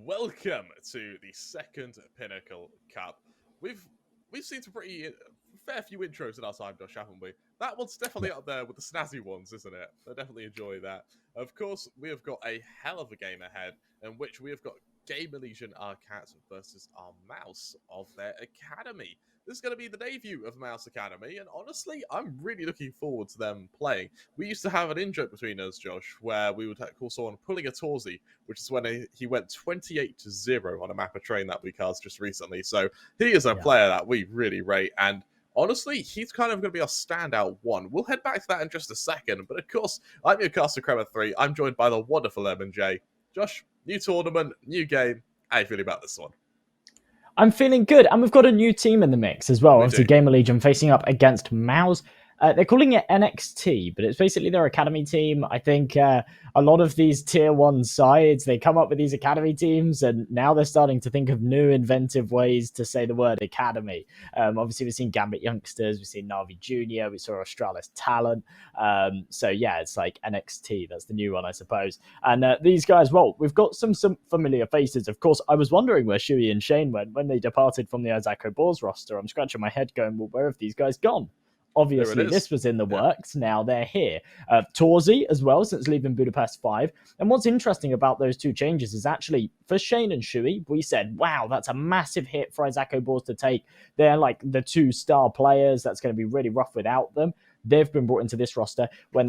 Welcome to the second Pinnacle Cup. We've seen some pretty fair few intros in our time, Josh, haven't we? That one's definitely up there with the snazzy ones, isn't it? I definitely enjoy that. Of course, we have got a hell of a game ahead, in which we have got GamerLegion, our cat, versus our mouse of their academy. This is going to be the debut of Mouse Academy, and honestly, I'm really looking forward to them playing. We used to have an in-joke between us, Josh, where we would call someone pulling a Torsey, which is when he went 28-0 on a map of train that we cast just recently. So he is a player that we really rate, and honestly, he's kind of going to be our standout one. We'll head back to that in just a second, but of course, I'm your caster Crema 3. I'm joined by the wonderful MJ. Josh, new tournament, new game. How are you feeling about this one? I'm feeling good, and we've got a new team in the mix as well. Obviously, GamerLegion facing up against mouz. They're calling it NXT, but it's basically their academy team. I think a lot of these tier 1 sides, they come up with these academy teams, and now they're starting to think of new inventive ways to say the word academy. Obviously, we've seen Gambit Youngsters, we've seen Na'Vi Jr., we saw Australis Talent. So yeah, it's like NXT. That's the new one, I suppose. And these guys, well, we've got some familiar faces. Of course, I was wondering where Shuey and Shane went when they departed from the Isaac Boars roster. I'm scratching my head going, well, where have these guys gone? Obviously, this was in the works. Now they're here. Torsey as well, since leaving Budapest 5. And what's interesting about those two changes is actually, for Shane and Shuey, we said, wow, that's a massive hit for Isaac Boars to take. They're like the 2 star players. That's going to be really rough without them. They've been brought into this roster. When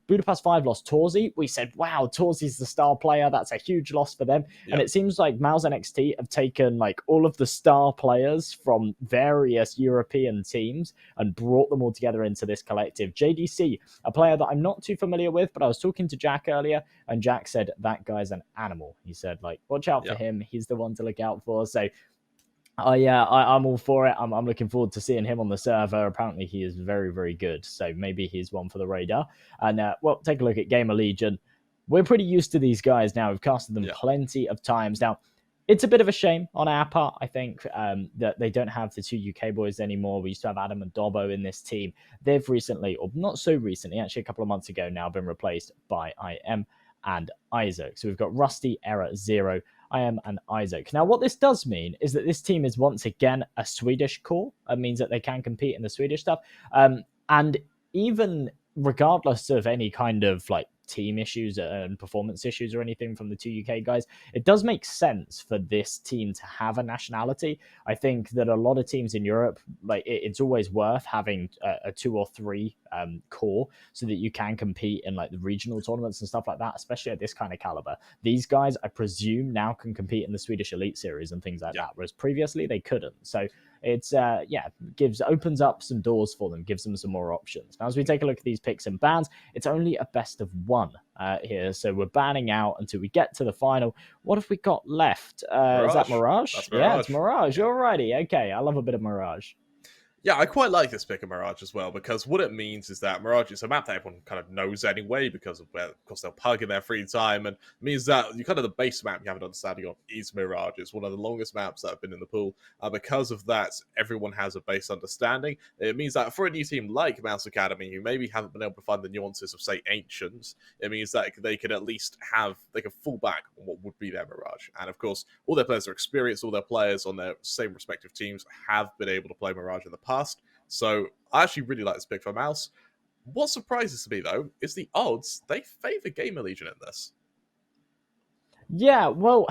Budapest 5 lost Torsey, we said, wow, Torsey's the star player. That's a huge loss for them. Yep. And it seems like mouz NXT have taken like all of the star players from various European teams and brought them all together into this collective. JDC, a player that I'm not too familiar with, but I was talking to Jack earlier, and Jack said, that guy's an animal. He said, like, watch out for him. He's the one to look out for. So I'm all for it. I'm looking forward to seeing him on the server. Apparently, he is very, very good. So maybe he's one for the radar. And, well, take a look at GamerLegion. We're pretty used to these guys now. We've casted them plenty of times. Now, it's a bit of a shame on our part, I think, that they don't have the 2 UK boys anymore. We used to have Adam and Dobbo in this team. They've recently, or not so recently, actually a couple of months ago now, been replaced by IM and Isaac. So we've got Rusty, Error, Zero, IM and Isaac. Now, what this does mean is that this team is once again a Swedish core. It means that they can compete in the Swedish stuff. And even regardless of any kind of like team issues and performance issues or anything from the 2 UK guys, it does make sense for this team to have a nationality. I think that a lot of teams in Europe, like it's always worth having a 2 or 3 core so that you can compete in like the regional tournaments and stuff like that, especially at this kind of caliber. These guys, I presume, now can compete in the Swedish Elite Series and things like that, whereas previously they couldn't. So it's opens up some doors for them, gives them some more options. Now, as we take a look at these picks and bans, it's only a best of 1 here, so we're banning out until we get to the final. What have we got left? Is that Mirage? That's Mirage. Yeah, it's Mirage. Alrighty, okay. I love a bit of Mirage. Yeah, I quite like this pick of Mirage as well, because what it means is that Mirage is a map that everyone kind of knows anyway, because of course, they'll pug in their free time, and it means that you kind of the base map you have an understanding of is Mirage. It's one of the longest maps that have been in the pool. Because of that, everyone has a base understanding. It means that for a new team like mouz Academy, who maybe haven't been able to find the nuances of, say, Ancients, it means that they could at least they can fall back on what would be their Mirage. And of course, all their players are experienced, all their players on their same respective teams have been able to play Mirage in the past. So I actually really like this pick for mouz. What surprises me, though, is the odds. They favor GamerLegion in this. Yeah, well,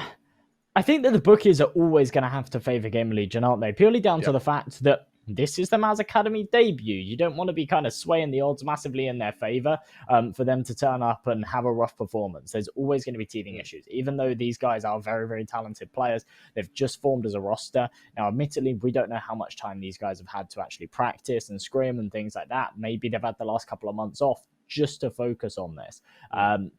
I think that the bookies are always going to have to favor GamerLegion, aren't they? Purely down to the fact that this is the mouz Academy debut. You don't want to be kind of swaying the odds massively in their favor for them to turn up and have a rough performance. There's always going to be teething issues. Even though these guys are very, very talented players, they've just formed as a roster. Now, admittedly, we don't know how much time these guys have had to actually practice and scrim and things like that. Maybe they've had the last couple of months off just to focus on this.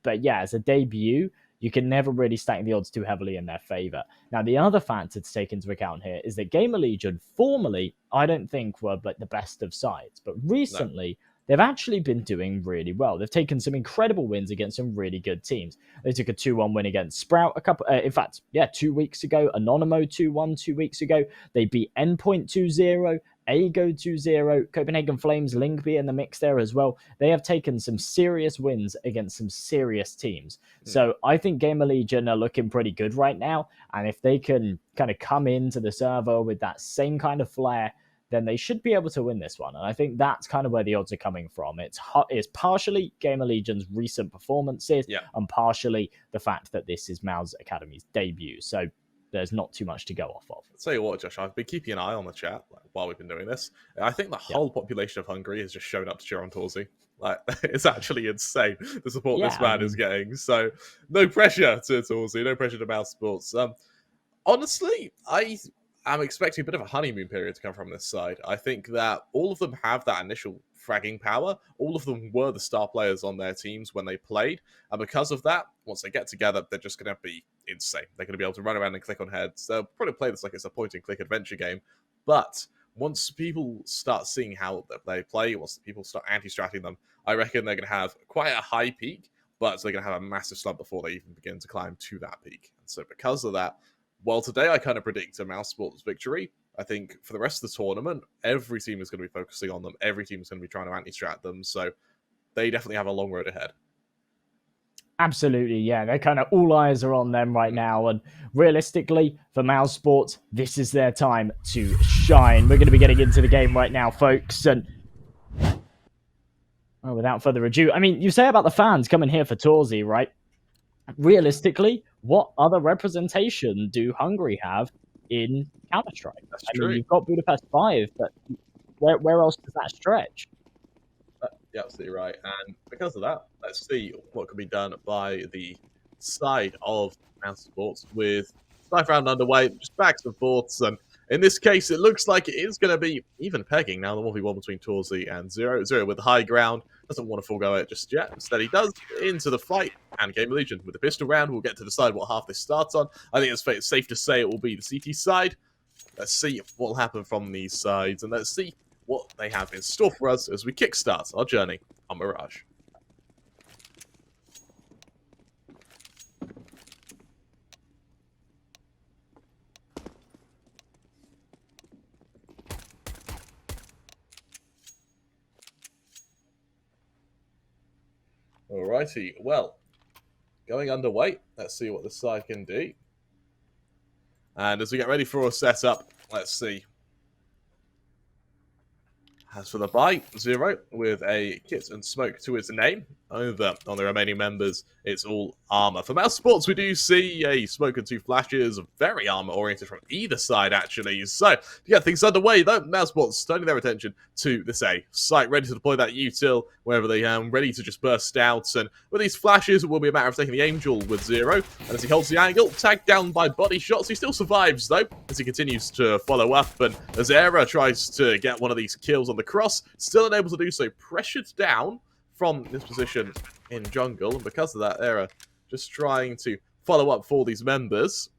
But yeah, as a debut, you can never really stack the odds too heavily in their favor. Now, the other factor to take into account here is that GamerLegion, formerly, I don't think were like the best of sides, but recently, they've actually been doing really well. They've taken some incredible wins against some really good teams. They took a 2-1 win against Sprout 2 weeks ago. Anonymo 2-1 2 weeks ago. They beat Endpoint 2-0. A go 2-0. Copenhagen Flames, Lyngby in the mix there as well. They have taken some serious wins against some serious teams. So I think GamerLegion are looking pretty good right now. And if they can kind of come into the server with that same kind of flair, then they should be able to win this one. And I think that's kind of where the odds are coming from. It's partially GamerLegion's recent performances and partially the fact that this is mouz Academy's debut. So there's not too much to go off of. I'll tell you what, Josh, I've been keeping an eye on the chat while we've been doing this. I think the whole population of Hungary has just shown up to cheer on Torsey. Like, it's actually insane the support this man is getting. So no pressure to Torsey, no pressure to mouz Sports. Honestly, I'm expecting a bit of a honeymoon period to come from this side. I think that all of them have that initial fragging power. All of them were the star players on their teams when they played. And because of that, once they get together, they're just going to be insane. They're going to be able to run around and click on heads. They'll probably play this like it's a point-and-click adventure game. But once people start seeing how they play, once people start anti-stratting them, I reckon they're going to have quite a high peak, but they're going to have a massive slump before they even begin to climb to that peak. And so because of that, well, today I kind of predict a mouz Sports victory. I think for the rest of the tournament, every team is going to be focusing on them. Every team is going to be trying to anti-strat them. So they definitely have a long road ahead. Absolutely, yeah. They're kind of all eyes are on them right now. And realistically, for mouz Sports, this is their time to shine. We're going to be getting into the game right now, folks. And without further ado, I mean, you say about the fans coming here for Torsey, right? Realistically, what other representation do Hungary have in Counter-Strike? I mean, you've got Budapest 5, but where else does that stretch? You're absolutely right. And because of that, let's see what can be done by the side of mouz Sports with 5 round underway, just backs and forths. And in this case, it looks like it is going to be even pegging now, the 1v1 between Torsey and Zero. Zero with the high ground, doesn't want to forego it just yet. Instead, he does into the fight, and GamerLegion with the pistol round will get to decide what half this starts on. I think it's safe to say it will be the CT side. Let's see what will happen from these sides, and let's see what they have in store for us as we kickstart our journey on Mirage. Alrighty, well, going underway. Let's see what this side can do. And as we get ready for our setup, let's see. As for the buy, Zero with a kit and smoke to his name. Over on the remaining members, it's all armor. For mouz Sports, we do see a smoke and 2 flashes, very armor-oriented from either side, actually. So, to get things underway, though, mouz Sports turning their attention to this A site, ready to deploy that util wherever they am, ready to just burst out. And with these flashes, it will be a matter of taking the Angel with Zero. And as he holds the angle, tagged down by body shots, he still survives, though, as he continues to follow up. And as Era tries to get one of these kills on the cross, still unable to do so, pressured down from this position in jungle, and because of that, Era just trying to follow up for these members.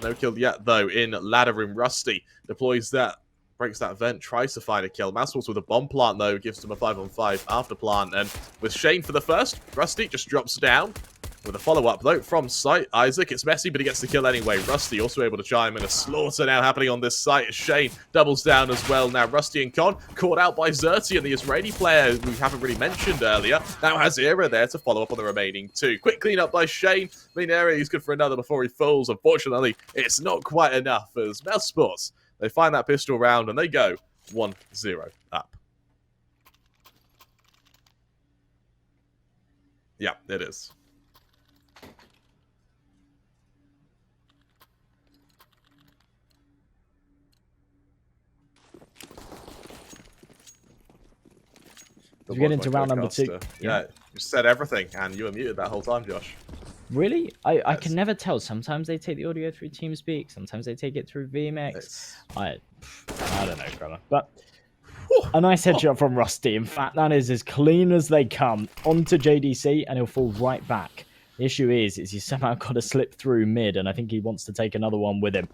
No kill yet, though, in ladder room. Rusty deploys that, breaks that vent, tries to find a kill. mouz Sports with a bomb plant, though, gives them a 5-on-5 after plant, and with Shane for the first, Rusty just drops down. With a follow-up, though, from site. Isaac, it's messy, but he gets the kill anyway. Rusty also able to chime in. A slaughter now happening on this site. Shane doubles down as well. Now, Rusty and Con caught out by Zerti and the Israeli player we haven't really mentioned earlier. Now has Era there to follow up on the remaining 2. Quick cleanup by Shane. I mean, Era, he's good for another before he falls. Unfortunately, it's not quite enough as mouz Sports, they find that pistol round and they go 1-0 up. Yeah, it is. We get into round number 2. Yeah, you said everything, and you were muted that whole time, Josh. Really? I can never tell. Sometimes they take the audio through TeamSpeak. Sometimes they take it through VMX. I don't know, brother. But a nice headshot from Rusty. In fact, that is as clean as they come onto JDC, and he'll fall right back. The issue is he's somehow got to slip through mid, and I think he wants to take another one with him.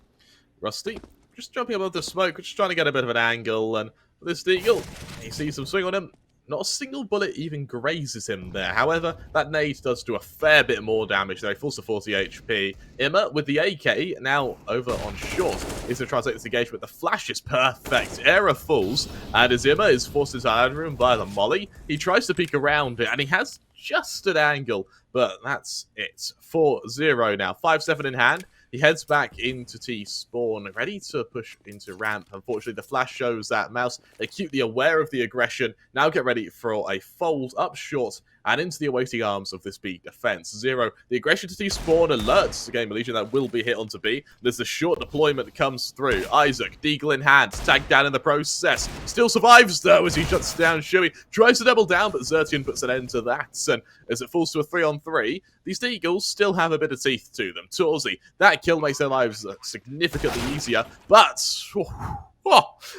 Rusty just jumping above the smoke, just trying to get a bit of an angle, and with this deagle, he sees some swing on him. Not a single bullet even grazes him there. However, that nade does do a fair bit more damage there. He falls to 40 HP. Imma, with the AK, now over on short. He's going to try to take this engagement. The flash is perfect. Era falls, and as Imma is forced into the room by the molly, he tries to peek around it, and he has just an angle, but that's it. 4-0 now. 5-7 in hand. He heads back into T spawn, ready to push into ramp. Unfortunately, the flash shows that mouz acutely aware of the aggression. Now get ready for a fold up short and into the awaiting arms of this B defense. 0. The aggression to T spawn alerts the GamerLegion that will be hit onto B. There's the short deployment that comes through. Isaac, deagle in hand, tagged down in the process. Still survives though as he shuts down Shuey. Tries to double down, but Zertian puts an end to that. And as it falls to a 3-on-3, these deagles still have a bit of teeth to them. Torsey, that kill makes their lives significantly easier, but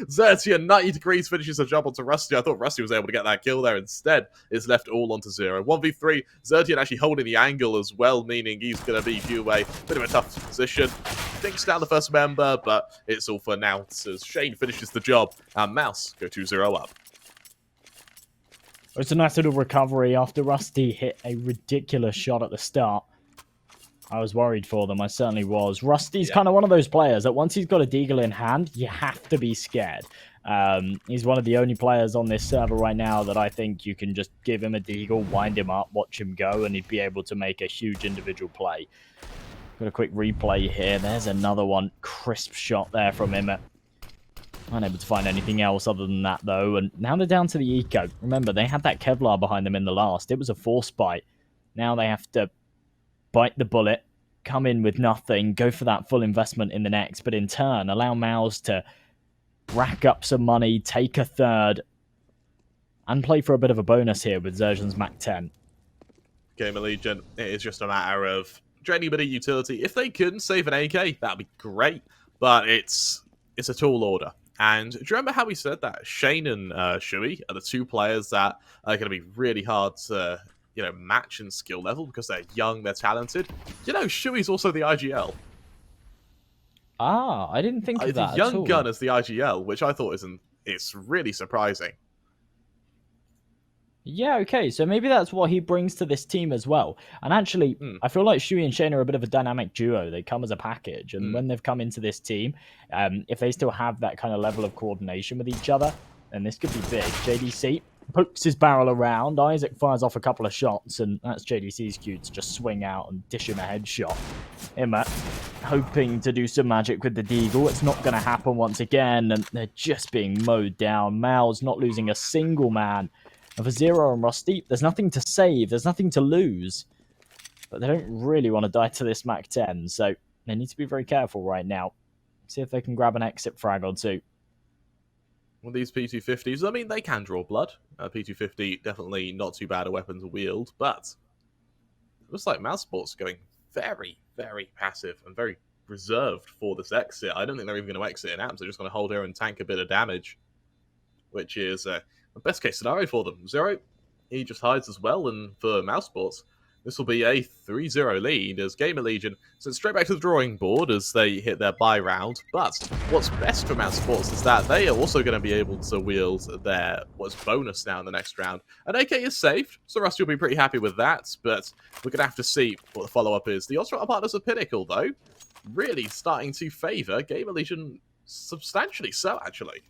Zertian 90 degrees finishes the job onto Rusty. I thought Rusty was able to get that kill there. Instead, it's left all onto 0. 1v3, Zertian actually holding the angle as well, meaning he's going to be view away. Bit of a tough position. Thinks down the first member, but it's all for now as Shane finishes the job and mouz go 2-0 up. It's a nice little recovery after Rusty hit a ridiculous shot at the start. I was worried for them. I certainly was. Rusty's kind of one of those players that once he's got a deagle in hand, you have to be scared. He's one of the only players on this server right now that I think you can just give him a deagle, wind him up, watch him go, and he'd be able to make a huge individual play. Got a quick replay here. There's another one. Crisp shot there from him. Unable to find anything else other than that, though. And now they're down to the eco. Remember, they had that Kevlar behind them in the last. It was a force bite. Now they have to bite the bullet, come in with nothing, go for that full investment in the next, but in turn, allow mouz to rack up some money, take a third, and play for a bit of a bonus here with Zerjan's Mac 10. GamerLegion, it is just a matter of draining a bit of utility. If they can save an AK, that'd be great, but it's a tall order. And do you remember how we said that Shane and Shuey are the two players that are going to be really hard to match in skill level because they're young, they're talented? Shuey's also the IGL. Ah, I didn't think of that the at all. young gun is the IGL, which I thought it's really surprising. Yeah, okay, so maybe that's what he brings to this team as well. And actually, I feel like Shuey and Shane are a bit of a dynamic duo. They come as a package, and when they've come into this team, if they still have that kind of level of coordination with each other, then this could be big. JDC pokes his barrel around. Isaac fires off a couple of shots, and that's JDC's cue to just swing out and dish him a headshot. Imma hoping to do some magic with the deagle. It's not going to happen once again, and they're just being mowed down. mouz not losing a single man. And for 0 and Rusty, there's nothing to save, there's nothing to lose. But they don't really want to die to this Mac 10, so they need to be very careful right now. See if they can grab an exit frag or two. Well, these P250s, I mean, they can draw blood. P250, definitely not too bad a weapon to wield, but it looks like mousesports are going very, very passive and very reserved for this exit. I don't think they're even going to exit in amps. They're just going to hold here and tank a bit of damage, which is the best case scenario for them. 0, he just hides as well, and for mousesports, this will be a 3-0 lead as GamerLegion sent straight back to the drawing board as they hit their buy round. But what's best for mousesports is that they are also going to be able to wield their what's bonus now in the next round. An AK is saved, so Rusty will be pretty happy with that, but we're going to have to see what the follow-up is. The Oscar partners of Pinnacle, though, really starting to favour GamerLegion substantially so, actually.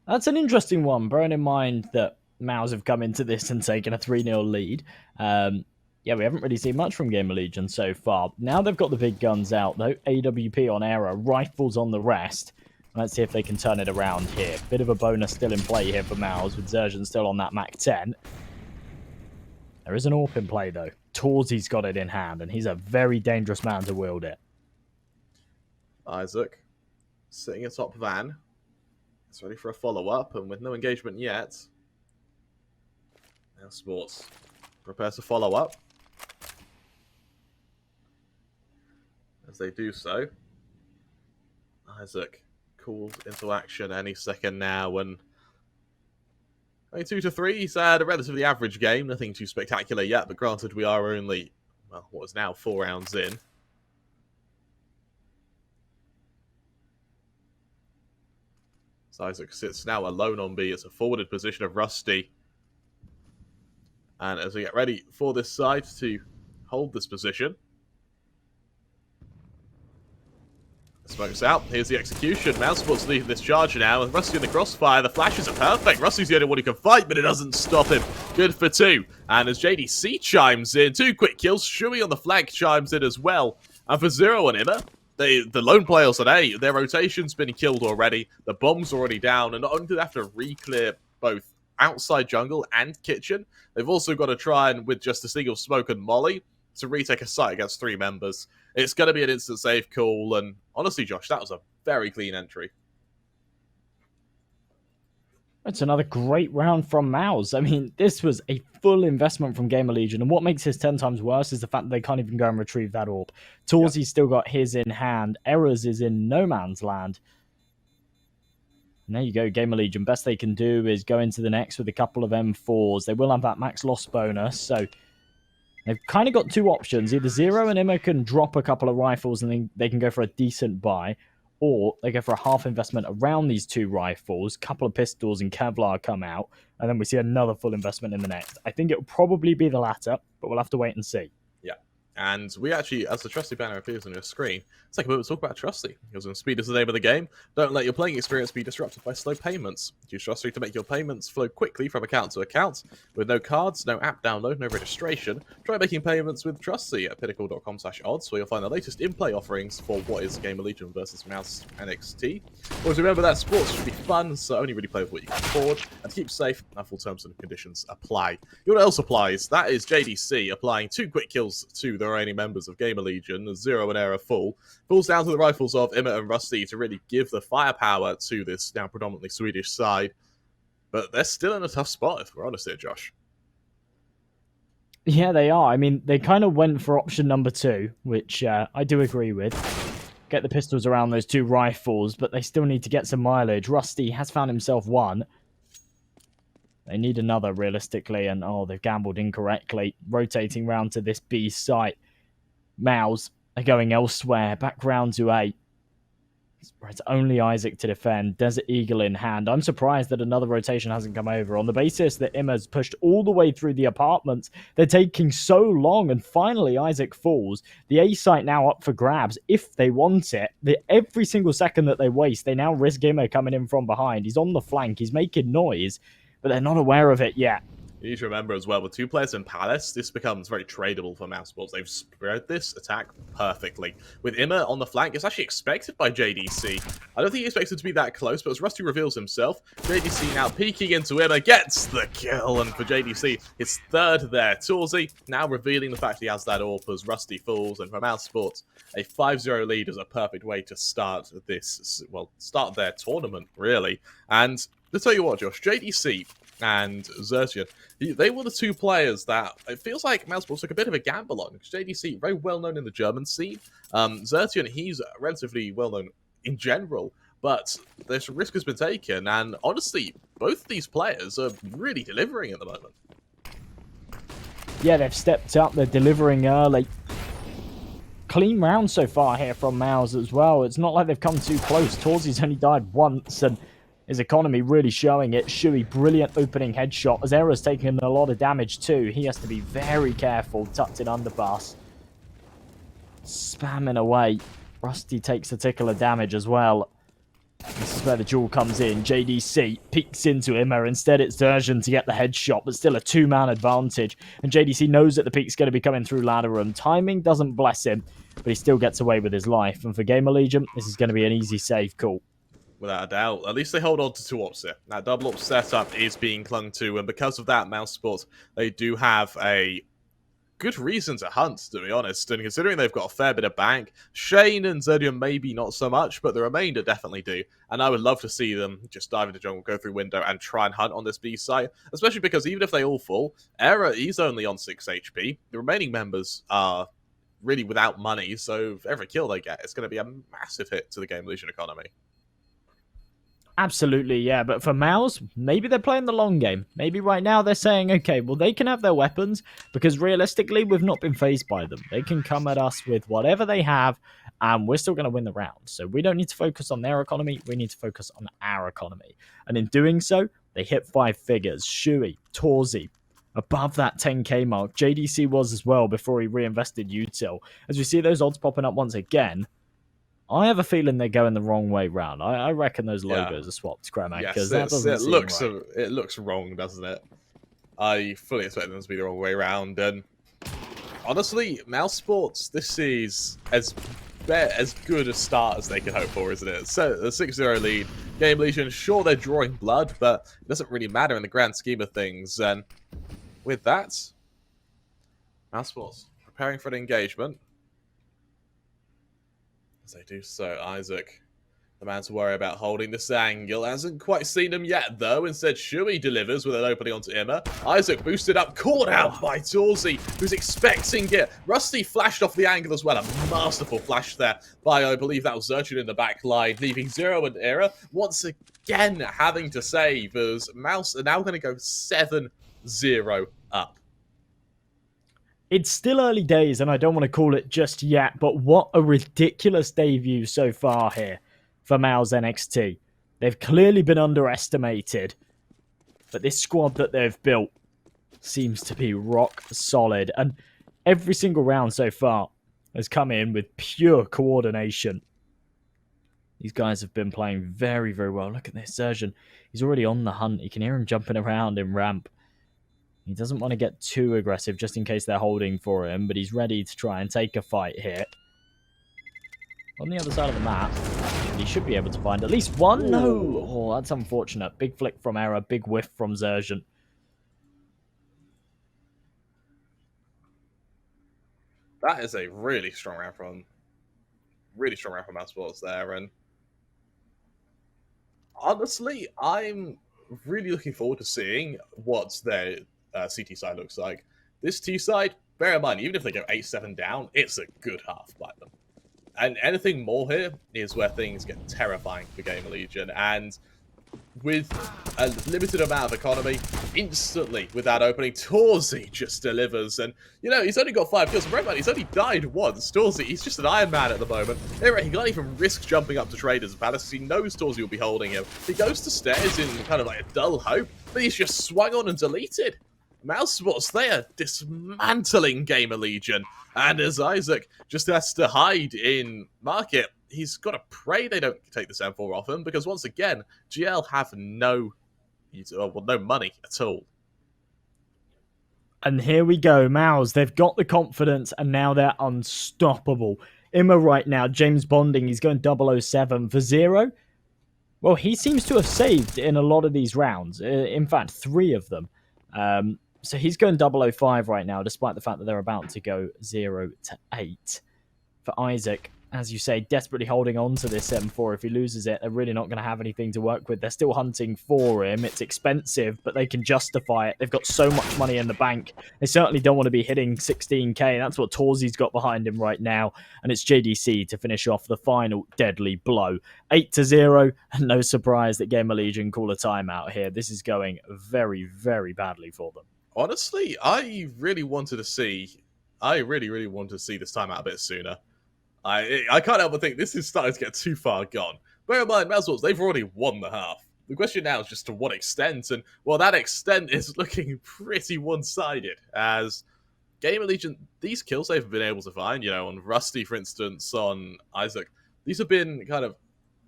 That's an interesting one, bearing in mind that mouz have come into this and taken a 3-0 lead. Yeah, we haven't really seen much from GamerLegion so far. Now they've got the big guns out, though. AWP on Era, rifles on the rest. Let's see if they can turn it around here. Bit of a bonus still in play here for mouz, with Zerjan still on that Mac 10. There is an AWP in play, though. Torsey's got it in hand, and he's a very dangerous man to wield it. Isaac, sitting atop van. It's ready for a follow-up, and with no engagement yet, now Sports prepares to follow up. As they do so, Isaac called into action any second now, and only 2-3. He's had a relatively average game, nothing too spectacular yet, but granted we are only, well, what is now 4 rounds in. Isaac sits now alone on B. It's a forwarded position of Rusty. And as we get ready for this side to hold this position. Smokes out. Here's the execution. mouz leading this charge now, and Rusty in the crossfire. The flashes are perfect. Rusty's the only one who can fight, but it doesn't stop him. Good for 2. And as JDC chimes in, 2 quick kills. Shui on the flank chimes in as well. And for Zero and Imma, the lone players on A, their rotation's been killed already. The bomb's already down, and not only do they have to re-clear both outside jungle and kitchen, they've also got to try and, with just a single smoke and molly, to retake a site against 3 members. It's going to be an instant save call, and honestly, Josh, that was a very clean entry. It's another great round from mouz. I mean, this was a full investment from GamerLegion, and what makes this 10 times worse is the fact that they can't even go and retrieve that orb. Torzy's still got his in hand. Errors is in no man's land. And there you go, GamerLegion. Best they can do is go into the next with a couple of M4s. They will have that max loss bonus, so they've kind of got 2 options. Either Zero and Imma can drop a couple of rifles and then they can go for a decent buy, or they go for a half investment around these 2 rifles, couple of pistols and Kevlar come out, and then we see another full investment in the next. I think it'll probably be the latter, but we'll have to wait and see. Yeah. And we actually, as the Trusty banner appears on your screen, let's take a moment to talk about Trusty. Because when speed is the name of the game, don't let your playing experience be disrupted by slow payments. Use Trusty to make your payments flow quickly from account to account. With no cards, no app download, no registration, try making payments with Trusty at pinnacle.com/odds, where you'll find the latest in-play offerings for what is GamerLegion versus mouz NXT. Always remember that sports should be fun, so only really play with what you can afford, and to keep safe, and full terms and conditions apply. You know what else applies? That is JDC applying 2 quick kills to the remaining members of GamerLegion, Zero and Error full. Falls down to the rifles of Imma and Rusty to really give the firepower to this now predominantly Swedish side. But they're still in a tough spot, if we're honest here, Josh. Yeah, they are. I mean, they kind of went for option number 2, which I do agree with. Get the pistols around those 2 rifles, but they still need to get some mileage. Rusty has found himself 1. They need another, realistically, and oh, they've gambled incorrectly. Rotating round to this B site. mouz are going elsewhere, back round to A. It's only Isaac to defend. Desert Eagle in hand. I'm surprised that another rotation hasn't come over. On the basis that Imma's pushed all the way through the apartments, they're taking so long, and finally Isaac falls. The A site now up for grabs if they want it. Every single second that they waste, they now risk Imma coming in from behind. He's on the flank. He's making noise, but they're not aware of it yet. You need to remember as well, with 2 players in Palace, this becomes very tradable for mouz. They've spread this attack perfectly. With Imma on the flank, it's actually expected by JDC. I don't think he expects it to be that close, but as Rusty reveals himself, JDC now peeking into Imma, gets the kill, and for JDC, his 3rd there. Torzy now revealing the fact he has that orb as Rusty falls, and for mouz, a 5-0 lead is a perfect way to start this, well, start their tournament, really. And to tell you what, Josh, JDC and Zertian, they were the 2 players that it feels like mouz took a bit of a gamble on. Because JDC, very well known in the German scene. Zertian, he's relatively well known in general, but this risk has been taken, and honestly, both these players are really delivering at the moment. Yeah, they've stepped up, they're delivering early. Clean round so far here from mouz as well. It's not like they've come too close. Torzy's only died once, and his economy really showing it. Shui, brilliant opening headshot. As Error's taking a lot of damage too. He has to be very careful. Tucked in underpass. Spamming away. Rusty takes a tickle of damage as well. This is where the duel comes in. JDC peeks into Imma. Instead, it's Zertian to get the headshot, but still a 2-man advantage. And JDC knows that the peek's going to be coming through ladder room. Timing doesn't bless him, but he still gets away with his life. And for GamerLegion, this is going to be an easy save call. Without a doubt. At least they hold on to 2 ops here. That double op setup is being clung to, and because of that, mouz, they do have a good reason to hunt, to be honest. And considering they've got a fair bit of bank, Shane and Zedium maybe not so much, but the remainder definitely do. And I would love to see them just dive into jungle, go through window, and try and hunt on this B site. Especially because even if they all fall, Error is only on 6 HP. The remaining members are really without money, so for every kill they get, it's going to be a massive hit to the GamerLegion economy. Absolutely, yeah. But for mouz, maybe they're playing the long game. Maybe right now they're saying, okay, well, they can have their weapons because realistically, we've not been phased by them. They can come at us with whatever they have, and we're still going to win the round. So we don't need to focus on their economy. We need to focus on our economy. And in doing so, they hit 5 figures. Shui, Torzi, above that 10k mark. JDC was as well before he reinvested util. As we see those odds popping up once again, I have a feeling they're going the wrong way round. I reckon those logos are swapped, Kremek, because that doesn't seem right. It looks wrong, doesn't it? I fully expect them to be the wrong way round. And honestly, mouzsports, this is as good a start as they could hope for, isn't it? So the 6-0 lead. GamerLegion, sure, they're drawing blood, but it doesn't really matter in the grand scheme of things. And with that, mouzsports preparing for an engagement. As they do so, Isaac, the man to worry about holding this angle, hasn't quite seen him yet, though. Instead, Shui delivers with an opening onto Imma. Isaac boosted up, caught out by Torzi, who's expecting it. Rusty flashed off the angle as well. A masterful flash there by, I believe that was Zertrude in the back line, leaving Zero and Era once again having to save, as mouz are now going to go 7-0 up. It's still early days, and I don't want to call it just yet, but what a ridiculous debut so far here for mouz NXT. They've clearly been underestimated, but this squad that they've built seems to be rock solid, and every single round so far has come in with pure coordination. These guys have been playing very, very well. Look at this, Surgeon. He's already on the hunt. You can hear him jumping around in ramp. He doesn't want to get too aggressive just in case they're holding for him, but he's ready to try and take a fight here. On the other side of the map, he should be able to find at least one. Ooh. No! Oh, that's unfortunate. Big flick from Era, big whiff from Zerjan. That is a really strong round from mouzsports there, and honestly, I'm really looking forward to seeing what their CT side looks like. This T side, bear in mind, even if they go 8-7 down, it's a good half by them. And anything more here is where things get terrifying for GamerLegion. And with a limited amount of economy, instantly with that opening, Torzi just delivers. And, you know, he's only got 5 kills. Remember, he's only died once. Torzi, he's just an Iron Man at the moment. He can't even risk jumping up to Traders Palace because he knows Torzi will be holding him. He goes to stairs in kind of like a dull hope, but he's just swung on and deleted. mouzsports, they are dismantling GamerLegion. And as Isaac just has to hide in market, he's got to pray they don't take the M4 off him, because once again, GL have no money at all. And here we go, mouz. They've got the confidence, and now they're unstoppable. Imma right now, James Bonding, he's going 007 for Zero. Well, he seems to have saved in a lot of these rounds. In fact, 3 of them. So he's going 005 right now, despite the fact that they're about to go 0-8. For Isaac, as you say, desperately holding on to this M4. If he loses it, they're really not going to have anything to work with. They're still hunting for him. It's expensive, but they can justify it. They've got so much money in the bank. They certainly don't want to be hitting 16k. That's what Torzi's got behind him right now. And it's JDC to finish off the final deadly blow. 8-0, and no surprise that GamerLegion call a timeout here. This is going very, very badly for them. Honestly, I really wanted to see this timeout a bit sooner. I can't help but think this is starting to get too far gone. Bear in mind, mouzsports, they've already won the half. The question now is just to what extent, and well, that extent is looking pretty one-sided, as GamerLegion, these kills they've been able to find, you know, on Rusty, for instance, on Isaac, these have been kind of,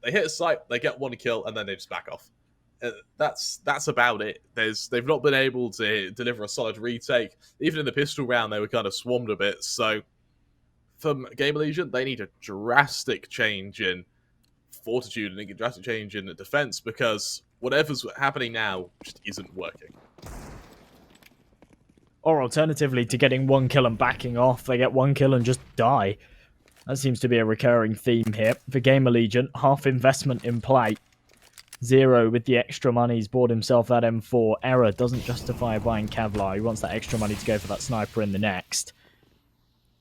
they hit a site, they get 1 kill, and then they just back off. That's about it. They've not been able to deliver a solid retake. Even in the pistol round, they were kind of swarmed a bit, so from GamerLegion, they need a drastic change in fortitude and a drastic change in the defense, because whatever's happening now just isn't working. Or alternatively, to getting 1 kill and backing off, they get 1 kill and just die. That seems to be a recurring theme here. For GamerLegion, half investment in play. Zero with the extra money, he's bought himself that M4. Error doesn't justify buying Kevlar. He wants that extra money to go for that sniper in the next.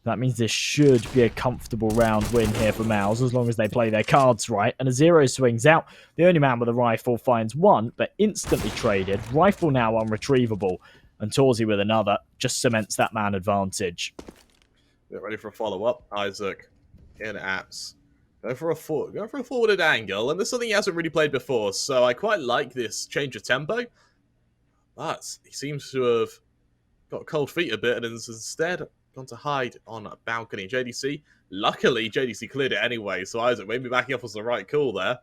That means this should be a comfortable round win here for mouz, as long as they play their cards right. And a 0 swings out. The only man with a rifle finds one, but instantly traded. Rifle now unretrievable. And aTTaX with another just cements that man advantage. Get ready for a follow-up. Isaac in apps. Go for a forwarded angle, and this is something he hasn't really played before, so I quite like this change of tempo. But he seems to have got cold feet a bit, and has instead gone to hide on a balcony. JDC, luckily JDC cleared it anyway, so Isaac maybe backing off was the right call there.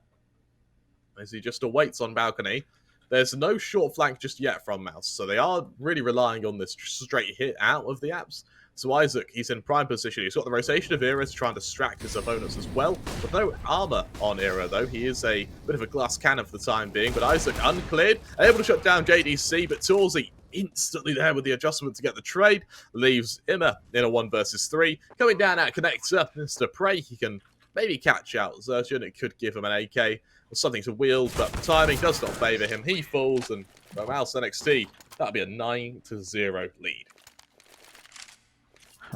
As he just awaits on balcony. There's no short flank just yet from mouz, so they are really relying on this straight hit out of the apps. So Isaac, he's in prime position. He's got the rotation of Era to try and distract his opponents as well. With no armor on Era, though. He is a bit of a glass cannon for the time being. But Isaac uncleared, able to shut down JDC. But aTTaX instantly there with the adjustment to get the trade. Leaves Imma in a 1 versus 3. Coming down at connector, Mr. Prey. He can maybe catch out Zertian. It could give him an AK or something to wield. But the timing does not favour him. He falls. And for mouz NXT, that'll be a 9-0 lead.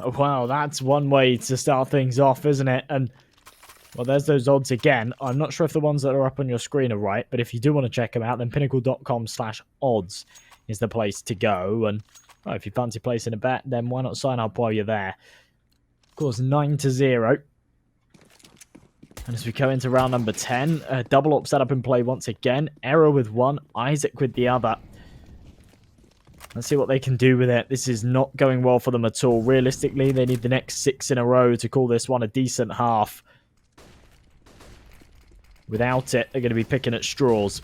Wow, that's one way to start things off, isn't it? And, well, there's those odds again. I'm not sure if the ones that are up on your screen are right, but if you do want to check them out, then pinnacle.com/odds is the place to go. And, well, if you fancy placing a bet, then why not sign up while you're there? Of course, 9-0. And as we go into round number 10, a double up setup in play once again. Error with one, Isaac with the other. Let's see what they can do with it. This is not going well for them at all. Realistically, they need the next 6 in a row to call this one a decent half. Without it, they're going to be picking at straws.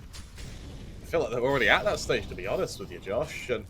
I feel like they're already at that stage, to be honest with you, Josh. And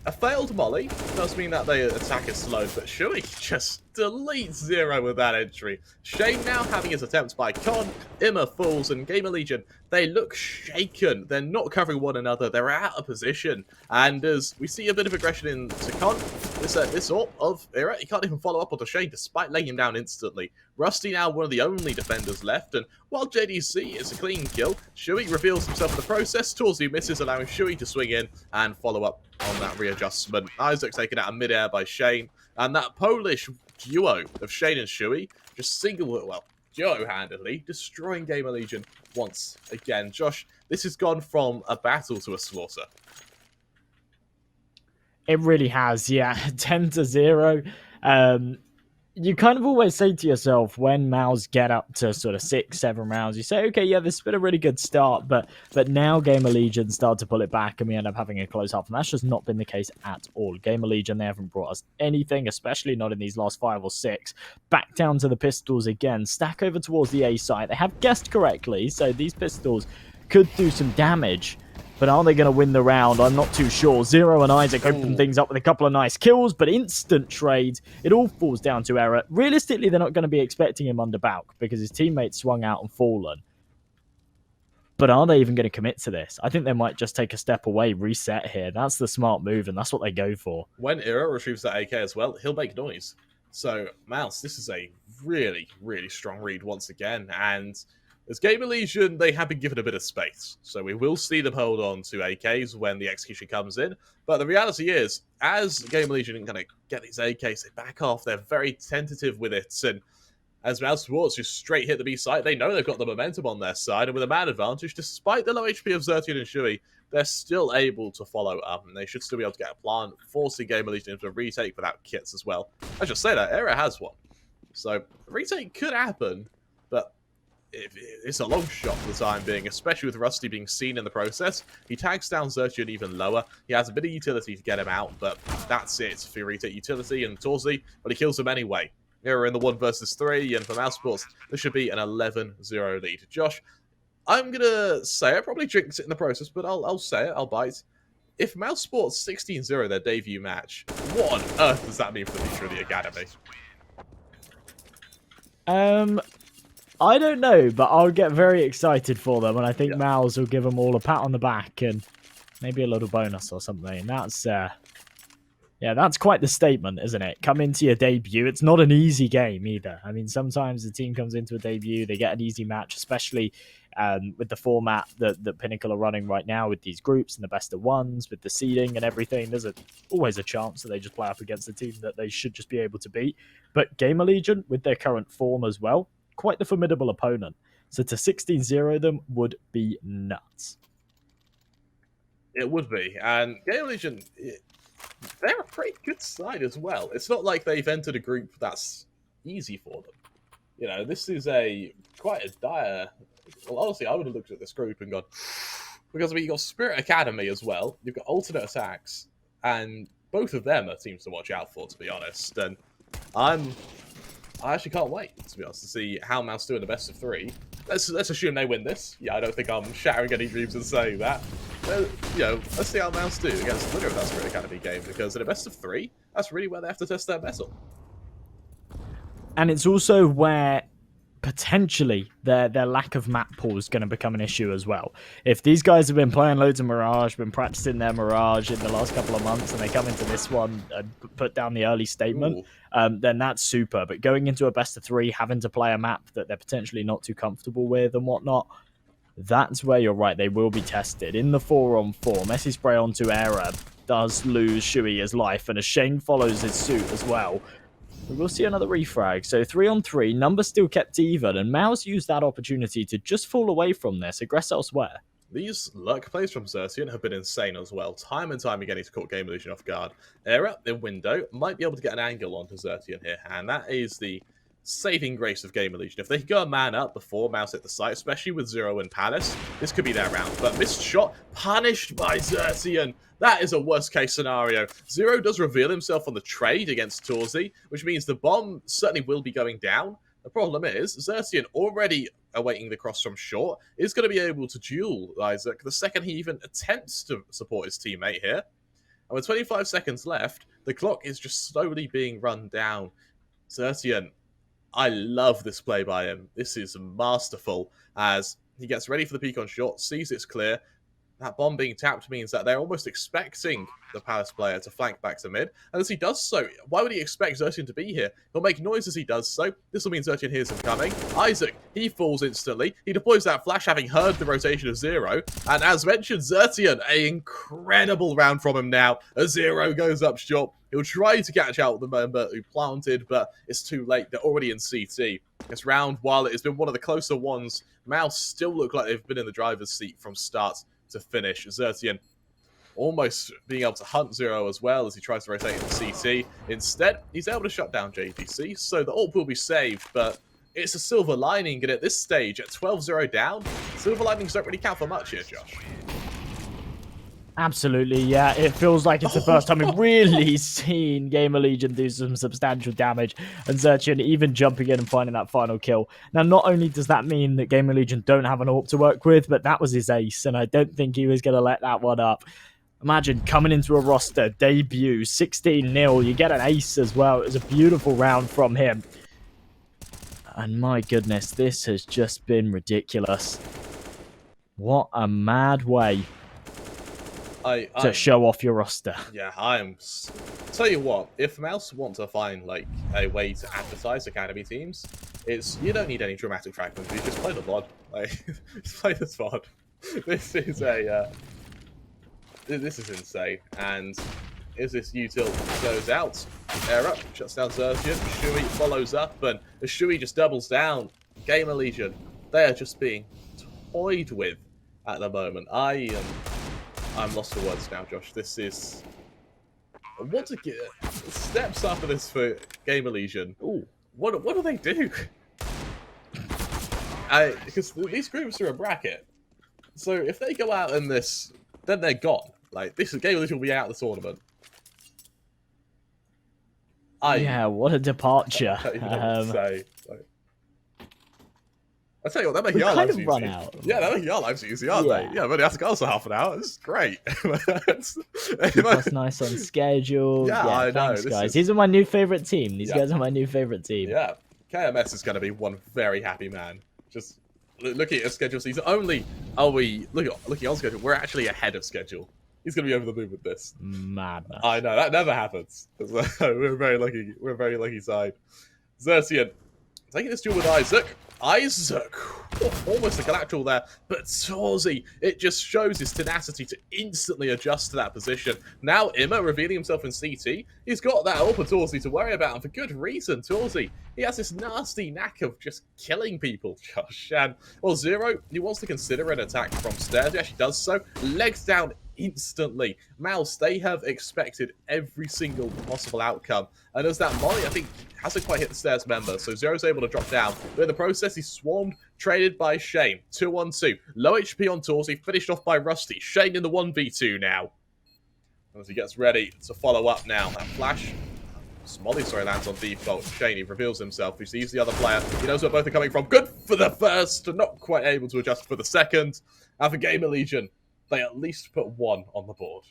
a failed molly does mean that their attack is slowed, but Shui just deletes 0 with that entry. Shane now having his attempts by Con, Imma falls, and GamerLegion, they look shaken. They're not covering one another. They're out of position. And as we see a bit of aggression into Con, this AWP of Era, he can't even follow up onto Shane despite laying him down instantly. Rusty now one of the only defenders left, and while JDC is a clean kill, Shui reveals himself in the process. aTTaX misses, allowing Shui to swing in and follow up on that readjustment. Isaac's taken out of midair by Shane, and that Polish duo of Shane and Shui just duo-handedly destroying GamerLegion once again. Josh, this has gone from a battle to a slaughter. It really has, yeah. 10-0. You kind of always say to yourself when mouz get up to sort of 6-7 rounds, you say, okay, yeah, this has been a really good start, but now GamerLegion start to pull it back and we end up having a close half, and that's just not been the case at all. GamerLegion, they haven't brought us anything, especially not in these last 5 or 6. Back down to the pistols again, stack over towards the A site. They have guessed correctly, so these pistols could do some damage. But are they going to win the round? I'm not too sure. Zero and Isaac open things up with a couple of nice kills, but instant trades. It all falls down to Error. Realistically, they're not going to be expecting him under Balk because his teammates swung out and fallen. But are they even going to commit to this? I think they might just take a step away, reset here. That's the smart move, and that's what they go for. When Era retrieves that AK as well, he'll make noise. So, mouz, this is a really, really strong read once again, and as GamerLegion, they have been given a bit of space, so we will see them hold on to AKs when the execution comes in. But the reality is, as GamerLegion kind of get these AKs, they back off, they're very tentative with it, and as mouz just straight hit the B site, they know they've got the momentum on their side, and with a man advantage, despite the low HP of Zertian and Shui, they're still able to follow up, and they should still be able to get a plant, forcing GamerLegion into a retake without kits as well. I should say that, Era has one. So, the retake could happen, but it's a long shot for the time being, especially with Rusty being seen in the process. He tags down Zertian even lower. He has a bit of utility to get him out, but that's it for your retake utility. And aTTaX, but he kills him anyway. We're in the 1 versus 3, and for mouz, this should be an 11-0 lead. Josh, I'm going to say, I probably jinxed it in the process, but I'll say it, I'll bite. If mouz 16-0 their debut match, what on earth does that mean for the future of the Academy? I don't know, but I'll get very excited for them, and I think mouz will give them all a pat on the back and maybe a little bonus or something. And Yeah, that's quite the statement, isn't it? Come into your debut. It's not an easy game either. I mean, sometimes the team comes into a debut, they get an easy match, especially with the format that Pinnacle are running right now with these groups and the best of ones, with the seeding and everything. There's always a chance that they just play up against a team that they should just be able to beat. But GamerLegion, with their current form as well, quite the formidable opponent. So to 16-0 them would be nuts. It would be. And GamerLegion, they're a pretty good side as well. It's not like they've entered a group that's easy for them. You know, this is quite a dire... Well, honestly, I would have looked at this group and gone... Because, I mean, you've got Spirit Academy as well. You've got alternate aTTaX. And both of them are teams to watch out for, to be honest. And I actually can't wait, to be honest, to see how mouz do in the best of 3. Let's assume they win this. Yeah, I don't think I'm shattering any dreams in saying that. You know, let's see how mouz do against the winner of that Spirit Academy game, because in a best of 3, that's really where they have to test their mettle. And it's also where potentially their lack of map pool is going to become an issue as well. If these guys have been playing loads of Mirage, been practicing their Mirage in the last couple of months, and they come into this one and put down the early statement, then that's super. But going into a best of 3, having to play a map that they're potentially not too comfortable with and whatnot, that's where you're right. They will be tested. In the 4-on-4, Messi spray onto Era does lose Shui his life, and a Shane follows his suit as well. We will see another refrag. So 3-on-3, numbers still kept even, and mouz used that opportunity to just fall away from this, aggress elsewhere. These luck plays from Xerxes have been insane as well. Time and time again, he's caught GamerLegion off guard. Era, in window, might be able to get an angle onto Xerxes here, and that is the saving grace of GamerLegion. If they could go a man up before mouz hit the site, especially with Zero and Palace, this could be their round. But missed shot, punished by Xerxes. That is a worst-case scenario. Zero does reveal himself on the trade against Torzi, which means the bomb certainly will be going down. The problem is, Xerxes, already awaiting the cross from short, is going to be able to duel Isaac the second he even attempts to support his teammate here. And with 25 seconds left, the clock is just slowly being run down. Xerxes, I love this play by him. This is masterful as he gets ready for the peek on short, sees it's clear. That bomb being tapped means that they're almost expecting the Palace player to flank back to mid. And as he does so, why would he expect Xerxes to be here? He'll make noise as he does so. This will mean Xerxes hears him coming. Isaac, he falls instantly. He deploys that flash, having heard the rotation of Zero. And as mentioned, Xerxes, an incredible round from him now. As Zero goes up short. He'll try to catch out the member who planted, but it's too late. They're already in CT. This round, while it has been one of the closer ones, mouz still look like they've been in the driver's seat from start to finish. Xerxes almost being able to hunt Zero as well as he tries to rotate into CT. Instead, he's able to shut down JDC, so the ult will be saved, but it's a silver lining, and at this stage, at 12-0 down, silver linings don't really count for much here, Josh. Absolutely, yeah. It feels like it's the first time we've really seen GamerLegion do some substantial damage, and Xerxes even jumping in and finding that final kill. Now, not only does that mean that GamerLegion don't have an AWP to work with, but that was his ace, and I don't think he was going to let that one up. Imagine coming into a roster, debut, 16-0, you get an ace as well. It was a beautiful round from him. And my goodness, this has just been ridiculous. What a mad way to show off your roster. Yeah, tell you what, if mouz want to find like a way to advertise academy teams, you don't need any dramatic fragments. You just play the VOD. Like, just play this VOD. This is this is insane. And as this util goes out, Era shuts down Xerxes. Shui follows up, and as Shui just doubles down, GamerLegion, they are just being toyed with at the moment. I'm lost for words now, Josh. This is... What to get... Steps after this for GamerLegion. Ooh, what do they do? Because these groups are a bracket. So if they go out in this, then they're gone. Like, GamerLegion will be out of the tournament. Yeah, what a departure. I don't even know what to say. I tell you what, they're making our lives easy. Yeah, they're making our lives easy, aren't they? Yeah, but it has to go also half an hour. This is great. That's nice on schedule. Yeah, I know. Thanks, guys. These are my new favorite team. These guys are my new favorite team. Yeah, KMS is going to be one very happy man. Just looking at a schedule season. Only are we looking on schedule. We're actually ahead of schedule. He's going to be over the moon with this. Madness. I know, that never happens. We're very lucky. We're a very lucky side. Xertian taking this duel with Isaac. Isaac, almost a collateral there, but Torzy, it just shows his tenacity to instantly adjust to that position. Now Imma revealing himself in CT, he's got that AWP Torzy to worry about, and for good reason. Torzy, he has this nasty knack of just killing people, Josh. And, well, Zero, he wants to consider an attack from stairs. He actually does so. Legs down instantly. mouz, they have expected every single possible outcome. And as that molly, I think, hasn't quite hit the stairs member, so Zero's able to drop down. But in the process, he's swarmed, traded by Shane. 2-on-2. Low HP on Torzy, finished off by Rusty. Shane in the 1v2 now. As he gets ready to follow up now. That flash, Smolly, lands on default. Shane, he reveals himself. He sees the other player. He knows where both are coming from. Good for the first, not quite able to adjust for the second. And for GamerLegion, they at least put one on the board.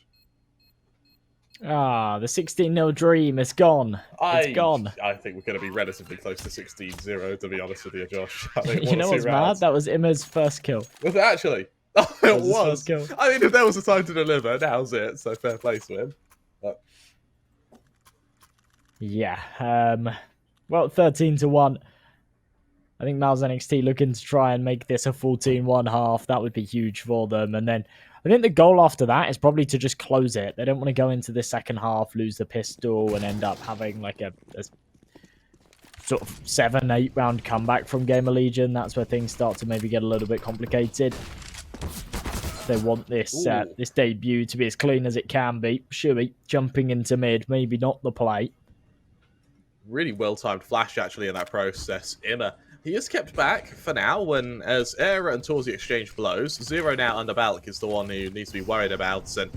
Ah, the 16-0 dream is gone. It's gone. I think we're going to be relatively close to 16-0, to be honest with you, Josh. I think You know what's mad? That was Imma's first kill. Was it actually? Oh, it was. Kill. I mean, if there was a time to deliver, now's it. So fair play to him. But... yeah. Well, 13-1. I think mouz NXT looking to try and make this a 14-1 half. That would be huge for them. And then I think the goal after that is probably to just close it. They don't want to go into the second half, lose the pistol, and end up having like a sort of 7-8 round comeback from GamerLegion. That's where things start to maybe get a little bit complicated. They want this this debut to be as clean as it can be. Shuey jumping into mid, maybe not the play. Really well-timed flash, actually, in that process. Imma, he is kept back for now when, as Era and Torzy exchange blows, Zero now under Balk is the one who needs to be worried about, and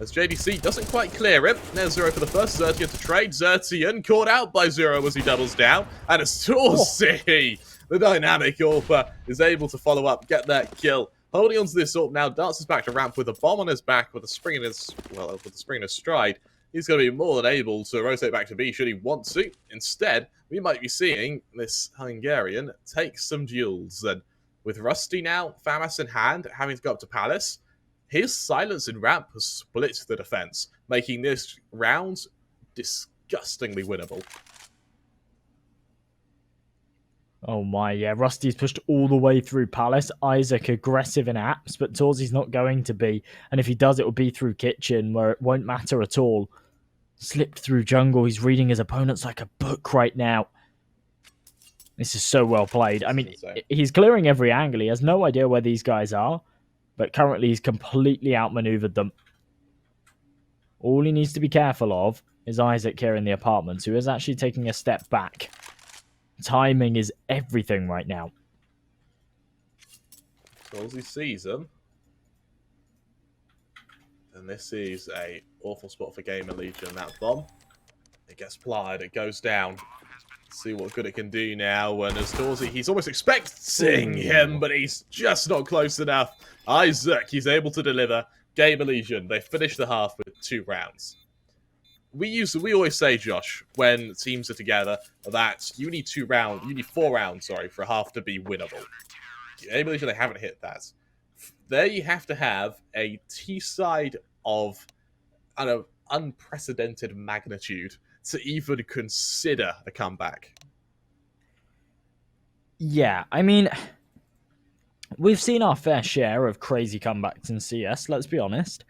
as JDC doesn't quite clear him, there's Zero for the first, Xertian to trade. Xertian caught out by Zero as he doubles down, and as Torzy, the dynamic AWPer, is able to follow up, get that kill. Holding onto this AWP now, dances back to ramp with a bomb on his back, with a spring in his, well, with a spring in his stride. He's going to be more than able to rotate back to B should he want to. Instead, we might be seeing this Hungarian take some duels. And with Rusty now, FAMAS in hand, having to go up to Palace, his silence in ramp has split the defense, making this round disgustingly winnable. Oh my, yeah, Rusty's pushed all the way through Palace. Isaac aggressive in apps, but Torzy's not going to be. And if he does, it will be through Kitchen, where it won't matter at all. Slipped through jungle. He's reading his opponents like a book right now. This is so well played. I mean, he's clearing every angle. He has no idea where these guys are, but currently he's completely outmaneuvered them. All he needs to be careful of is Isaac here in the apartments, who is actually taking a step back. Timing is everything right now. Torzy sees him. And this is a awful spot for GamerLegion. That bomb, it gets plied, it goes down. Let's see what good it can do now. And as Torzy, he's almost expecting him, but he's just not close enough. Isaac, he's able to deliver. GamerLegion, they finish the half with 2 rounds. We always say, Josh, when teams are together, that you need 4 rounds, for a half to be winnable. GamerLegion, they haven't hit that. There you have to have a T-side of unprecedented magnitude to even consider a comeback. Yeah, I mean, we've seen our fair share of crazy comebacks in CS, let's be honest.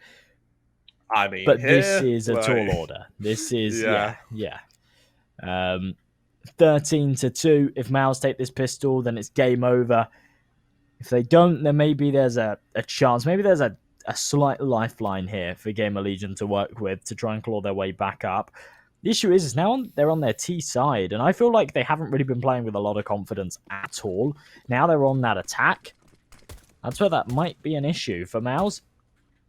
I mean, but this is a tall order. This is, yeah. 13-2. If mouz take this pistol, then it's game over. If they don't, then maybe there's a chance. Maybe there's a slight lifeline here for GamerLegion to work with to try and claw their way back up. The issue is now they're on their T side, and I feel like they haven't really been playing with a lot of confidence at all. Now they're on that attack. That's where that might be an issue for mouz.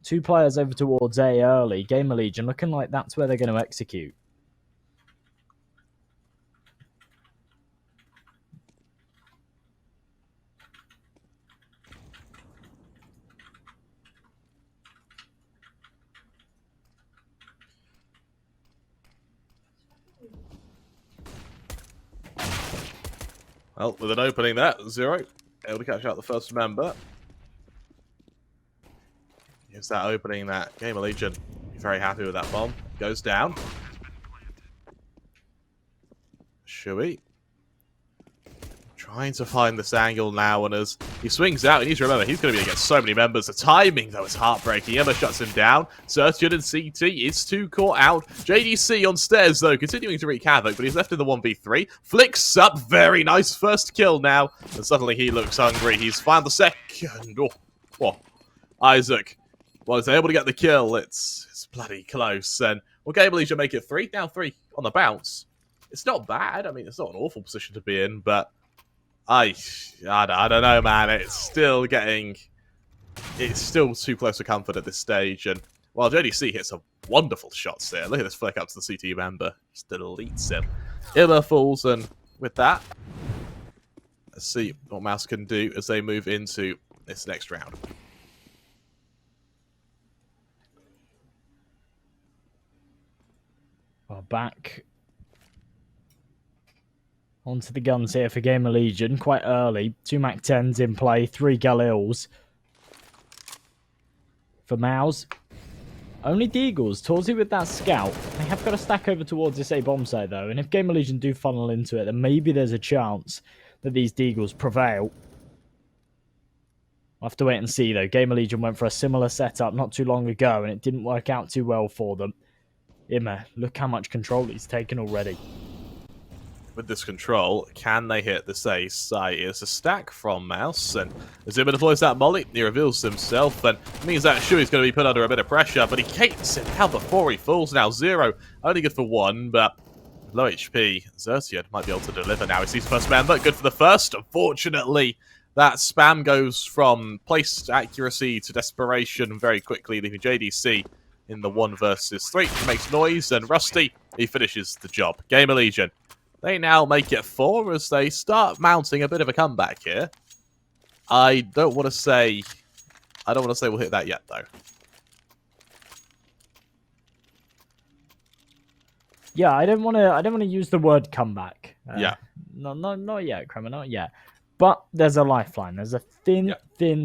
2 players over towards A early. GamerLegion looking like that's where they're going to execute. Well, with an opening there, Zero able to catch out the first member. Is that opening that GamerLegion? Very happy with that bomb. Goes down. Shui trying to find this angle now, and as he swings out, you need to remember he's going to be against so many members. The timing, though, is heartbreaking. Emma shuts him down. Sertian and CT is too caught out. JDC on stairs, though, continuing to wreak havoc, but he's left in the 1v3. Flicks up. Very nice first kill now. And suddenly he looks hungry. He's found the second. Oh. Isaac was able to get the kill. It's bloody close. And will GamerLegion make it 3? Now 3 on the bounce. It's not bad. I mean, it's not an awful position to be in, but I don't know, man. It's still too close for comfort at this stage. And while JDC hits some wonderful shots there, look at this flick up to the CT member. Just deletes him. Ilma falls, and with that, let's see what mouz can do as they move into this next round. Well, back onto the guns here for GamerLegion, quite early. 2 MAC-10s in play, 3 Galils. For mouz, only Deagles. Torzy with that scout. They have got to stack over towards this A bomb site, though, and if GamerLegion do funnel into it, then maybe there's a chance that these Deagles prevail. We'll have to wait and see, though. GamerLegion went for a similar setup not too long ago, and it didn't work out too well for them. Imma, look how much control he's taken already. With this control, can they hit this ace site? It's a stack from mouz, and as Imma deploys that molly, he reveals himself, and means that Shui's going to be put under a bit of pressure, but he takes him out before he falls. Now 0, only good for 1, but low HP. Xertian might be able to deliver now. He sees the first member, good for the first. Unfortunately, that spam goes from placed accuracy to desperation very quickly, leaving JDC in the 1 versus 3. He makes noise, and Rusty, he finishes the job. GamerLegion, they now make it 4 as they start mounting a bit of a comeback here. I don't want to say we'll hit that yet, though. Yeah, I don't want to use the word comeback. Yeah. Not yet, Kremer, not yet. But there's a lifeline. There's a thin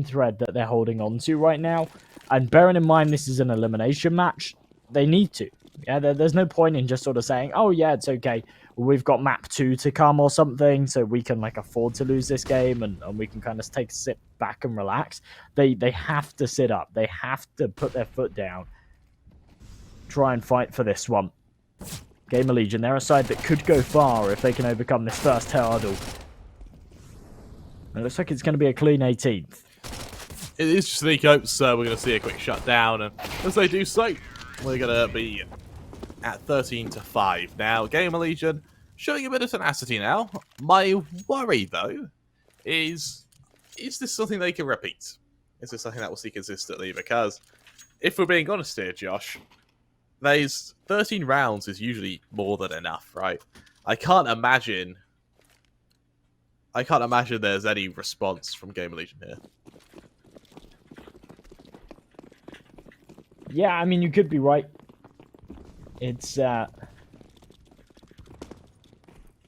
thread that they're holding on to right now. And bearing in mind this is an elimination match, they need to. Yeah, there's no point in just sort of saying, oh yeah, it's okay. We've got map 2 to come or something, so we can like afford to lose this game and we can kind of take a sit back and relax. They have to sit up. They have to put their foot down. Try and fight for this one. GamerLegion, they're a side that could go far if they can overcome this first hurdle. It looks like it's going to be a clean 18th. It is just Nico, so we're going to see a quick shutdown, and as they do so, we're going to be at 13-5. Now, GamerLegion showing a bit of tenacity now. My worry, though, is this something they can repeat? Is this something that we'll see consistently? Because if we're being honest here, Josh, there's 13 rounds is usually more than enough, right? I can't imagine there's any response from GamerLegion here. Yeah, I mean, you could be right. It's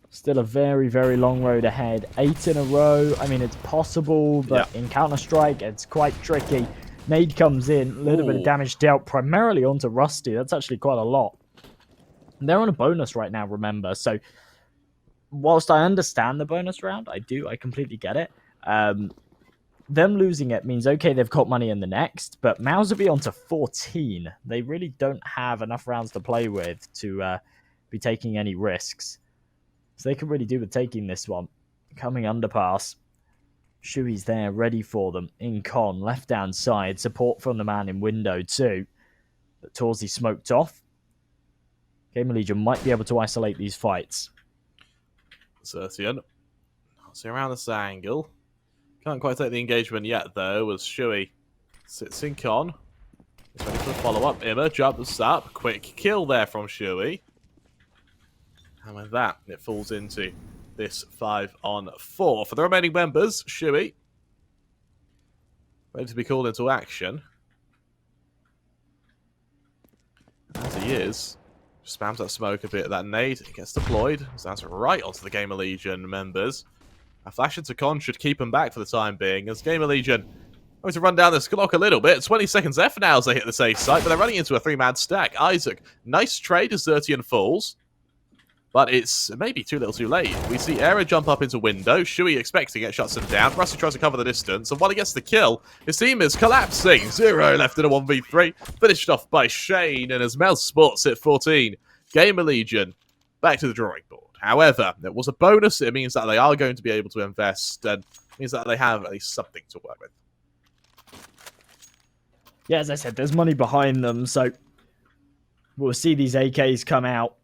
still a very, very long road ahead. 8 in a row. I mean, it's possible, but in Counter-Strike, it's quite tricky. Nade comes in, a little bit of damage dealt primarily onto Rusty. That's actually quite a lot. And they're on a bonus right now, remember. So, whilst I understand the bonus round, I completely get it. Them losing it means, okay, they've got money in the next, but mouz will be on to 14. They really don't have enough rounds to play with to be taking any risks. So they could really do with taking this one. Coming underpass. Shui's there, ready for them. In con, left-hand side. Support from the man in window too. But Torzy smoked off. GamerLegion might be able to isolate these fights. Xertian. So around this angle. Can't quite take the engagement yet, though, as Shui sits in con. He's ready for the follow-up. Imma jumps up. Quick kill there from Shui. And with that, it falls into this 5-on-4. For the remaining members, Shui ready to be called into action. As he is, spams that smoke a bit. That nade, it gets deployed. So that's right onto the GamerLegion members. A flash into con should keep them back for the time being, as GamerLegion, I'm going to run down this clock a little bit. 20 seconds left now as they hit the safe site, but they're running into a 3-man stack. Isaac, nice trade as Xertian falls, but it's maybe too little too late. We see Era jump up into window. Shui expecting it, shuts him down. Rusty tries to cover the distance, and while he gets the kill, his team is collapsing. 0 left in a 1v3, finished off by Shane, and as mouz Sports hit 14, GamerLegion back to the drawing board. However, it was a bonus. It means that they are going to be able to invest, and means that they have at least something to work with. Yeah, as I said, there's money behind them, so we'll see these AKs come out.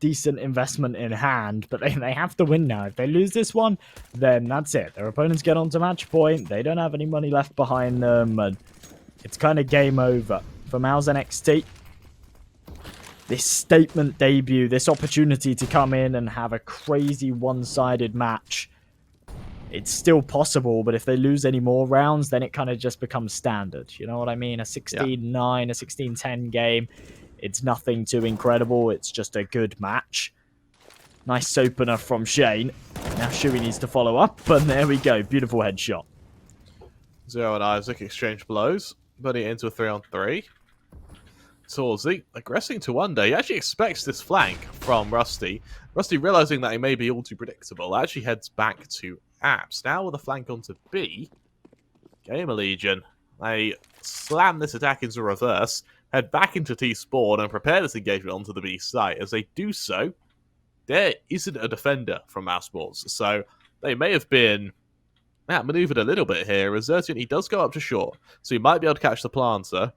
Decent investment in hand, but they have to win now. If they lose this one, then that's it. Their opponents get onto match point. They don't have any money left behind them, and it's kind of game over for mouz and XT. This statement debut, this opportunity to come in and have a crazy one-sided match, it's still possible, but if they lose any more rounds, then it kind of just becomes standard. You know what I mean? A 16-9, a 16-10 game. It's nothing too incredible. It's just a good match. Nice opener from Shane. Now Shui needs to follow up, and there we go. Beautiful headshot. Zero and Isaac exchange blows, putting it into a 3-on-3. Torzy aggressing to under. He actually expects this flank from Rusty. Rusty, realizing that he may be all too predictable, actually heads back to aTTaX. Now with a flank onto B, GamerLegion, they slam this attack into reverse, head back into T spawn, and prepare this engagement onto the B site. As they do so, there isn't a defender from mouz Sports, so they may have been maneuvered a little bit here. As Xertian, he does go up to short, so he might be able to catch the planter.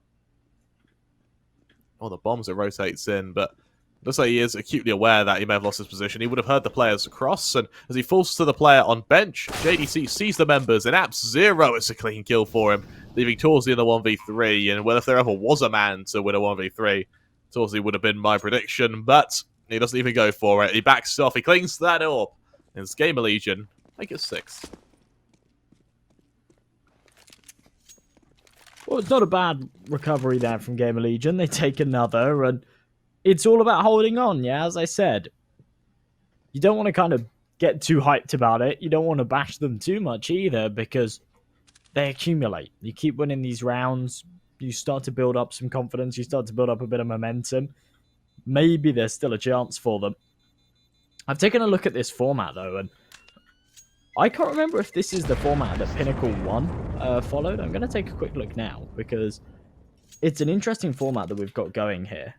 Oh, the bombs it rotates in, but looks like he is acutely aware that he may have lost his position. He would have heard the players across, and as he falls to the player on bench, JDC sees the members, and aTTaX 0, it's a clean kill for him, leaving Torzy in the 1v3, and well, if there ever was a man to win a 1v3, Torzy would have been my prediction, but he doesn't even go for it. He backs off, he clings to that AWP, and it's GamerLegion, make it 6. Well, it's not a bad recovery there from GamerLegion. They take another, and it's all about holding on, yeah, as I said. You don't want to kind of get too hyped about it. You don't want to bash them too much either, because they accumulate. You keep winning these rounds, you start to build up some confidence, you start to build up a bit of momentum. Maybe there's still a chance for them. I've taken a look at this format, though, and I can't remember if this is the format that Pinnacle 1 followed. I'm going to take a quick look now, because it's an interesting format that we've got going here.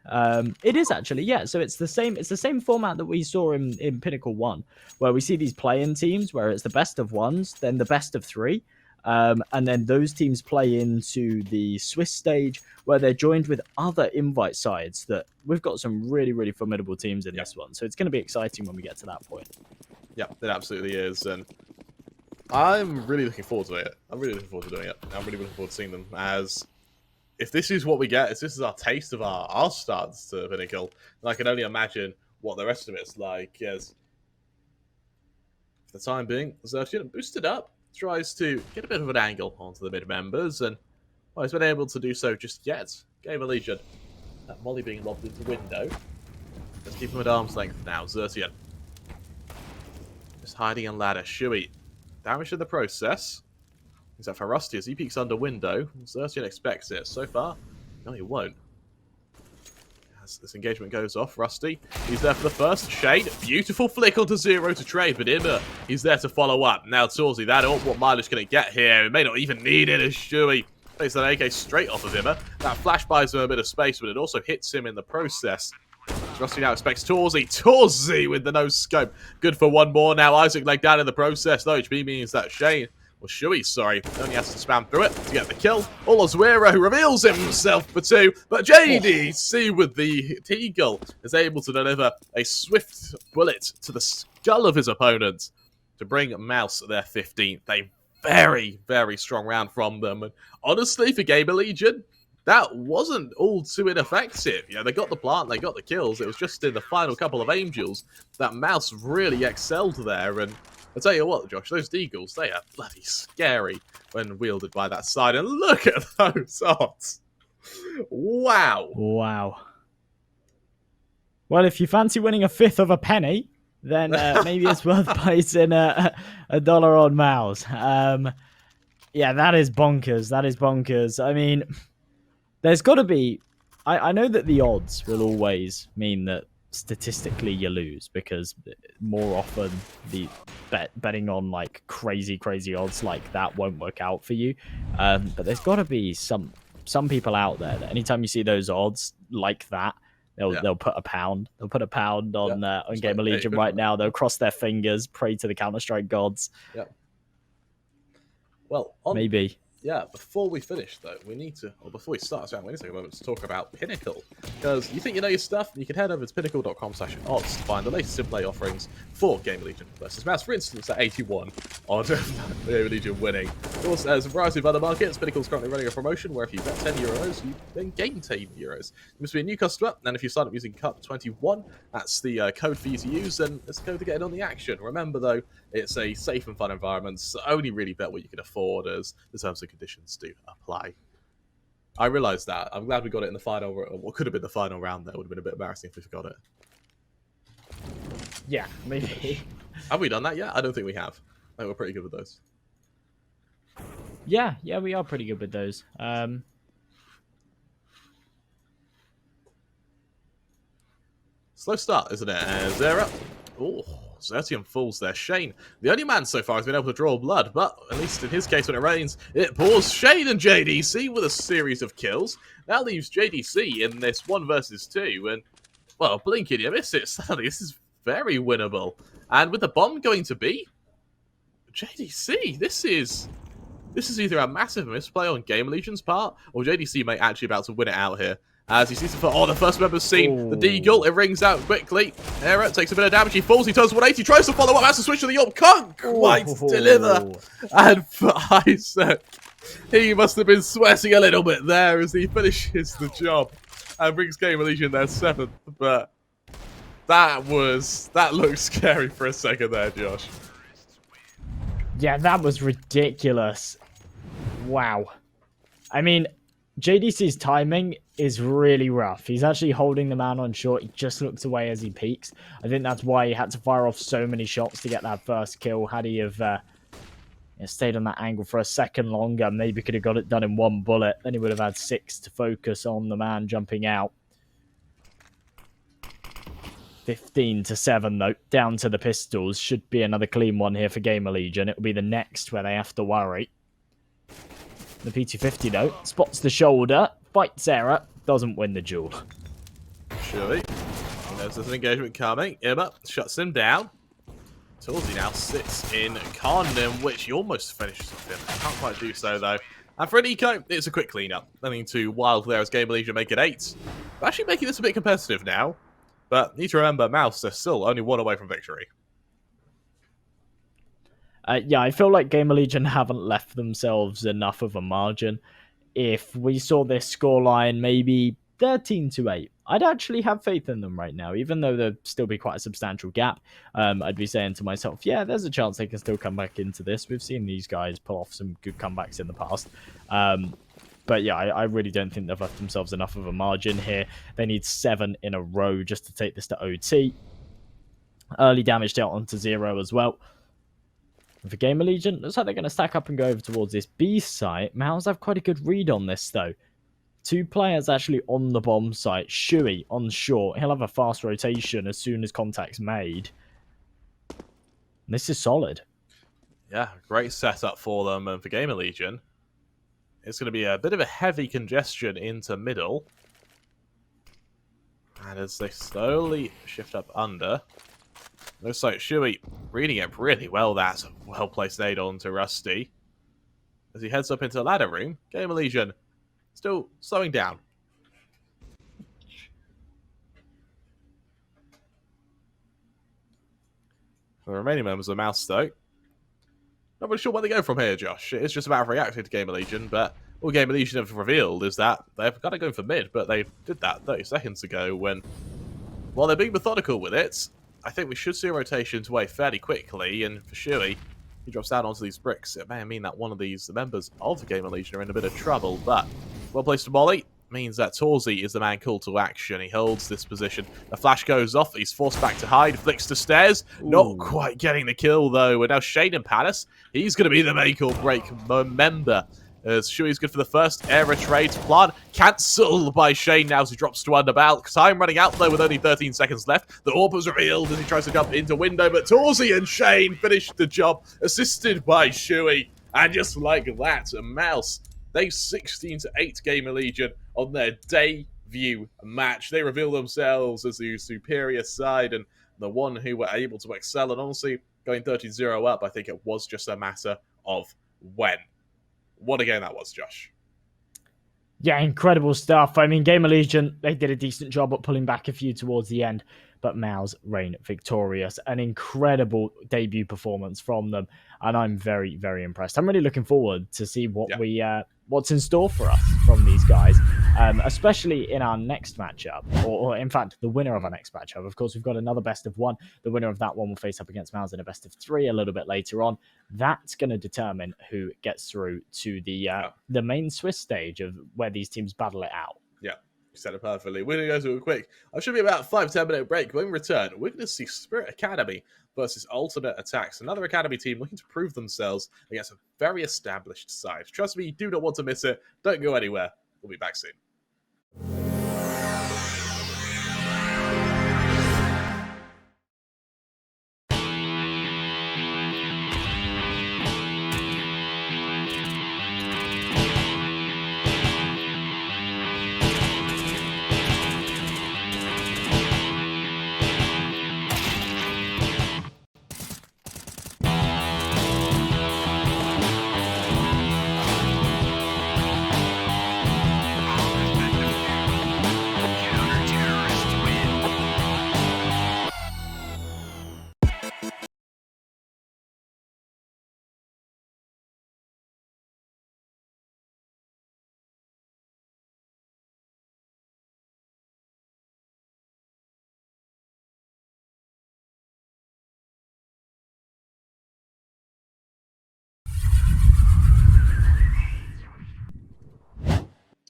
It is actually, yeah. So it's the same format that we saw in Pinnacle 1, where we see these play-in teams, where it's the best of ones, then the best of 3, and then those teams play into the Swiss stage, where they're joined with other invite sides. That we've got some really, really formidable teams in this one. So it's going to be exciting when we get to that point. Yeah, it absolutely is, and I'm really looking forward to it. I'm really looking forward to doing it. I'm really looking forward to seeing them, as if this is what we get, if this is our taste of our starts to Pinnacle, then I can only imagine what the rest of it's like. Yes, for the time being, Xertian boosted up, tries to get a bit of an angle onto the mid members, and well, he's been able to do so just yet. GamerLegion, that Molly being lobbed into window. Let's keep him at arm's length now. Xertian just hiding in ladder. Shui damage in the process. Except for Rusty, as he peeks under window, Xertian expects it. So far, no, he won't. As this engagement goes off, Rusty, he's there for the first. Shane, beautiful flick onto 0 to trade, but Immer, he's there to follow up. Now Torzy, that what mileage can it get here? It may not even need it as Shui takes that AK straight off of Immer. That flash buys him a bit of space, but it also hits him in the process. Rusty now expects Torzy with the no scope. Good for one more now. Isaac leg down in the process. No HP means that Shane, well, Shui, sorry, only has to spam through it to get the kill. Olazwiro reveals himself for 2, but JDC with the T-Gull is able to deliver a swift bullet to the skull of his opponent to bring mouz their 15th. A very, very strong round from them. And honestly, for GamerLegion, that wasn't all too ineffective. You know, they got the plant, they got the kills. It was just in the final couple of Angels that mouz really excelled there. And I'll tell you what, Josh, those Deagles, they are bloody scary when wielded by that side. And look at those odds. Wow. Wow. Well, if you fancy winning a fifth of a penny, then maybe it's worth placing a dollar on mouz. Yeah, that is bonkers. That is bonkers. I mean, there's got to be... I know that the odds will always mean that statistically you lose, because more often the betting on like crazy odds like that won't work out for you. But there's got to be some people out there that anytime you see those odds like that, they'll put a pound. They'll put a pound on GamerLegion right now. They'll cross their fingers, pray to the Counter-Strike gods. Yeah. Well, maybe. Yeah, before we finish, though, we need to, or before we start, we need to take a moment to talk about Pinnacle. Because you think you know your stuff, you can head over to pinnacle.com/odds to find the latest in-play offerings for GamerLegion versus mouz. For instance, at 81 on GamerLegion winning. Of course, there's a variety of other markets. Pinnacle's currently running a promotion where if you bet €10, you then gain €10. You must be a new customer, and if you sign up using Cup 21, that's the code for you to use, and it's the code to get in on the action. Remember, though, it's a safe and fun environment, so only really bet what you can afford, as the terms and conditions do apply. I realised that. I'm glad we got it in the final, or what could have been the final round there. Would have been a bit embarrassing if we forgot it. Yeah, maybe. Have we done that yet? I don't think we have. I think we're pretty good with those. Yeah, we are pretty good with those. Slow start, isn't it? Zera. Oh, Zertium falls there. Shane, the only man so far, has been able to draw blood, but at least in his case, when it rains, it pours. Shane and JDC with a series of kills. That leaves JDC in this 1 versus 2, and, well, blink and you miss it. Suddenly, this is very winnable. And with the bomb going to B, JDC, this is either a massive misplay on GamerLegion's part, or JDC may actually about to win it out here. As he sees the first member's seen the Deagle, it rings out quickly. Era takes a bit of damage, he falls, he turns 180, tries to follow up, has to switch to the York, can't quite deliver. And for Isaac, he must have been sweating a little bit there as he finishes the job and brings GamerLegion their 7th. But that looked scary for a second there, Josh. Yeah, that was ridiculous. Wow. I mean, JDC's timing is really rough. He's actually holding the man on short. He just looks away as he peeks. I think that's why he had to fire off so many shots to get that first kill. Had he have stayed on that angle for a second longer, maybe could have got it done in 1 bullet. Then he would have had 6 to focus on the man jumping out. 15-7 though, down to the pistols. Should be another clean one here for GamerLegion. It will be the next where they have to worry. The P250 though, spots the shoulder, fights Sarah, doesn't win the duel. Surely. There's an engagement coming. Emma shuts him down. Toolsy now sits in Condom, which he almost finishes off him. Can't quite do so though. And for an eco, it's a quick cleanup. Nothing too wild there as GamerLegion make it 8. But actually making this a bit competitive now. But need to remember, mouz, they're still only 1 away from victory. Yeah, I feel like GamerLegion haven't left themselves enough of a margin. If we saw this scoreline, maybe 13-8, I'd actually have faith in them right now, even though there'd still be quite a substantial gap. I'd be saying to myself, yeah, there's a chance they can still come back into this. We've seen these guys pull off some good comebacks in the past. But yeah, I really don't think they've left themselves enough of a margin here. They need 7 in a row just to take this to OT. Early damage dealt onto 0 as well. And for GamerLegion, looks like they're going to stack up and go over towards this B site. mouz have quite a good read on this, though. 2 players actually on the bomb site. Shui on short. He'll have a fast rotation as soon as contact's made. And this is solid. Yeah, great setup for them. And for GamerLegion, it's going to be a bit of a heavy congestion into middle. And as they slowly shift up under, looks like Shui reading it really well. That's a well-placed nade on to Rusty. As he heads up into the ladder room, GamerLegion still slowing down. For the remaining members of the mouz, though, not really sure where they go from here, Josh. It's just a matter of reacting to GamerLegion, but all GamerLegion have revealed is that they've got to go for mid, but they did that 30 seconds ago when, while they're being methodical with it, I think we should see a rotation to away fairly quickly, and for Shui, he drops down onto these bricks. It may mean that one of the members of the GamerLegion are in a bit of trouble, but well placed to Molly. means that Torzy is the man called to action. He holds this position. The flash goes off. He's forced back to hide. Flicks to stairs. Ooh. Not quite getting the kill, though. And now Shane and Palace. He's going to be the make or break member. As Shui's good for the first error trade plan. Cancelled by Shane now as he drops to underbound. Time running out, though, with only 13 seconds left. The orb was revealed as he tries to jump into window. But Torzy and Shane finish the job, assisted by Shui. And just like that, mouz, they 16-8 GamerLegion on their debut match. They reveal themselves as the superior side and the one who were able to excel. And honestly, going 30-0 up, I think it was just a matter of when. What a game that was, Josh. Yeah, incredible stuff. I mean, GamerLegion, they did a decent job at pulling back a few towards the end, but mouz reign victorious. An incredible debut performance from them, and I'm very, very impressed. I'm really looking forward to see what what's in store for us from these guys, especially in our next matchup, or in fact, the winner of our next matchup. Of course, we've got another best of one. The winner of that one will face up against mouz in a best of three a little bit later on. That's going to determine who gets through to the main Swiss stage of where these teams battle it out. Yeah, you said it perfectly. We're going to go to a quick, I should be about 5-10 minute break. When we return, we're going to see Spirit Academy versus aTTaX, another Academy team looking to prove themselves against a very established side. Trust me, you do not want to miss it. Don't go anywhere. We'll be back soon.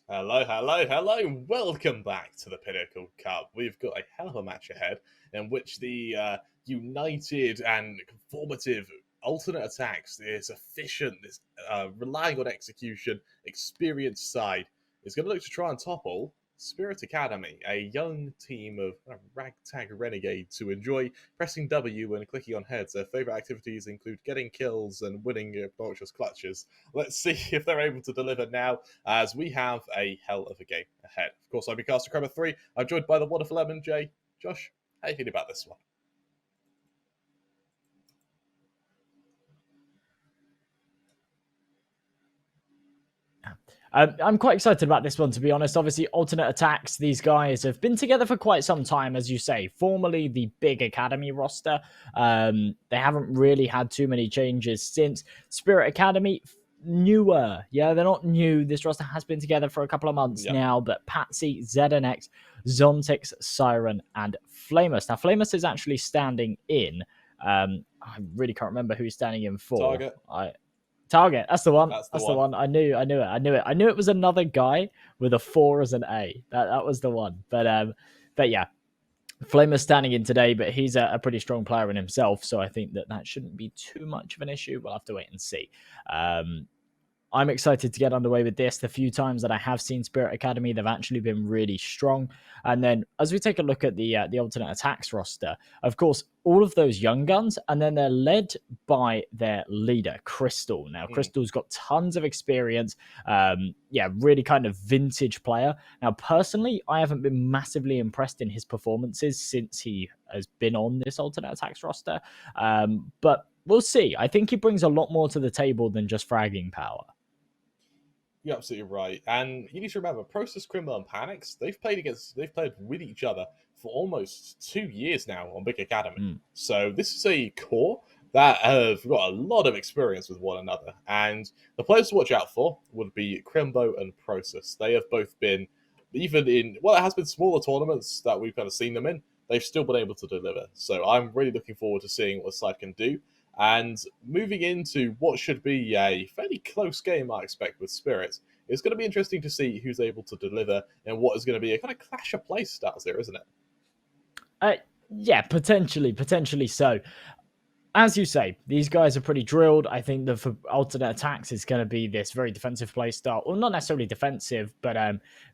Hello, hello, hello. Welcome back to the Pinnacle Cup. We've got a hell of a match ahead in which the united and conformative aTTaX, this efficient, this relying on execution, experienced side, is going to look to try and topple Spirit Academy, a young team of ragtag renegades who enjoy pressing W and clicking on heads. Their favourite activities include getting kills and winning obnoxious clutches. Let's see if they're able to deliver now, as we have a hell of a game ahead. Of course, I'm Caster Crummer 3. I'm joined by the wonderful MJ. Josh, how are you feeling about this one? I'm quite excited about this one, to be honest. Obviously, aTTaX, these guys have been together for quite some time, as you say. Formerly the big Academy roster. They haven't really had too many changes since. Spirit Academy, newer. Yeah, they're not new. This roster has been together for a couple of months now, but Patsy, ZNX, Zontix, Siren, and Flamus. Now, Flamus is actually standing in. I really can't remember who he's standing in for. Target. That's the one. That's the one. I knew it. I knew it was another guy with a 4 as an A. That was the one. But yeah, Flamer's standing in today, but he's a pretty strong player in himself, so I think that shouldn't be too much of an issue. We'll have to wait and see. I'm excited to get underway with this. The few times that I have seen Spirit Academy, they've actually been really strong. And then as we take a look at the aTTaX roster, of course, all of those young guns, and then they're led by their leader, Crystal. Now, Crystal's got tons of experience. Really kind of vintage player. Now, personally, I haven't been massively impressed in his performances since he has been on this aTTaX roster. But we'll see. I think he brings a lot more to the table than just fragging power. You're absolutely right. And you need to remember, Process, Crimble, and Panics, they've played with each other for almost 2 years now on Big Academy. So this is a core that have got a lot of experience with one another. And the players to watch out for would be Crimbo and Process. They have both been, even in, it has been smaller tournaments that we've kind of seen them in, they've still been able to deliver. So I'm really looking forward to seeing what the side can do. And moving into what should be a fairly close game, I expect, with Spirits, it's going to be interesting to see who's able to deliver and what is going to be a kind of clash of play styles here, isn't it? Yeah, potentially so. As you say, these guys are pretty drilled. I think that for alternate aTTaX is going to be this very defensive play style. Well, not necessarily defensive, but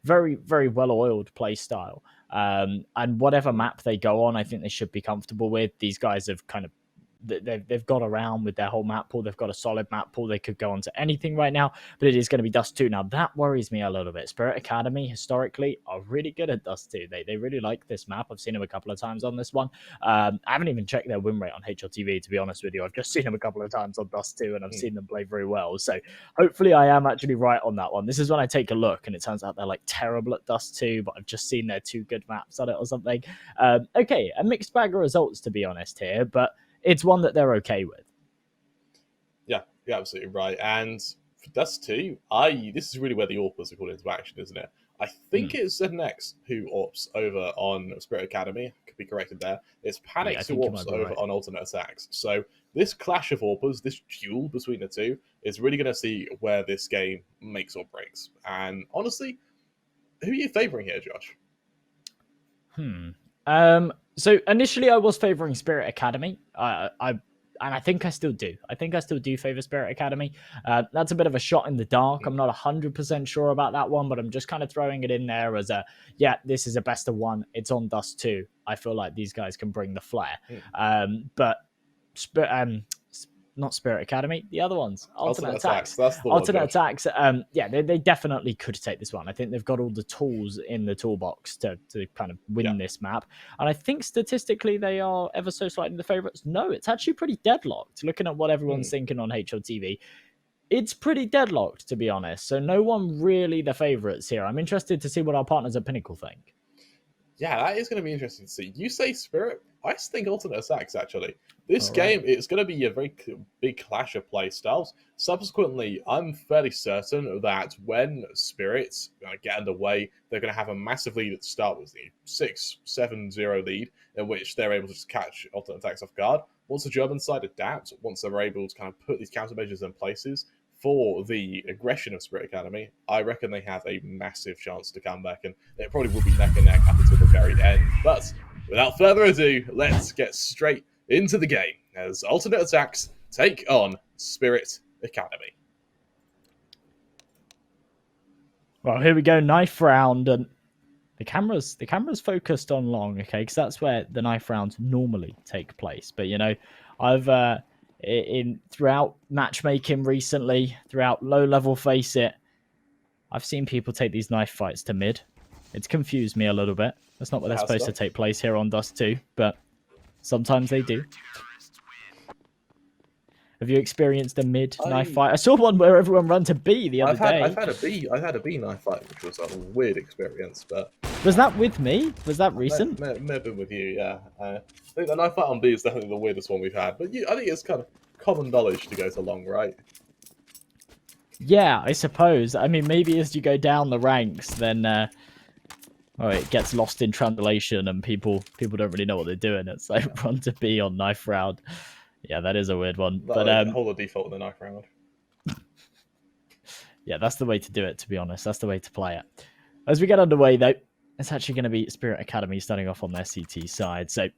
very, very well-oiled play style. And whatever map they go on, I think they should be comfortable with. These guys have kind of they've got around with their whole map pool. They've got a solid map pool. They could go on to anything right now, but it is going to be Dust 2. Now, that worries me a little bit. Spirit Academy, historically, are really good at Dust 2. They really like this map. I've seen them a couple of times on this one. I haven't even checked their win rate on HLTV, to be honest with you. I've just seen them a couple of times on Dust 2, and I've seen them play very well. So hopefully I am actually right on that one. This is when I take a look, and it turns out they're like terrible at Dust 2, but I've just seen their 2 good maps on it or something. Okay, a mixed bag of results, to be honest here, but it's one that they're okay with. Yeah, you're absolutely right. And for Dust 2, this is really where the AWPers are called into action, isn't it? I think it's aTTaX who AWPs over on Spirit Academy. I could be corrected there. It's aTTaX who AWPs over on alternate aTTaX. So this clash of AWPers, this duel between the two, is really going to see where this game makes or breaks. And honestly, who are you favouring here, Josh? So initially I was favoring Spirit Academy. And I think I still do. I think I still do favor Spirit Academy. That's a bit of a shot in the dark. I'm not 100% sure about that one, but I'm just kind of throwing it in there as this is a best of one. It's on Dust 2. I feel like these guys can bring the flair. But not Spirit Academy, the other ones. Alternate aTTaX. That's the alternate aTTaX. They definitely could take this one. I think they've got all the tools in the toolbox to kind of win this map. And I think statistically they are ever so slightly the favourites. No, it's actually pretty deadlocked. Looking at what everyone's thinking on HLTV, it's pretty deadlocked, to be honest. So no one really the favourites here. I'm interested to see what our partners at Pinnacle think. Yeah, that is going to be interesting to see. You say Spirit, I think alternate aTTaX, actually. This game, it's going to be a very big clash of play styles. Subsequently, I'm fairly certain that when Spirits get underway, they're going to have a massive lead at the start with the 6-7-0 lead, in which they're able to just catch alternate aTTaX off guard. Once the German side adapt, once they're able to kind of put these countermeasures in places for the aggression of Spirit Academy, I reckon they have a massive chance to come back, and it probably will be neck and neck up until the very end. But without further ado, let's get straight into the game as alternate aTTaX take on Spirit Academy. Well, here we go, knife round, and the camera's focused on long, okay, because that's where the knife rounds normally take place. But I've throughout matchmaking recently, throughout low level Face It, I've seen people take these knife fights to mid. It's confused me a little bit. That's not what they're supposed to take place here on Dust 2, but sometimes they do. Have you experienced a mid knife fight? I saw one where everyone ran to B the other day. I've had a B knife fight, which was a weird experience. But was that with me? Was that recent? May have been with you, yeah. I think the knife fight on B is definitely the weirdest one we've had. But I think it's kind of common knowledge to go to long, right? Yeah, I suppose. I mean, maybe as you go down the ranks, then it gets lost in translation and people don't really know what they're doing. It's like run to B on knife round. Yeah, that is a weird one. But hold the default in the knife round. Yeah, that's the way to do it, to be honest. That's the way to play it. As we get underway, though, it's actually going to be Spirit Academy starting off on their CT side. So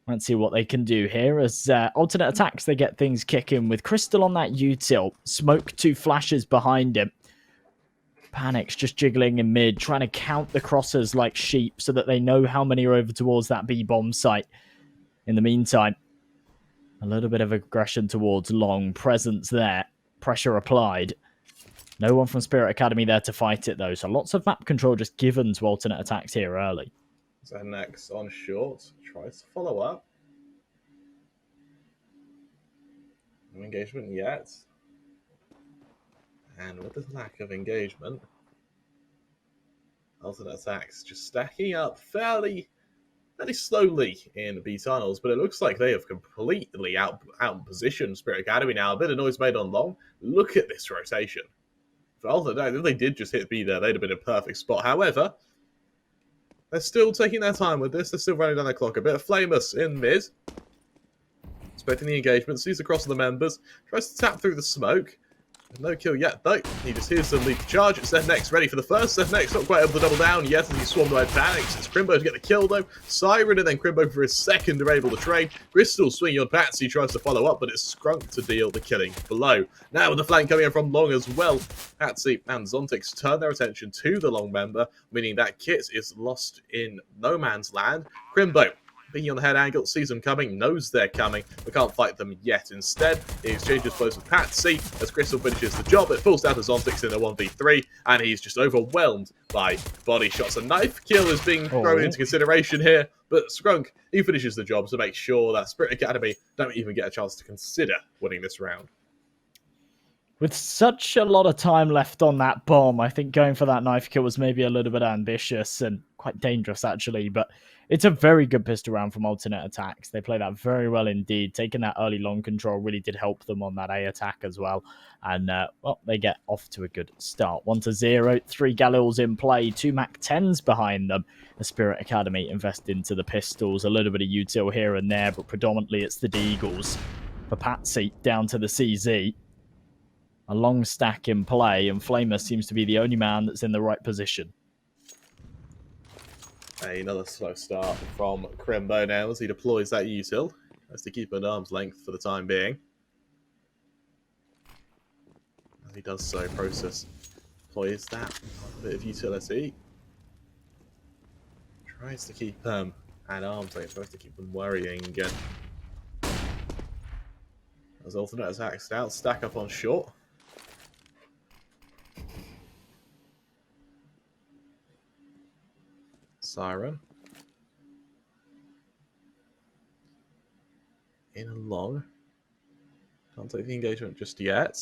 let's see what they can do here. As alternate aTTaX, they get things kicking with Crystal on that U-tilt. Smoke 2 flashes behind him. Panic's just jiggling in mid, trying to count the crossers like sheep so that they know how many are over towards that B-bomb site. In the meantime, a little bit of aggression towards long. Presence there. Pressure applied. No one from Spirit Academy there to fight it, though. So lots of map control just given to alternate aTTaX here early. So next on short, tries to follow up. No engagement yet. And with the lack of engagement, alternate aTTaX just stacking up fairly slowly in B tunnels, but it looks like they have completely out-positioned Spirit Academy now. A bit of noise made on long. Look at this rotation. For alternate, if they did just hit B there, they'd have been a perfect spot. However, they're still taking their time with this. They're still running down the clock. A bit of Flamus in mid. Expecting the engagement. Sees across the members. Tries to tap through the smoke. No kill yet, though. He just hears them lead the charge. It's next ready for the first. Next not quite able to double down yet as he's swarmed by aTTaX. It's Crimbo to get the kill, though. Siren and then Crimbo for his second are able to trade. Crystal swinging on Patsy, tries to follow up, but it's Scrunk to deal the killing below. Now with the flank coming in from long as well, Patsy and Zontix turn their attention to the long member, meaning that Kit is lost in no man's land. Crimbo, being on the head angle, sees them coming, knows they're coming, but can't fight them yet. Instead, he exchanges blows with Patsy as Crystal finishes the job. It falls down to Zontix in a 1v3, and he's just overwhelmed by body shots. A knife kill is being thrown into consideration here, but Scrunk, he finishes the job to make sure that Spirit Academy don't even get a chance to consider winning this round. With such a lot of time left on that bomb, I think going for that knife kill was maybe a little bit ambitious and quite dangerous, actually. But it's a very good pistol round from aTTaX. They play that very well indeed. Taking that early long control really did help them on that A attack as well. And, well, they get off to a good start. 1-0, 3 Galils in play, 2 Mac-10s behind them. The Spirit Academy invest into the pistols. A little bit of util here and there, but predominantly it's the Deagles. For Patsy, down to the CZ. A long stack in play, and Flamer seems to be the only man that's in the right position. Another slow start from Crimbo now as he deploys that util. Has to keep at arm's length for the time being. As he does so, Process deploys that bit of utility. Tries to keep at arm's length, tries to keep them worrying. As alternate attacks out, stack up on short. Siren. In a long. Can't take the engagement just yet.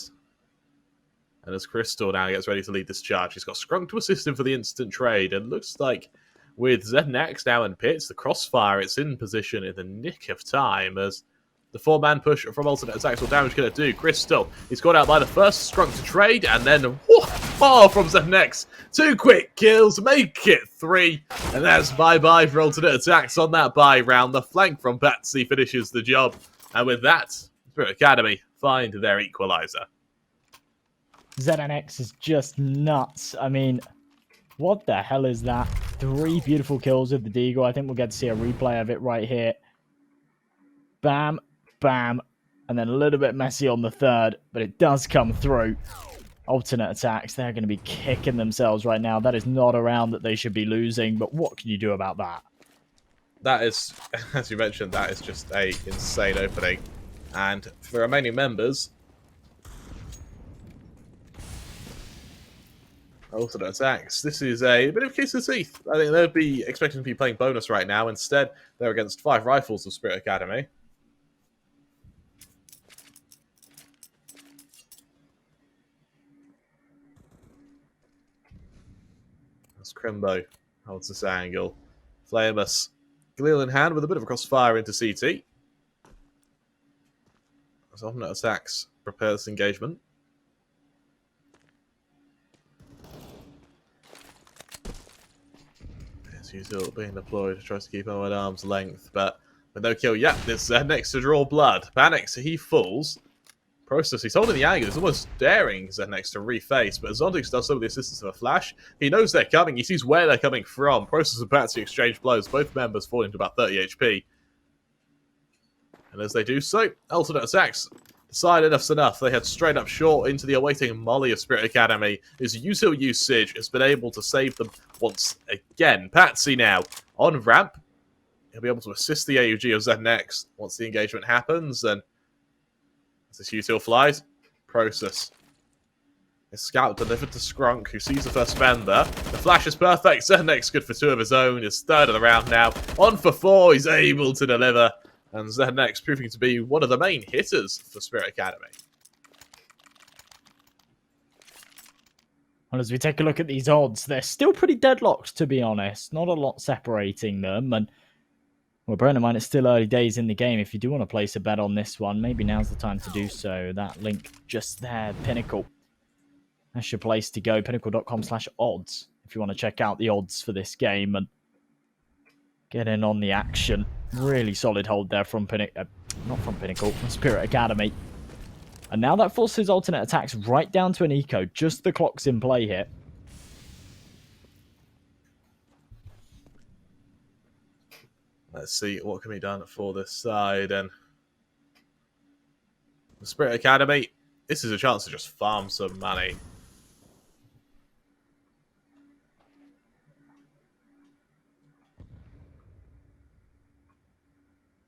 And as Crystal now gets ready to lead this charge, he's got Scrunk to assist him for the instant trade. And looks like with aTTaX now in pits, the crossfire, it's in position in the nick of time as the 4-man push from alternate attacks. What damage can it do? Crystal, he's got out by the first Scrunk to trade, and then whoa, from aTTaX. 2 quick kills, make it 3, and that's bye-bye for alternate attacks on that bye round. The flank from Patsy finishes the job, and with that, Spirit Academy find their equalizer. ZNX is just nuts. I mean, what the hell is that? 3 beautiful kills with the Deagle. I think we'll get to see a replay of it right here. Bam, bam, and then a little bit messy on the third, but it does come through. Alternate attacks, they're going to be kicking themselves right now. That is not a round that they should be losing, but what can you do about that? That is, as you mentioned, that is just a insane opening. And for the remaining members, alternate attacks, this is a bit of a kiss of the teeth. I think they'd be expecting to be playing bonus right now. Instead, they're against 5 rifles of Spirit Academy. As Crimbo holds this angle. Flamus, Galil in hand with a bit of a crossfire into CT. As alternate attacks prepare this engagement. There's util being deployed, tries to keep him at arm's length, but with no kill yet. This next to draw blood. Panics, he falls. Process, he's holding the angle. He's almost daring Znex to reface, but Zontix does so with the assistance of a flash. He knows they're coming. He sees where they're coming from. Process and Patsy exchange blows. Both members falling to about 30 HP. And as they do so, alternate attacks decide enough's enough. They head straight up short into the awaiting molly of Spirit Academy. His util usage has been able to save them once again. Patsy now on ramp. He'll be able to assist the AUG of Znex once the engagement happens, and as this util flies, Process. His scout delivered to Scrunk, who sees the first member. The flash is perfect. Znex good for 2 of his own. His third of the round now. On for 4, he's able to deliver. And Znex proving to be one of the main hitters for Spirit Academy. Well, as we take a look at these odds, they're still pretty deadlocked, to be honest. Not a lot separating them, and well, bearing in mind it's still early days in the game. If you do want to place a bet on this one, maybe now's the time to do so. That link just there, Pinnacle. That's your place to go, pinnacle.com/odds, if you want to check out the odds for this game and get in on the action. Really solid hold there from Pinnacle, from Spirit Academy. And now that forces alternate attacks right down to an eco. Just the clock's in play here. Let's see what can be done for this side. And the Spirit Academy, this is a chance to just farm some money.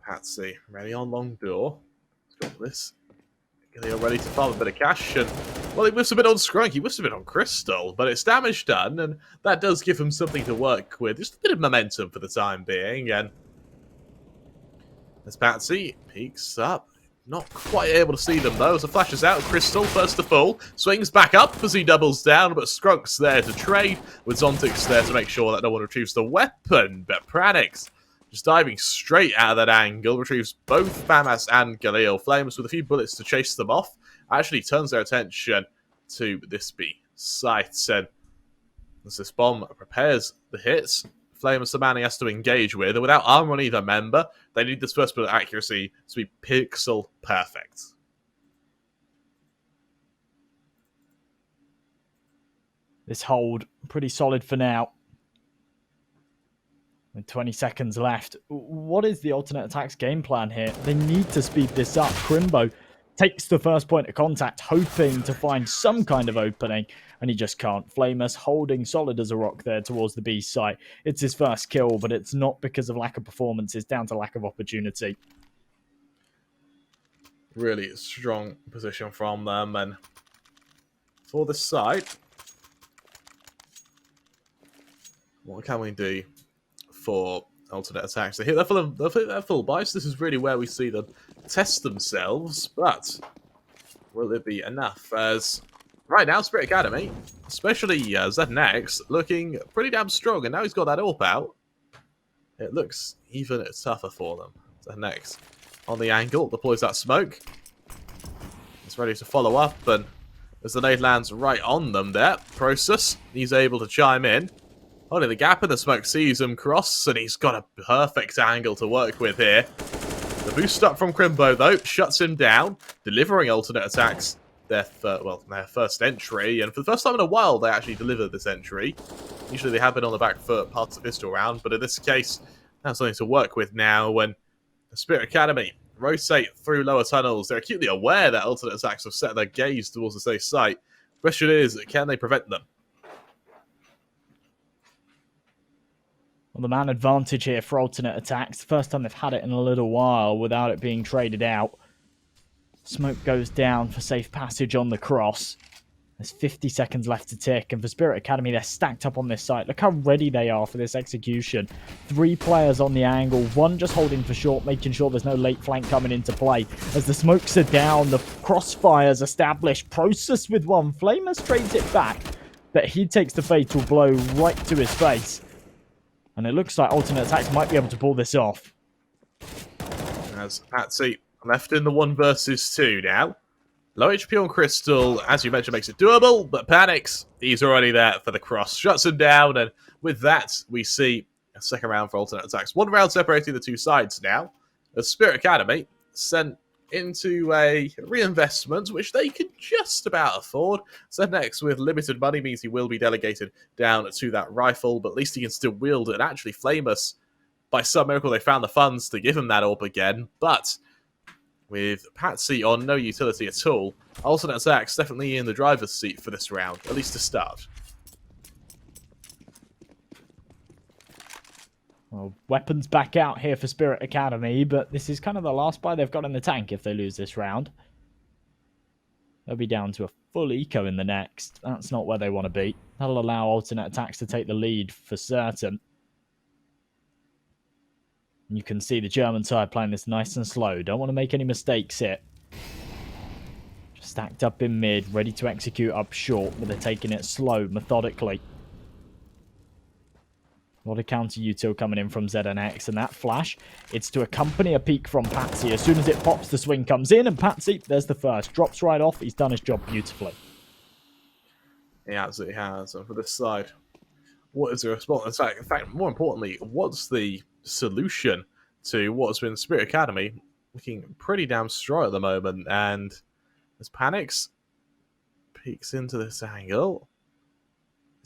Patsy, ready on long door. Let's got this. Galil ready to farm a bit of cash, and well, he whiffs a bit on Scrunk, he whiffs a bit on Crystal, but it's damage done, and that does give him something to work with. Just a bit of momentum for the time being, and as Patsy peeks up, not quite able to see them though, as it flashes out. Crystal, first to fall, swings back up as he doubles down, but Skrunk's there to trade, with Zontix there to make sure that no one retrieves the weapon, but Pranix just diving straight out of that angle, retrieves both Famas and Galil. Flames with a few bullets to chase them off, actually turns their attention to this B site. And as this bomb prepares the hits, Flamer Samani has to engage with, and without armor on either member, they need this first bullet accuracy to be pixel perfect. This hold, pretty solid for now. With 20 seconds left. What is the alternate attacks game plan here? They need to speed this up. Crimbo takes the first point of contact, hoping to find some kind of opening, and he just can't. Flamus holding solid as a rock there towards the B site. It's his first kill, but it's not because of lack of performance. It's down to lack of opportunity. Really strong position from them, and for this side, what can we do for alternate attacks? They hit their full bias. This is really where we see them test themselves, but will it be enough? As right now, Spirit Academy, especially ZNX, looking pretty damn strong, and now he's got that AWP out. It looks even tougher for them. ZNX on the angle, deploys that smoke. It's ready to follow up, and as the nade lands right on them there, Process, he's able to chime in. Holding the gap in the smoke, sees him cross, and he's got a perfect angle to work with here. The boost up from Crimbo, though, shuts him down, delivering alternate attacks. Their first entry, and for the first time in a while, they actually delivered this entry. Usually they have been on the back foot parts of pistol round, but in this case, that's something to work with now when the Spirit Academy rotate through lower tunnels. They're acutely aware that alternate attacks have set their gaze towards the safe site. The question is, can they prevent them? Well, the man advantage here for alternate attacks. First time they've had it in a little while without it being traded out. Smoke goes down for safe passage on the cross. There's 50 seconds left to tick, and for Spirit Academy, they're stacked up on this site. Look how ready they are for this execution. 3 players on the angle, 1 just holding for short, making sure there's no late flank coming into play. As the smokes are down, the crossfires established. Process with 1. Flamer trades it back, but he takes the fatal blow right to his face. And it looks like alternate attacks might be able to pull this off. As Patsy left in the 1 versus 2 now. Low HP on Crystal, as you mentioned, makes it doable, but Panics, he's already there for the cross. Shuts him down, and with that, we see a second round for alternate attacks. 1 round separating the 2 sides now. The Spirit Academy sent into a reinvestment, which they can just about afford. ZNX, with limited money, means he will be delegated down to that rifle, but at least he can still wield it. And actually, Flamus, by some miracle, they found the funds to give him that AWP again, but with Patsy on no utility at all, alternate attacks definitely in the driver's seat for this round, at least to start. Well, weapons back out here for Spirit Academy, but this is kind of the last buy they've got in the tank if they lose this round. They'll be down to a full eco in the next. That's not where they want to be. That'll allow alternate attacks to take the lead for certain. And you can see the German side playing this nice and slow. Don't want to make any mistakes here. Just stacked up in mid, ready to execute up short, but they're taking it slow, methodically. A lot of counter util coming in from ZNX, and that flash, it's to accompany a peek from Patsy. As soon as it pops, the swing comes in, and Patsy, there's the first. Drops right off. He's done his job beautifully. He absolutely has. And for this side, what is the response? In fact, more importantly, what's the solution to what's been Spirit Academy looking pretty damn strong at the moment? And As Panics peeks into this angle.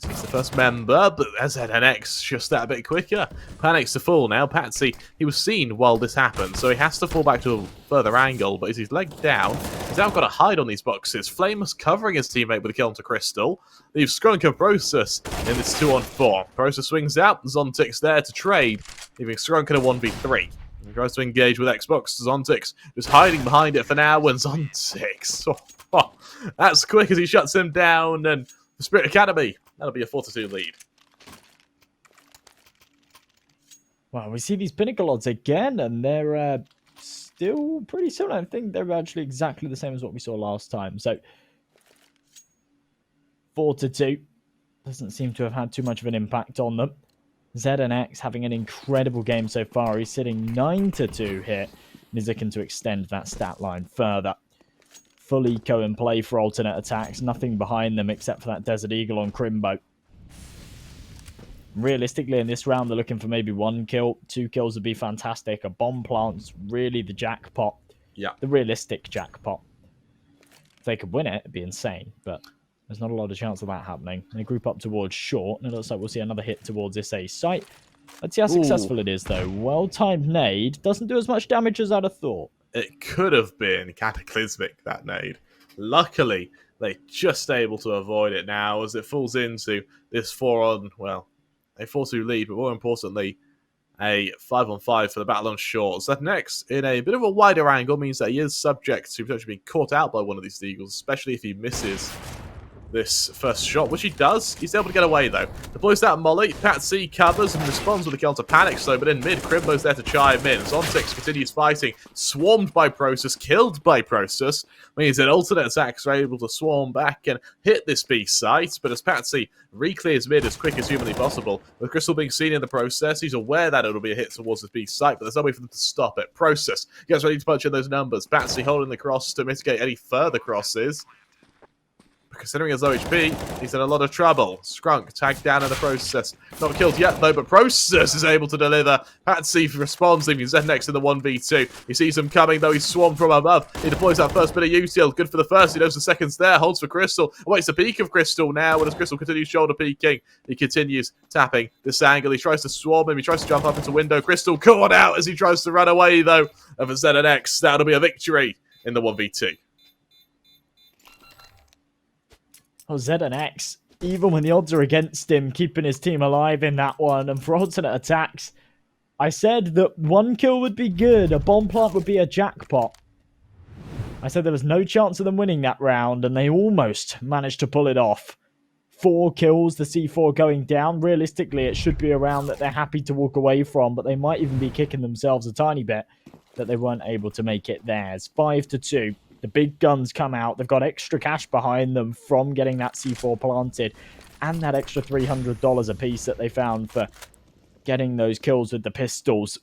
He's the first member, but as aTTaX just that a bit quicker. Panics to fall now. Patsy, he was seen while this happened, so he has to fall back to a further angle, but as he's legged down, he's now got to hide on these boxes. Flamus covering his teammate with a kill onto Crystal. Leaves Skunk and Process in this 2-on-4. Process swings out, Zontix there to trade, leaving Skunk in a 1v3. He tries to engage with Xbox. Zontix just hiding behind it for now, when Zontix, that's quick as he shuts him down, and the Spirit Academy, that'll be a 4-2 lead. Well, we see these Pinnacle odds again, and they're still pretty similar. I think they're actually exactly the same as what we saw last time. So, 4-2. Doesn't seem to have had too much of an impact on them. aTTaX having an incredible game so far. He's sitting 9-2 here, and he's looking to extend that stat line further. Full eco in play for alternate attacks. Nothing behind them except for that Desert Eagle on Crimbo. Realistically, in this round, they're looking for maybe 1 kill. 2 kills would be fantastic. A bomb plant's really the jackpot. Yeah. The realistic jackpot. If they could win it, it'd be insane. But there's not a lot of chance of that happening. They group up towards short, and it looks like we'll see another hit towards this A site. Let's see how successful it is, though. Well-timed nade. Doesn't do as much damage as I'd have thought. It could have been cataclysmic, that nade. Luckily, they're just able to avoid it now as it falls into this 4-on, well, a 4-2 lead, but more importantly, a 5-on-5 for the battle on short. So next, in a bit of a wider angle, means that he is subject to potentially being caught out by one of these Eagles, especially if he misses this first shot, which he does. He's able to get away, though. Deploys that molly. Patsy covers and responds with a counter panic, though, but in mid, Crimbo's there to chime in. Zontix continues fighting, swarmed by Process, killed by Process. Means that alternate attacks are able to swarm back and hit this B site, but as Patsy re-clears mid as quick as humanly possible, with Crystal being seen in the process, he's aware that it'll be a hit towards this B site, but there's no way for them to stop it. Process gets ready to punch in those numbers. Patsy holding the cross to mitigate any further crosses. Considering his OHP, he's in a lot of trouble. Skrunk tagged down in the process. Not killed yet, though, but Process is able to deliver. Patsy responds, leaving aTTaX in the 1v2. He sees him coming, though he's swarmed from above. He deploys that first bit of util. Good for the first. He knows the second's there. Holds for Crystal. Awaits the peek of Crystal now. And as Crystal continues shoulder peeking, he continues tapping this angle. He tries to swarm him. He tries to jump up into window. Crystal caught out as he tries to run away, though, of aTTaX. That'll be a victory in the 1v2. Oh, aTTaX, even when the odds are against him, keeping his team alive in that one. And for alternate attacks, I said that 1 kill would be good. A bomb plant would be a jackpot. I said there was no chance of them winning that round, and they almost managed to pull it off. 4 kills, the C4 going down. Realistically, it should be a round that they're happy to walk away from, but they might even be kicking themselves a tiny bit that they weren't able to make it theirs. 5-2. The big guns come out. They've got extra cash behind them from getting that C4 planted and that extra $300 a piece that they found for getting those kills with the pistols.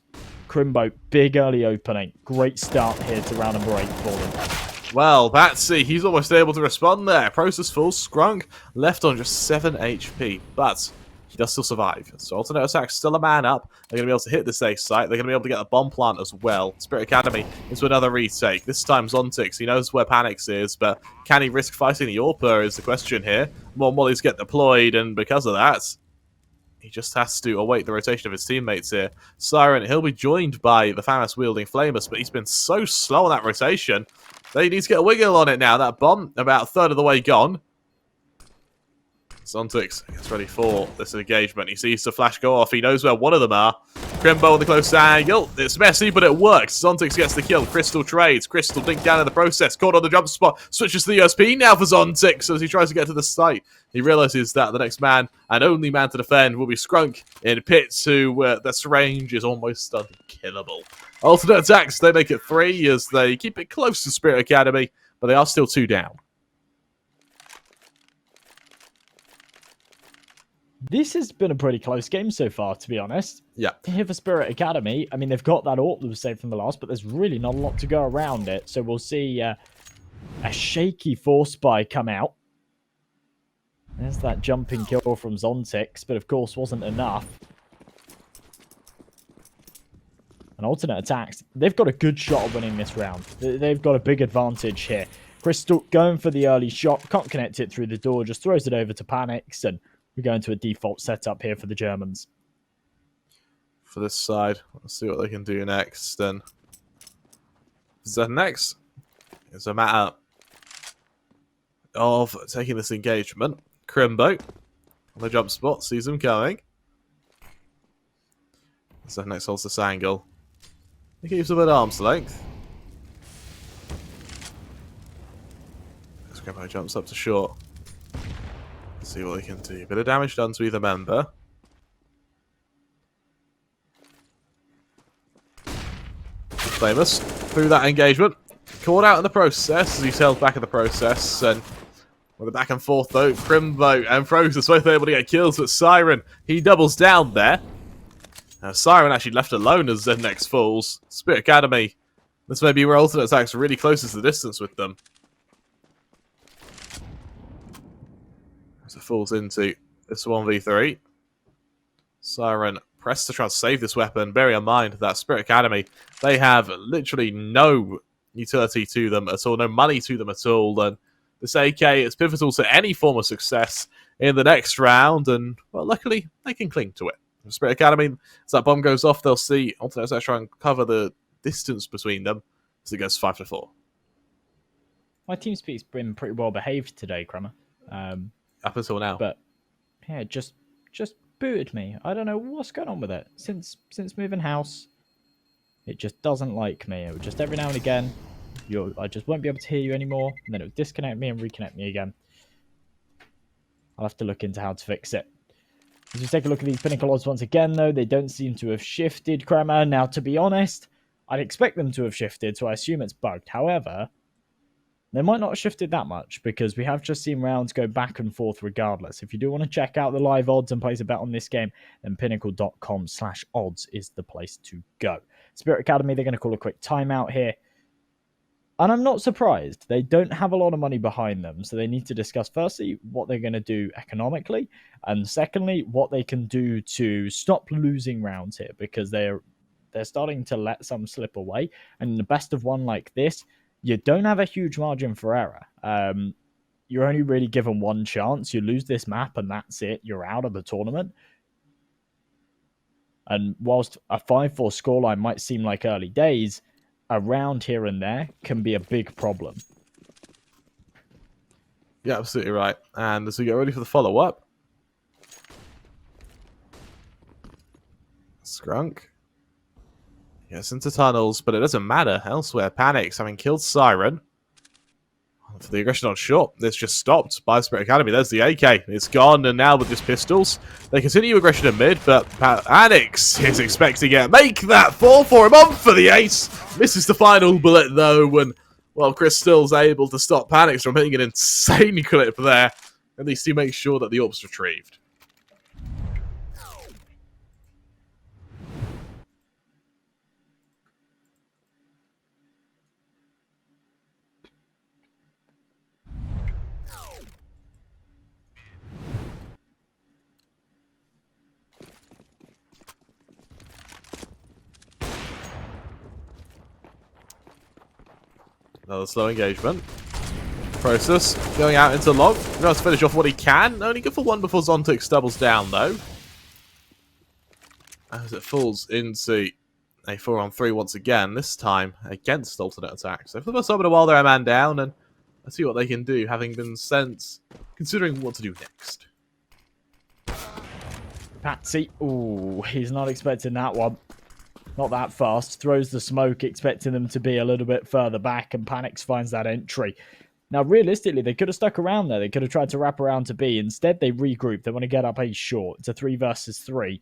Crimbo, big early opening. Great start here to round number 8 for them. Well, Patsy, he's almost able to respond there. Process full, Skrunk left on just 7 HP, but he does still survive. So alternate attacks still a man up. They're going to be able to hit this A site. They're going to be able to get the bomb plant as well. Spirit Academy into another retake. This time Zontix. He knows where Panics is, but can he risk fighting the AWPer is the question here. More mollies get deployed, and because of that, he just has to await the rotation of his teammates here. Siren, he'll be joined by the FAMAS-wielding Flamus, but he's been so slow on that rotation that he needs to get a wiggle on it now. That bomb, about a third of the way gone. Zontix gets ready for this engagement. He sees the flash go off. He knows where one of them are. Crimbo on the close angle. It's messy, but it works. Zontix gets the kill. Crystal trades. Crystal dinked down in the process. Caught on the jump spot. Switches to the USP now for Zontix as he tries to get to the site. He realizes that the next man and only man to defend will be Skrunk in pits, who this range is almost unkillable. Alternate attacks, they make it 3 as they keep it close to Spirit Academy, but they are still 2 down. This has been a pretty close game so far, to be honest. Yeah. Here for Spirit Academy, I mean, they've got that AWP that was saved from the last, but there's really not a lot to go around it. So we'll see a shaky force spy come out. There's that jumping kill from Zontix, but of course wasn't enough. And alternate attacks, they've got a good shot of winning this round. They've got a big advantage here. Crystal going for the early shot. Can't connect it through the door. Just throws it over to aTTaX. And we go into a default setup here for the Germans. For this side, let's see what they can do next. And next is a matter of taking this engagement. Crimbo on the jump spot, sees him going. Next holds this angle. He keeps him at arm's length. Crimbo jumps up to short. Let's see what they can do. Bit of damage done to either member. Famous through that engagement. Caught out in the process as he's held back in the process. And with a back and forth though, Crimbo and Frozen both able to get kills, but Siren, he doubles down there. Now Siren actually left alone as ZNX falls. Spirit Academy, this may be where aTTaX really closes the distance with them. As it falls into this 1v3. Siren pressed to try and save this weapon. Bear in mind that Spirit Academy, they have literally no utility to them at all, no money to them at all, and this AK is pivotal to any form of success in the next round, and, well, luckily, they can cling to it. Spirit Academy, as that bomb goes off, they'll see aTTaX try and cover the distance between them as it goes 5-4. My team speak's been pretty well behaved today, Crummer. Up until now. But, yeah, just booted me. I don't know what's going on with it. Since moving house, it just doesn't like me. It would just every now and again, I just won't be able to hear you anymore, and then it would disconnect me and reconnect me again. I'll have to look into how to fix it. As we take a look at these Pinnacle odds once again, though, they don't seem to have shifted, Kramer. Now, to be honest, I'd expect them to have shifted, so I assume it's bugged. However, they might not have shifted that much, because we have just seen rounds go back and forth regardless. If you do want to check out the live odds and place a bet on this game, then pinnacle.com/odds is the place to go. Spirit Academy, they're going to call a quick timeout here. And I'm not surprised. They don't have a lot of money behind them, so they need to discuss, firstly, what they're going to do economically, and secondly, what they can do to stop losing rounds here, because they're starting to let some slip away. And in the best of one like this, you don't have a huge margin for error. You're only really given one chance. You lose this map, and that's it. You're out of the tournament. And whilst a 5-4 scoreline might seem like early days, a round here and there can be a big problem. Yeah, absolutely right. And as we get ready for the follow-up, Skrunk gets into tunnels, but it doesn't matter. Elsewhere, aTTaX, having killed Siren. For the aggression on short, it's just stopped by Spirit Academy. There's the AK. It's gone, and now with just pistols, they continue aggression in mid, but aTTaX is expecting it. Make that fall for him, on for the ace. Misses the final bullet, though, and, well, Crystal's able to stop aTTaX from hitting an insane clip there. At least he makes sure that the orb's retrieved. Another slow engagement. Process going out into long. He tries to finish off what he can. Only good for one before aTTaX doubles down, though. As it falls into a 4-on-3 once again, this time against alternate attacks. So for the first time in a while, they're a man down, and let's see what they can do, having been sent, considering what to do next. Patsy, ooh, he's not expecting that one. Not that fast. Throws the smoke, expecting them to be a little bit further back, and aTTaX finds that entry. Now, realistically, they could have stuck around there. They could have tried to wrap around to B. Instead, they regroup. They want to get up A short. It's a 3 versus 3.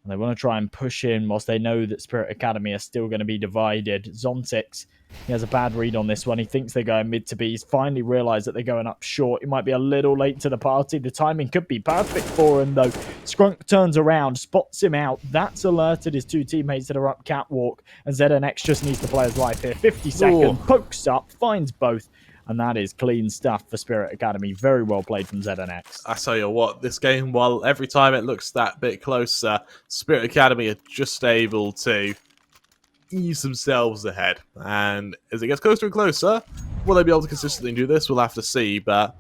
And they want to try and push in whilst they know that Spirit Academy are still going to be divided. aTTaX, he has a bad read on this one. He thinks they're going mid to B. He's finally realised that they're going up short. He might be a little late to the party. The timing could be perfect for him, though. Skrunk turns around, spots him out. That's alerted his two teammates that are up catwalk. And ZNX just needs to play his life here. 50 seconds, pokes up, finds both. And that is clean stuff for Spirit Academy. Very well played from ZNX. I tell you what, this game, while every time it looks that bit closer, Spirit Academy are just able to ease themselves ahead. And as it gets closer and closer, will they be able to consistently do this? We'll have to see, but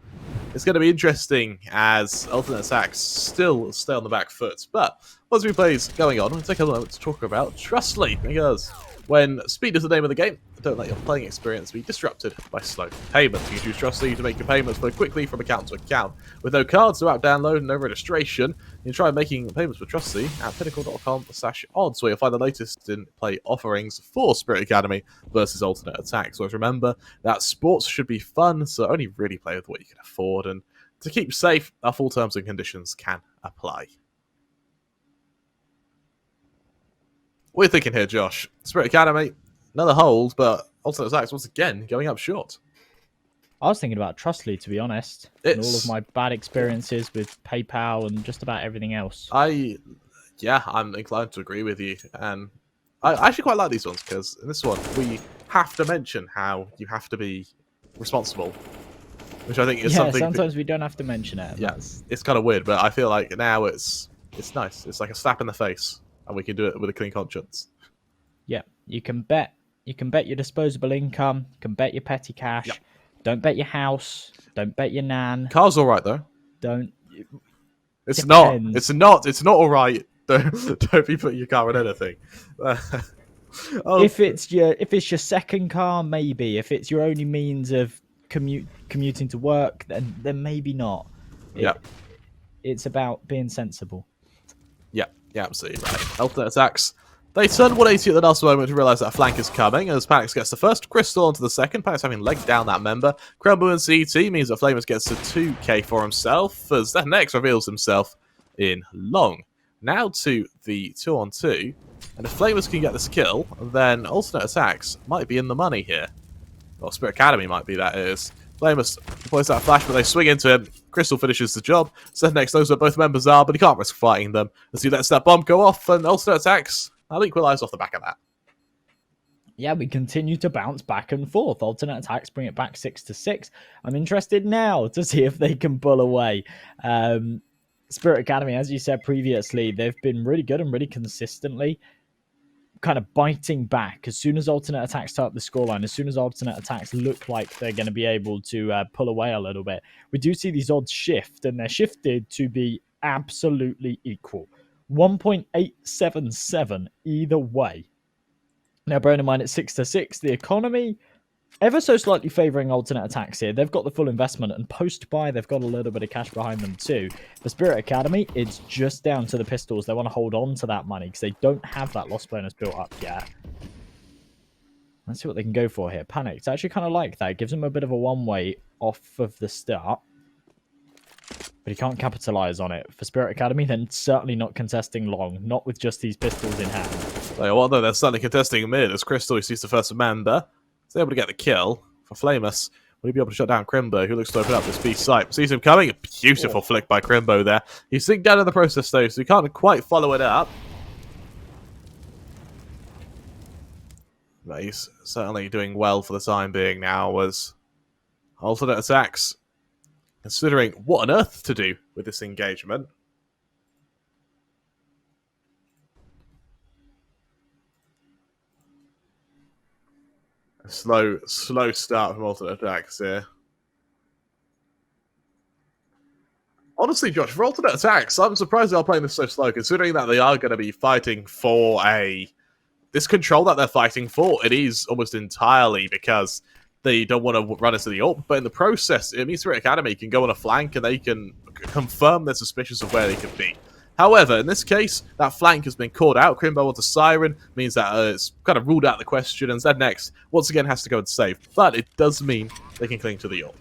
it's going to be interesting as alternate aTTaX still stay on the back foot. But once replay's going on, we'll take a moment to talk about Trustly, because when speed is the name of the game, don't let your playing experience be disrupted by slow payments. You can use Trustly to make your payments flow quickly from account to account. With no cards, no app download, no registration, you can try making payments with Trustly at pinnacle.com/odds, where you'll find the latest in-play offerings for Spirit Academy versus alternate aTTaX. So remember that sports should be fun, so only really play with what you can afford, and to keep safe, our full terms and conditions can apply. What are you thinking here, Josh? Spirit Academy, another hold, but alternate aTTaX once again going up short. I was thinking about Trustly, to be honest. And all of my bad experiences with PayPal and just about everything else. Yeah, I'm inclined to agree with you. And I actually quite like these ones, because in this one, we have to mention how you have to be responsible. Which I think is something... sometimes we don't have to mention it. Yeah, it's kind of weird, but I feel like now it's nice. It's like a slap in the face, and we can do it with a clean conscience. Yeah, you can bet. You can bet your disposable income. You can bet your petty cash. Yep. Don't bet your house. Don't bet your nan. Car's all right though. Don't. It's not. It's not. It's not all right. Don't be putting your car in anything. If it's your second car, maybe. If it's your only means of commuting to work, then maybe not. Yeah. It's about being sensible. Yeah, absolutely right. Alternate aTTaX. They turn 180 at the last moment to realise that a flank is coming, as aTTaX gets the first, Crystal onto the second. aTTaX having legged down that member. Crumble and CT means that Flamers gets a 2k for himself, as aTTaX reveals himself in long. Now to the 2-on-2, and if Flamers can get this kill, then alternate aTTaX might be in the money here. Well, Spirit Academy might be, that is. Flamers deploys that flash, but they swing into him. Crystal finishes the job. aTTaX knows where both members are, but he can't risk fighting them, as he lets that bomb go off, and alternate aTTaX, I'll equalise off the back of that. Yeah, we continue to bounce back and forth. Alternate aTTaX bring it back 6-6. I'm interested now to see if they can pull away. Spirit Academy, as you said previously, they've been really good and really consistently kind of biting back. As soon as alternate aTTaX start the scoreline, as soon as alternate aTTaX look like they're going to be able to pull away a little bit, we do see these odds shift, and they're shifted to be absolutely equal. 1.877 either way. Now, bearing in mind it's 6-6, the economy ever so slightly favouring alternate aTTaX here. They've got the full investment, and post-buy, they've got a little bit of cash behind them too. For Spirit Academy, it's just down to the pistols. They want to hold on to that money because they don't have that loss bonus built up yet. Let's see what they can go for here. Panicked. I actually kind of like that. It gives them a bit of a one-way off of the start. But he can't capitalise on it. For Spirit Academy, then certainly not contesting long. Not with just these pistols in hand. Well, though, they're certainly contesting mid, as Crystal, who sees the first member, is able to get the kill. For Flamus, will he be able to shut down Crimbo, who looks to open up this B site? Sees him coming. A beautiful flick by Crimbo there. He's synced down in the process, though, so he can't quite follow it up. But he's certainly doing well for the time being now, as alternate aTTaX considering what on earth to do with this engagement. A slow start from alternate aTTaX here. Honestly, Josh, for alternate aTTaX, I'm surprised they are playing this so slow, considering that they are going to be fighting for this control that they're fighting for. It is almost entirely because they don't want to run into the AWP, but in the process, it means Spirit Academy can go on a flank and they can confirm their suspicions of where they could be. However, in this case, that flank has been called out. Crimbo wants a siren, means that it's kind of ruled out the question, and Znext once again has to go and save. But it does mean they can cling to the AWP.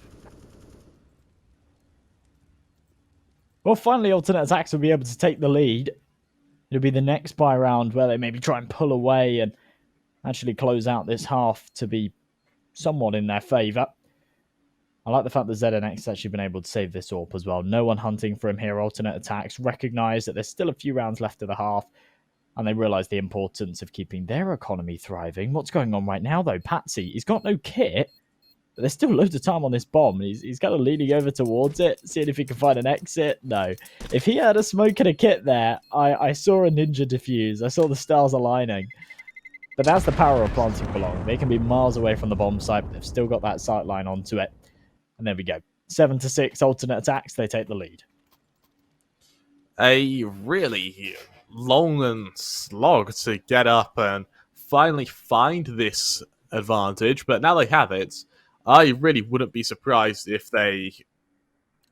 Well, finally, alternate aTTaX will be able to take the lead. It'll be the next buy round where they maybe try and pull away and actually close out this half to be somewhat in their favour. I like the fact that ZNX has actually been able to save this AWP as well. No one hunting for him here. Alternate aTTaX recognise that there's still a few rounds left of the half, and they realise the importance of keeping their economy thriving. What's going on right now, though? Patsy, he's got no kit, but there's still loads of time on this bomb. He's kind of leaning over towards it, seeing if he can find an exit. No. If he had a smoke and a kit there, I saw a ninja defuse. I saw the stars aligning. But that's the power of planting for long. They can be miles away from the bomb site, but they've still got that sight line onto it. And there we go. 7-6 alternate attacks. They take the lead. A really long and slog to get up and finally find this advantage, but now they have it. I really wouldn't be surprised if they...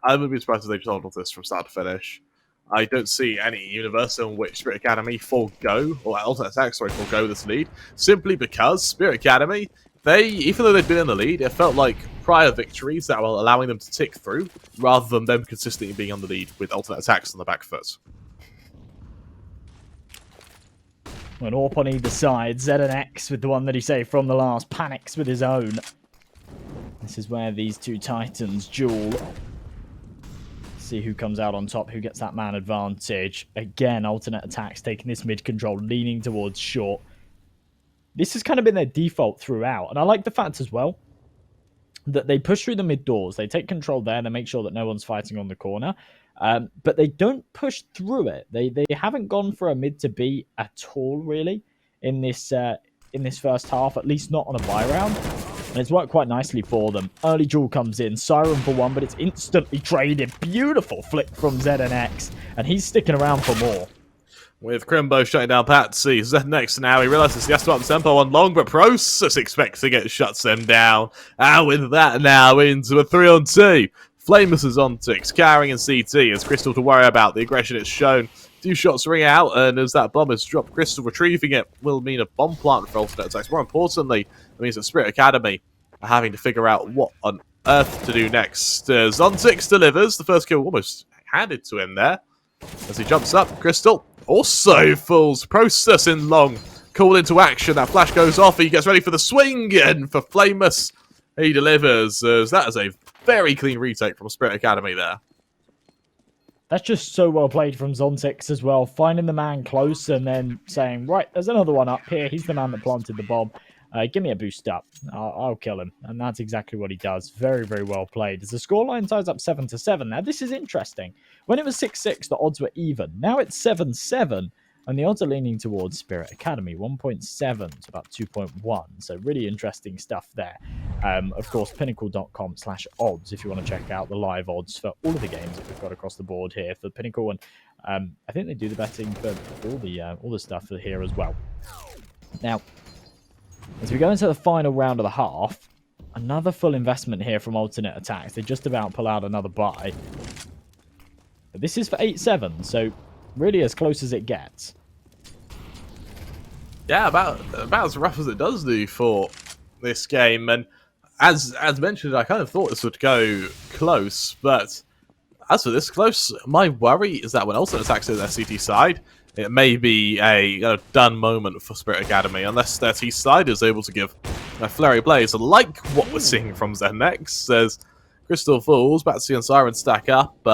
I wouldn't be surprised if they just hold this from start to finish. I don't see any universe in which Spirit Academy forego, or Alternate Attack, forego this lead, simply because Spirit Academy, even though they'd been in the lead, it felt like prior victories that were allowing them to tick through, rather than them consistently being on the lead with Alternate Attacks on the back foot. An AWP on either side. ZNX with the one that he saved from the last. Panics with his own. This is where these two Titans duel. See who comes out on top, who gets that man advantage. Again, alternate attacks taking this mid control, leaning towards short. This has kind of been their default throughout. And I like the fact as well that they push through the mid doors. They take control there. They make sure that no one's fighting on the corner. But they don't push through it. They haven't gone for a mid to B at all, really, in this first half, at least not on a buy round. And it's worked quite nicely for them. Early duel comes in. Siren for one, but it's instantly traded. Beautiful flick from ZNX. And he's sticking around for more. With Crimbo shutting down Patsy, ZNX now, he realises he has to up the tempo on long, but Process expecting it, shuts them down. And with that now into a 3-on-2. Flamus is on ticks, carrying in CT as Crystal to worry about. The aggression it's shown. 2 shots ring out, and as that bomb is dropped, Crystal retrieving it will mean a bomb plant for alternate attacks. More importantly, it means that Spirit Academy are having to figure out what on earth to do next. Zontix delivers. The first kill almost handed to him there. As he jumps up, Crystal also fools Process in long. Call into action. That flash goes off. He gets ready for the swing, and for Flamus, he delivers. That is a very clean retake from Spirit Academy there. That's just so well played from Zontix as well. Finding the man close and then saying, right, there's another one up here. He's the man that planted the bomb. Give me a boost up. I'll kill him. And that's exactly what he does. Very, very well played. As the scoreline ties up 7-7. Now, this is interesting. When it was 6-6, the odds were even. Now it's 7-7. And the odds are leaning towards Spirit Academy, 1.7 to about 2.1. So really interesting stuff there. Of course, pinnacle.com/odds if you want to check out the live odds for all of the games that we've got across the board here for Pinnacle. And I think they do the betting for all the stuff here as well. Now, as we go into the final round of the half, another full investment here from alternate attacks. They just about pull out another buy. But this is for 8-7, so really as close as it gets. Yeah, about as rough as it does do for this game. And as mentioned, I kind of thought this would go close, but as for this close, my worry is that when alternate attacks is their CT side, it may be a done moment for Spirit Academy, unless their T side is able to give a flurry blaze, like what we're seeing from ZenX. As Crystal falls, Batsy and Siren stack up.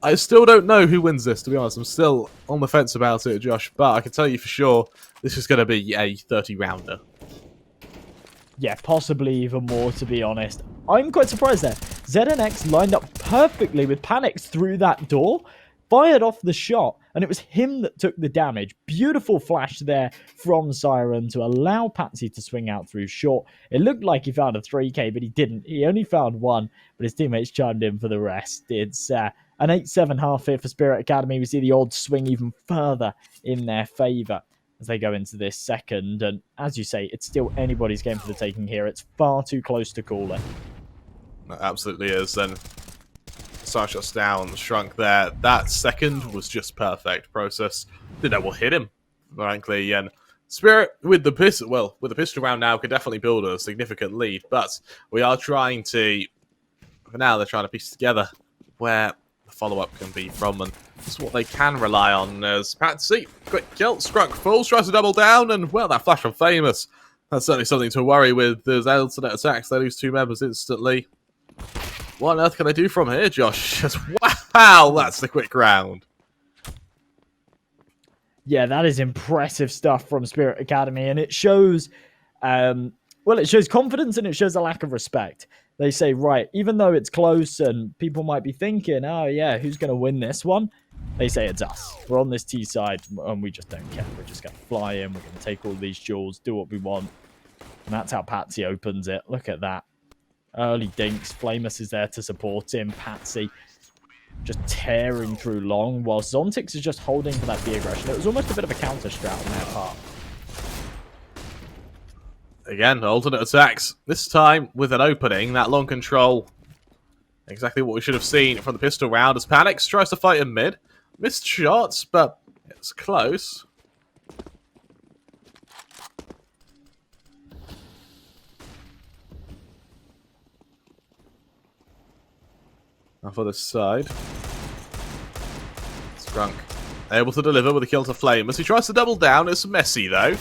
I still don't know who wins this, to be honest. I'm still on the fence about it, Josh, but I can tell you for sure this is going to be a 30-rounder. Yeah, possibly even more, to be honest. I'm quite surprised there. ZNX lined up perfectly with Panics through that door, fired off the shot, and it was him that took the damage. Beautiful flash there from Siren to allow Patsy to swing out through short. It looked like he found a 3k, but he didn't. He only found one, but his teammates chimed in for the rest. It's an 8-7 half here for Spirit Academy. We see the odds swing even further in their favour as they go into this second. And as you say, it's still anybody's game for the taking here. It's far too close to call it. It absolutely is. And Star shots down, shrunk there. That second was just perfect. Process didn't know what hit him, frankly. And Spirit, with the pistol round now, could definitely build a significant lead. But we are trying to, for now, they're trying to piece together where the follow-up can be from, and it's what they can rely on. As Patsy, quick kill, Scrunk falls, tries to double down, and well, that flash from Famous. That's certainly something to worry with. There's alternate attacks, they lose 2 members instantly. What on earth can I do from here, Josh? Wow, that's the quick round. Yeah, that is impressive stuff from Spirit Academy, and it shows, it shows confidence and it shows a lack of respect. They say, right, even though it's close and people might be thinking, oh yeah, who's going to win this one? they say it's us. We're on this T side, and we just don't care. We're just going to fly in. We're going to take all these jewels, do what we want. And that's how Patsy opens it. Look at that. Early dinks. Flamus is there to support him. Patsy just tearing through long, while Zontix is just holding for that B aggression. It was almost a bit of a counter strat on their part. Again, alternate attacks. This time with an opening. That long control. Exactly what we should have seen from the pistol round as aTTaX tries to fight in mid. Missed shots, but it's close. Now for this side. Scrunk able to deliver with a kill to Flame as he tries to double down. It's messy though.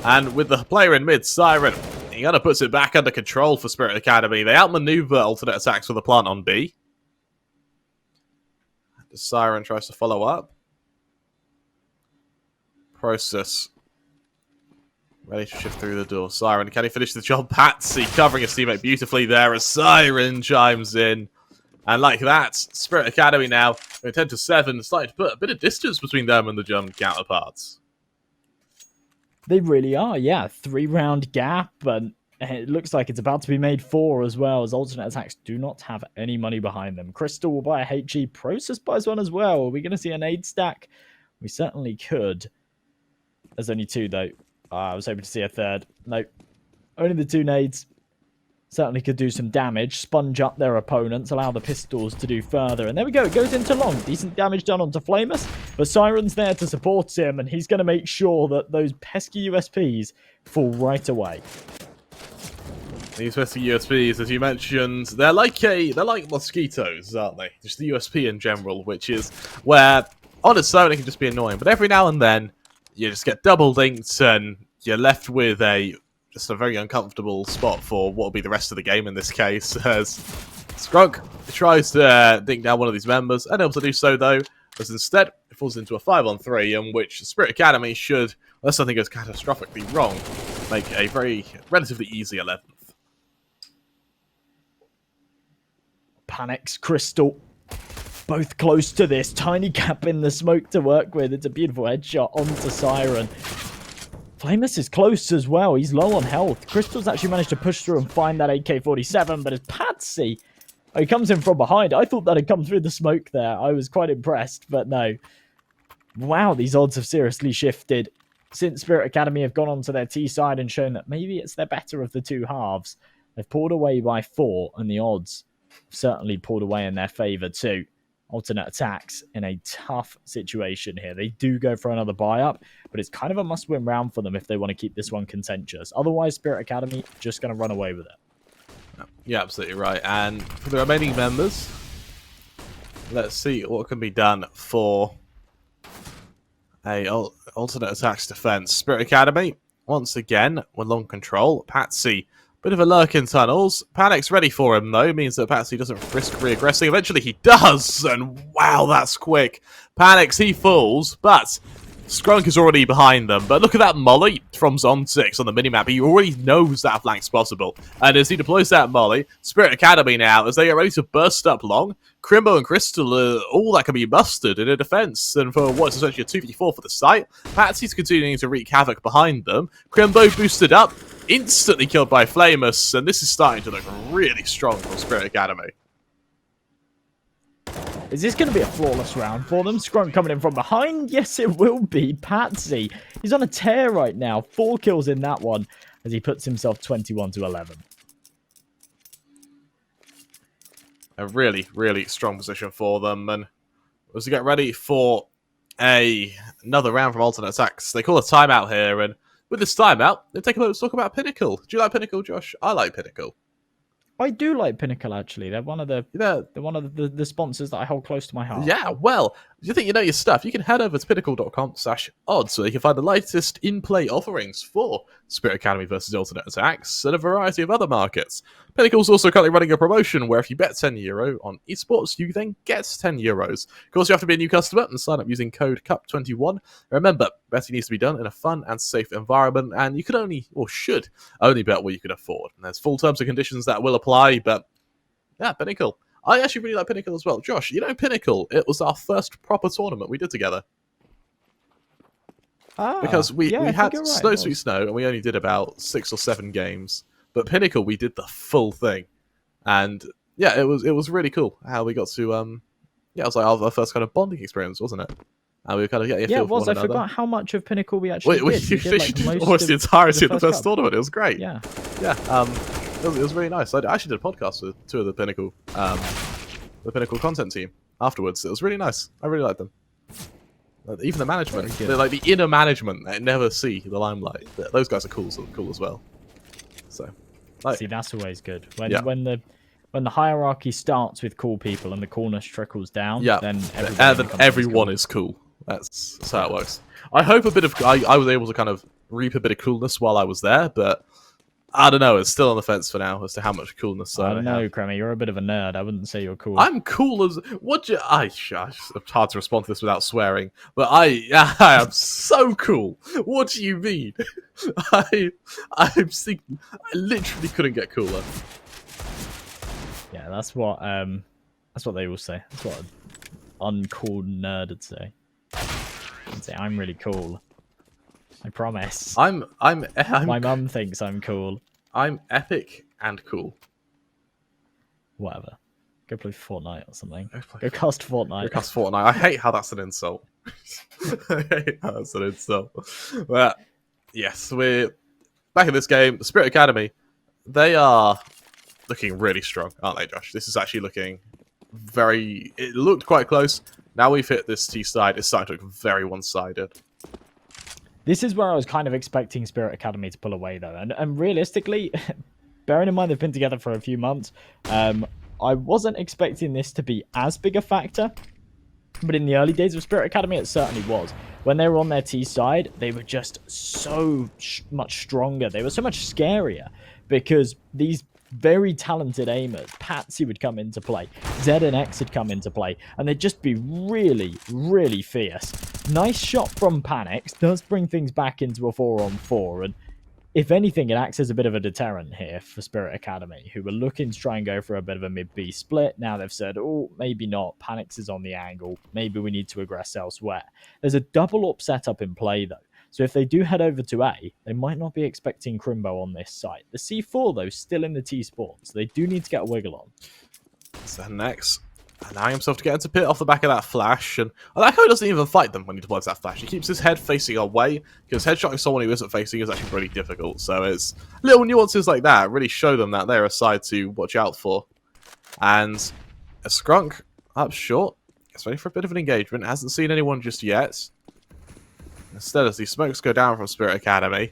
And with the player in mid, Siren, he kind of puts it back under control for Spirit Academy. They outmaneuver alternate attacks with a plant on B. The Siren tries to follow up. Process. Ready to shift through the door. Siren, can he finish the job? Patsy covering his teammate beautifully there as Siren chimes in. And like that, Spirit Academy now, 10-7, starting to put a bit of distance between them and the German counterparts. They really are, yeah. 3-round gap, and it looks like it's about to be made 4 as well, as alternate attacks do not have any money behind them. Crystal will buy a HE, Process buys one as well. Are we going to see a nade stack? We certainly could. There's only 2, though. I was hoping to see a third. Nope. Only the 2 nades. Certainly could do some damage, sponge up their opponents, allow the pistols to do further. And there we go, it goes into long. Decent damage done onto Flamus, but Siren's there to support him, and he's going to make sure that those pesky USPs fall right away. These pesky USPs, as you mentioned, they're like mosquitoes, aren't they? Just the USP in general, which is where, on its own, it can just be annoying. But every now and then, you just get double dinked, and you're left with just a very uncomfortable spot for what will be the rest of the game in this case, as Scrunk tries to dink down one of these members, unable to do so though, as instead it falls into a 5-on-3 in which Spirit Academy should, unless something goes catastrophically wrong, make a very relatively easy 11th. Panics, Crystal, both close to this. Tiny gap in the smoke to work with. It's a beautiful headshot onto Siren. Flamus is close as well. He's low on health. Crystal's actually managed to push through and find that AK-47, but it's Patsy. Oh, he comes in from behind. I thought that had come through the smoke there. I was quite impressed, but no. Wow, these odds have seriously shifted since Spirit Academy have gone onto their T side and shown that maybe it's their better of the 2 halves. They've pulled away by 4, and the odds certainly pulled away in their favour too. Alternate attacks in a tough situation here. They do go for another buy-up, but it's kind of a must-win round for them if they want to keep this one contentious. Otherwise, Spirit Academy just going to run away with it. Yeah, absolutely right. And for the remaining members, let's see what can be done for a alternate attacks defense. Spirit Academy, once again, with long control. Patsy, bit of a lurk in tunnels. aTTaX ready for him, though. Means that Patsy doesn't risk re-aggressing. Eventually he does, and wow, that's quick. aTTaX, he falls, but Scrunk is already behind them. But look at that molly from Zontix on the minimap. He already knows that flank's possible. And as he deploys that molly, Spirit Academy now, as they get ready to burst up long, Crimbo and Crystal are all that can be mustered in a defense. And for what's essentially a 2v4 for the site, Patsy's continuing to wreak havoc behind them. Crimbo boosted up, instantly killed by Flamus, and this is starting to look really strong for Spirit Academy. Is this going to be a flawless round for them? Scrunk coming in from behind? Yes, it will be. Patsy, he's on a tear right now. 4 kills in that one as he puts himself 21-11. A really, really strong position for them. And as we get ready for another round from alternate attacks, they call a timeout here. And with this timeout, they take a moment to talk about Pinnacle. Do you like Pinnacle, Josh? I like Pinnacle. I do like Pinnacle, actually. They're one of the sponsors that I hold close to my heart. Yeah, well, if you think you know your stuff, you can head over to pinnacle.com/odds, where you can find the latest in-play offerings for Spirit Academy versus Alternate Attacks and a variety of other markets. Pinnacle's also currently running a promotion where if you bet €10 on Esports, you then get €10. Of course, you have to be a new customer and sign up using code CUP21. Remember, betting needs to be done in a fun and safe environment, and you can only, or should, only bet what you can afford. And there's full terms and conditions that will apply, but yeah, Pinnacle. I actually really like Pinnacle as well. Josh, you know Pinnacle, it was our first proper tournament we did together. Because we had Snow Sweet Snow, and we only did about 6 or 7 games. But Pinnacle, we did the full thing. And yeah, it was really cool how we got to, it was like our first kind of bonding experience, wasn't it? And we kind of it was. I forgot how much of Pinnacle we actually did. We did almost the entirety of the first tournament. It was great. Yeah. It was really nice. I actually did a podcast with 2 of the Pinnacle content team afterwards. It was really nice. I really liked them. Even the management, they're like the inner management that never see the limelight. Those guys are cool as well. So, see, that's always good. When the hierarchy starts with cool people and the coolness trickles down, then everyone is cool. That's how it works. I hope I was able to kind of reap a bit of coolness while I was there, but I don't know. It's still on the fence for now as to how much coolness I don't know, Cremmy. You're a bit of a nerd. I wouldn't say you're cool. I'm cool as what? It's hard to respond to this without swearing, but I am so cool. What do you mean? I literally couldn't get cooler. Yeah, that's what they will say. That's what an uncool nerd would say. I'd say I'm really cool. I promise. My mum thinks I'm cool. I'm epic and cool. Whatever. Go play Fortnite or something. Go cast Fortnite. Go cast Fortnite. I hate how that's an insult. I hate how that's an insult. But yes, we're back in this game. The Spirit Academy, they are looking really strong, aren't they, Josh? This is actually looking very... It looked quite close. Now we've hit this T side. It's starting to look very one-sided. This is where I was kind of expecting Spirit Academy to pull away, though. And realistically, bearing in mind they've been together for a few months, I wasn't expecting this to be as big a factor. But in the early days of Spirit Academy, it certainly was. When they were on their T side, they were just so much stronger. They were so much scarier because these very talented aimers, Patsy would come into play, ZNX would come into play, and they'd just be really, really fierce. Nice shot from Panics, does bring things back into a 4-on-4, and if anything, it acts as a bit of a deterrent here for Spirit Academy, who were looking to try and go for a bit of a mid-B split. Now they've said, oh, maybe not, Panics is on the angle, maybe we need to aggress elsewhere. There's a double-up setup in play, though. So if they do head over to A, they might not be expecting Crimbo on this site. The C4, though, still in the T-Spawn, so they do need to get a wiggle on. So next, allowing himself to get into pit off the back of that flash, and I like how he doesn't even fight them when he deploys that flash. He keeps his head facing away, because headshotting someone who isn't facing is actually really difficult. So it's little nuances like that really show them that they're a side to watch out for. And a Skrunk up short, gets ready for a bit of an engagement, hasn't seen anyone just yet. Instead, as these smokes go down from Spirit Academy,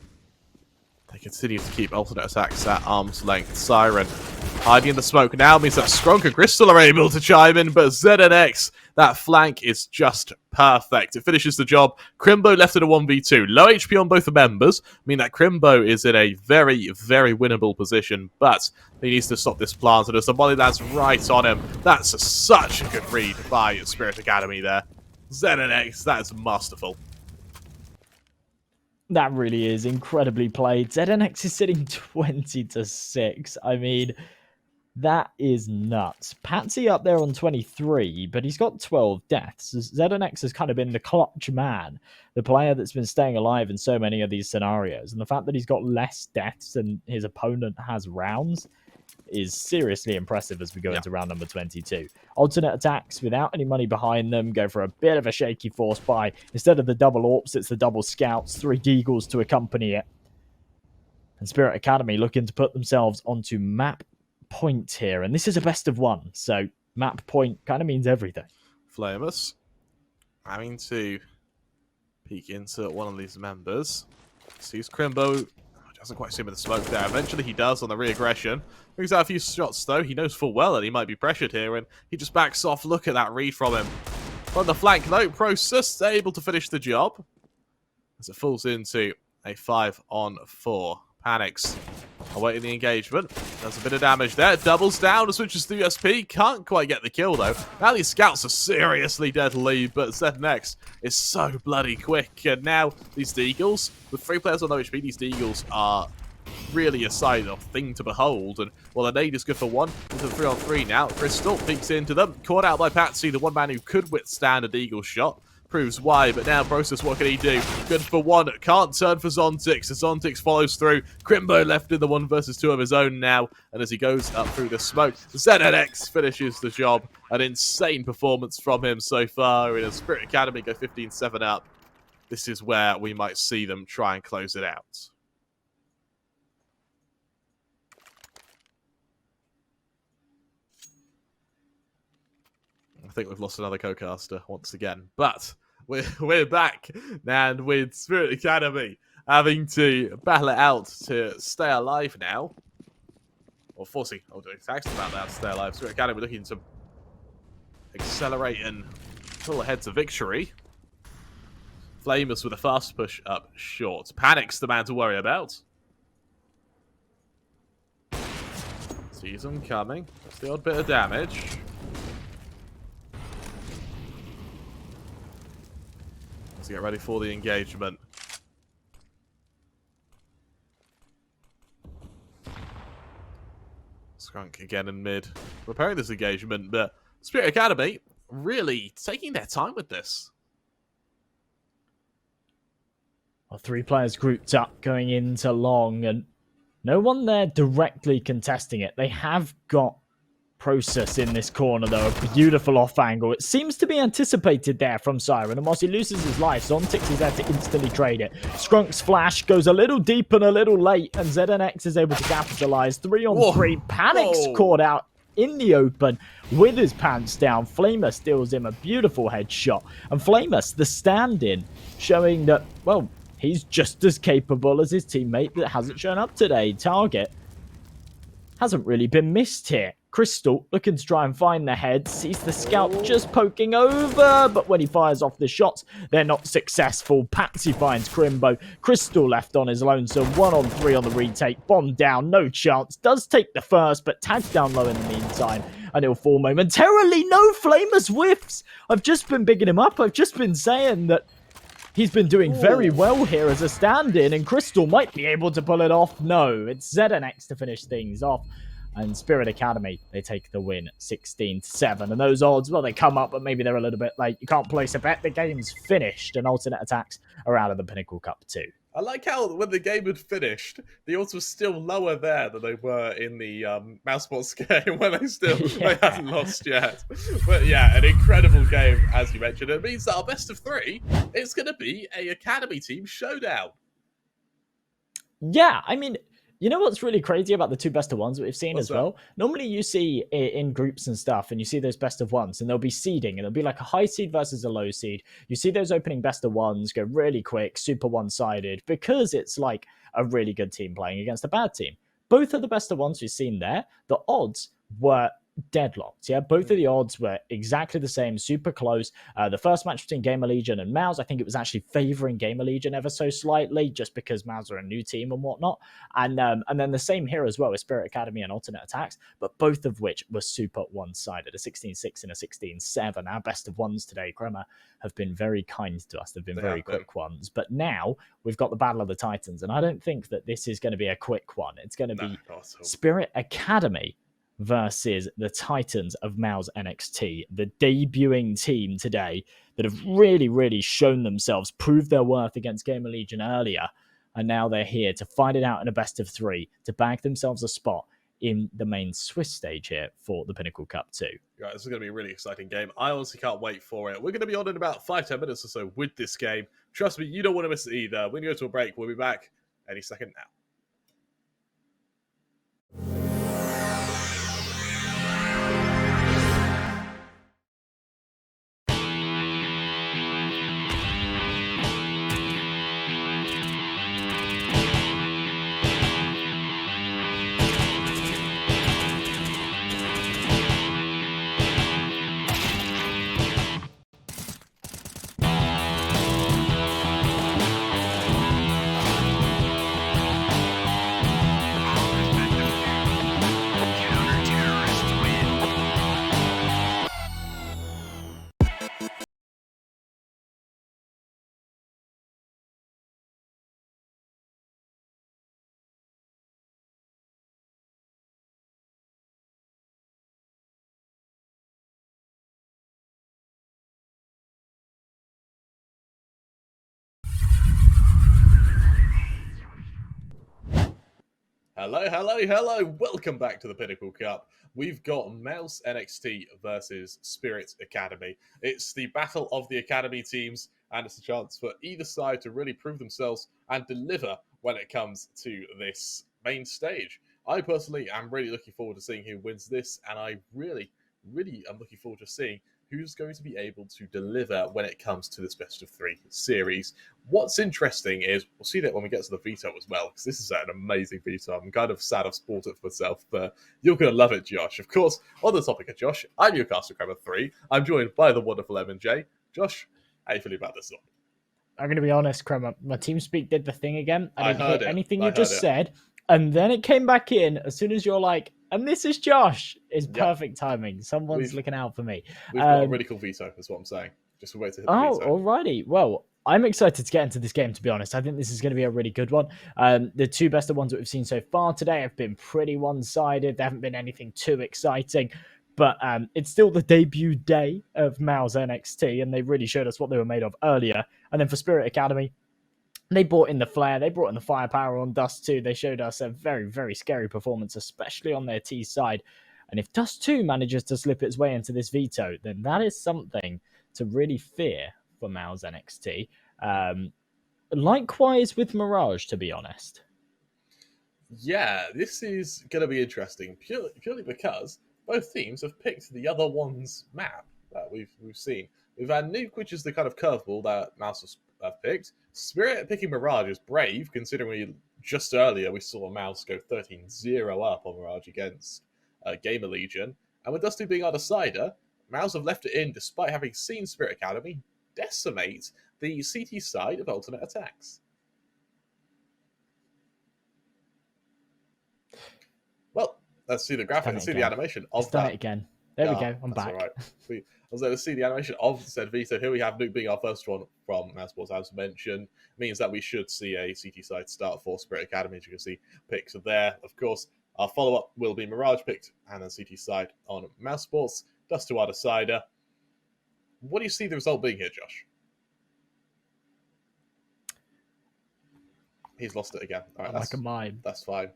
they continue to keep alternate attacks at arm's length. Siren hiding in the smoke now means that Skronk and Crystal are able to chime in, but ZNX, that flank is just perfect. It finishes the job. Crimbo left in a 1v2. Low HP on both the members, mean that Crimbo is in a very, very winnable position, but he needs to stop this plant, and as the volley lands right on him, that's such a good read by Spirit Academy there. ZNX, that's masterful. That really is incredibly played. ZNX is sitting 20-6. I mean, that is nuts. Patsy up there on 23, but he's got 12 deaths. ZNX has kind of been the clutch man, the player that's been staying alive in so many of these scenarios. And the fact that he's got less deaths than his opponent has rounds is seriously impressive as we go into round number 22. Alternate attacks without any money behind them go for a bit of a shaky force buy. Instead of the double AWPs, it's the double scouts, 3 Deagles to accompany it. And Spirit Academy looking to put themselves onto map point here. And this is a best of 1, so map point kind of means everything. Flamus having to peek into one of these members. Sees Crimbo. Doesn't quite see him in the smoke there. Eventually he does on the re-aggression. Brings out a few shots though. He knows full well that he might be pressured here, and he just backs off. Look at that read from him. On the flank though, Process able to finish the job. As it falls into a 5-on-4. Panics awaiting the engagement. Does a bit of damage there. Doubles down and switches to USP. Can't quite get the kill though. Now these scouts are seriously deadly, but ZNX is so bloody quick. And now these Deagles, with 3 players on low HP, these Deagles are really a sight of thing to behold. And well, the nade is good for one. Into the 3-on-3 now. Crystal peeks into them. Caught out by Patsy, the one man who could withstand a deagle shot. Proves why, but now Process, what can he do? Good for one. Can't turn for zontix. As zontix follows through. Crimbo left in the 1v2 of his own now. And as he goes up through the smoke, ZNX finishes the job. An insane performance from him so far. In a Spirit Academy go 15-7 up. This is where we might see them try and close it out. I think we've lost another co-caster once again, but we're back, and with Spirit Academy having to battle it out to stay alive now, or forcing aTTaX to battle it out to stay alive. Spirit Academy looking to accelerate and pull ahead to victory. Flamus with a fast push up short. Panic's the man to worry about. Sees him coming. That's the odd bit of damage. To get ready for the engagement. Skunk again in mid. Preparing this engagement, but Spirit Academy really taking their time with this. Well, 3 players grouped up going into long, and no one there directly contesting it. They have got Process in this corner, though. A beautiful off angle. It seems to be anticipated there from Siren. And whilst he loses his life, zontix is there to instantly trade it. Skrunk's flash goes a little deep and a little late, and ZNX is able to capitalize. 3-on-3. Panic's caught out in the open with his pants down. Flamer steals him a beautiful headshot. And Flamer, the stand-in, showing that, well, he's just as capable as his teammate that hasn't shown up today. Target hasn't really been missed here. Crystal looking to try and find the head, sees the scout just poking over, but when he fires off the shots, they're not successful. Patsy finds Crimbo. Crystal left on his lonesome. 1-on-3 on the retake. Bomb down, no chance. Does take the first, but tags down low in the meantime. And he'll fall momentarily. No, Flamus whiffs. I've just been bigging him up. I've just been saying that he's been doing very well here as a stand-in, and Crystal might be able to pull it off. No, it's ZNX to finish things off. And Spirit Academy, they take the win 16-7. And those odds, well, they come up, but maybe they're a little bit late. You can't place a bet. The game's finished, and alternate attacks are out of the Pinnacle Cup II. I like how when the game had finished, the odds were still lower there than they were in the mouzsports game when they hadn't lost yet. But yeah, an incredible game, as you mentioned. It means that our best of 3 is going to be a Academy team showdown. Yeah, I mean, you know what's really crazy about the 2 best of 1s that we've seen as well? Normally you see in groups and stuff, and you see those best of 1s, and there'll be seeding, and there'll be like a high seed versus a low seed. You see those opening best of 1s go really quick, super one-sided, because it's like a really good team playing against a bad team. Both of the best of 1s we've seen there, the odds were deadlocked. Yeah, both of the odds were exactly the same, super close. The first match between GamerLegion and mouz, I think it was actually favoring GamerLegion ever so slightly, just because mouz are a new team and whatnot. And then the same here as well with Spirit Academy and alternate attacks, but both of which were super one-sided. A 16-6 and a 16-7. Our best of 1s today, Crema, have been very kind to us. They've been very quick ones. But now we've got the Battle of the Titans, and I don't think that this is going to be a quick one. It's going to be Spirit Academy versus the Titans of mouz NXT, the debuting team today that have really, really shown themselves, proved their worth against GamerLegion earlier, and now they're here to fight it out in a best of 3 to bag themselves a spot in the main Swiss stage here for the Pinnacle Cup II. Yeah, this is going to be a really exciting game. I honestly can't wait for it. We're going to be on in about 5-10 minutes or so with this game. Trust me, you don't want to miss it either. We're going to go to a break. We'll be back any second now. Hello, hello, hello. Welcome back to the Pinnacle Cup. We've got mouz NXT versus Spirit Academy. It's the battle of the Academy teams, and it's a chance for either side to really prove themselves and deliver when it comes to this main stage. I personally am really looking forward to seeing who wins this, and I really am looking forward to seeing who's going to be able to deliver when it comes to this best of 3 series. What's interesting is, we'll see that when we get to the veto as well, because this is an amazing veto. I'm kind of sad I've spoiled it for myself, but you're going to love it, Josh. Of course, on the topic of Josh, I'm Newcastle Crabber 3. I'm joined by the wonderful M&J. Josh, how are you feeling about this one? I'm going to be honest, Kremer. My TeamSpeak did the thing again. I didn't heard hear it. anything you just said, and then it came back in as soon as you're like, and this is Josh. It's perfect timing. Someone's looking out for me. We've got a really cool veto, is what I'm saying. Just wait to hit the veto. Oh, alrighty. Well, I'm excited to get into this game, to be honest. I think this is going to be a really good one. The two best of ones that we've seen so far today have been pretty one-sided. There haven't been anything too exciting. But it's still the debut day of mouz NXT, and they really showed us what they were made of earlier. And then for Spirit Academy, they brought in the flair, they brought in the firepower on Dust 2. They showed us a very, very scary performance, especially on their T side. And if Dust 2 manages to slip its way into this veto, then that is something to really fear for mouz NXT. Likewise with Mirage, to be honest. Yeah, this is going to be interesting, purely because both teams have picked the other one's map that we've seen. We've had Nuke, which is the kind of curveball that mouz have picked. Spirit picking Mirage is brave, considering just earlier we saw mouz go 13-0 up on Mirage against GamerLegion. And with Dust 2 being our decider, mouz have left it in despite having seen Spirit Academy decimate the CT side of alternate attacks. Well, let's see the graphic. Let's see the animation of that. Done it again. There we go. I'm back. All right. Let's see the animation of said veto. Here we have Nuke being our first one from mousesports, as mentioned. Means that we should see a CT side start for Spirit Academy. As you can see, picks are there. Of course, our follow-up will be Mirage picked, and then CT side on mousesports. Dust to our decider. What do you see the result being here, Josh? He's lost it again. All right, like a mime. That's fine.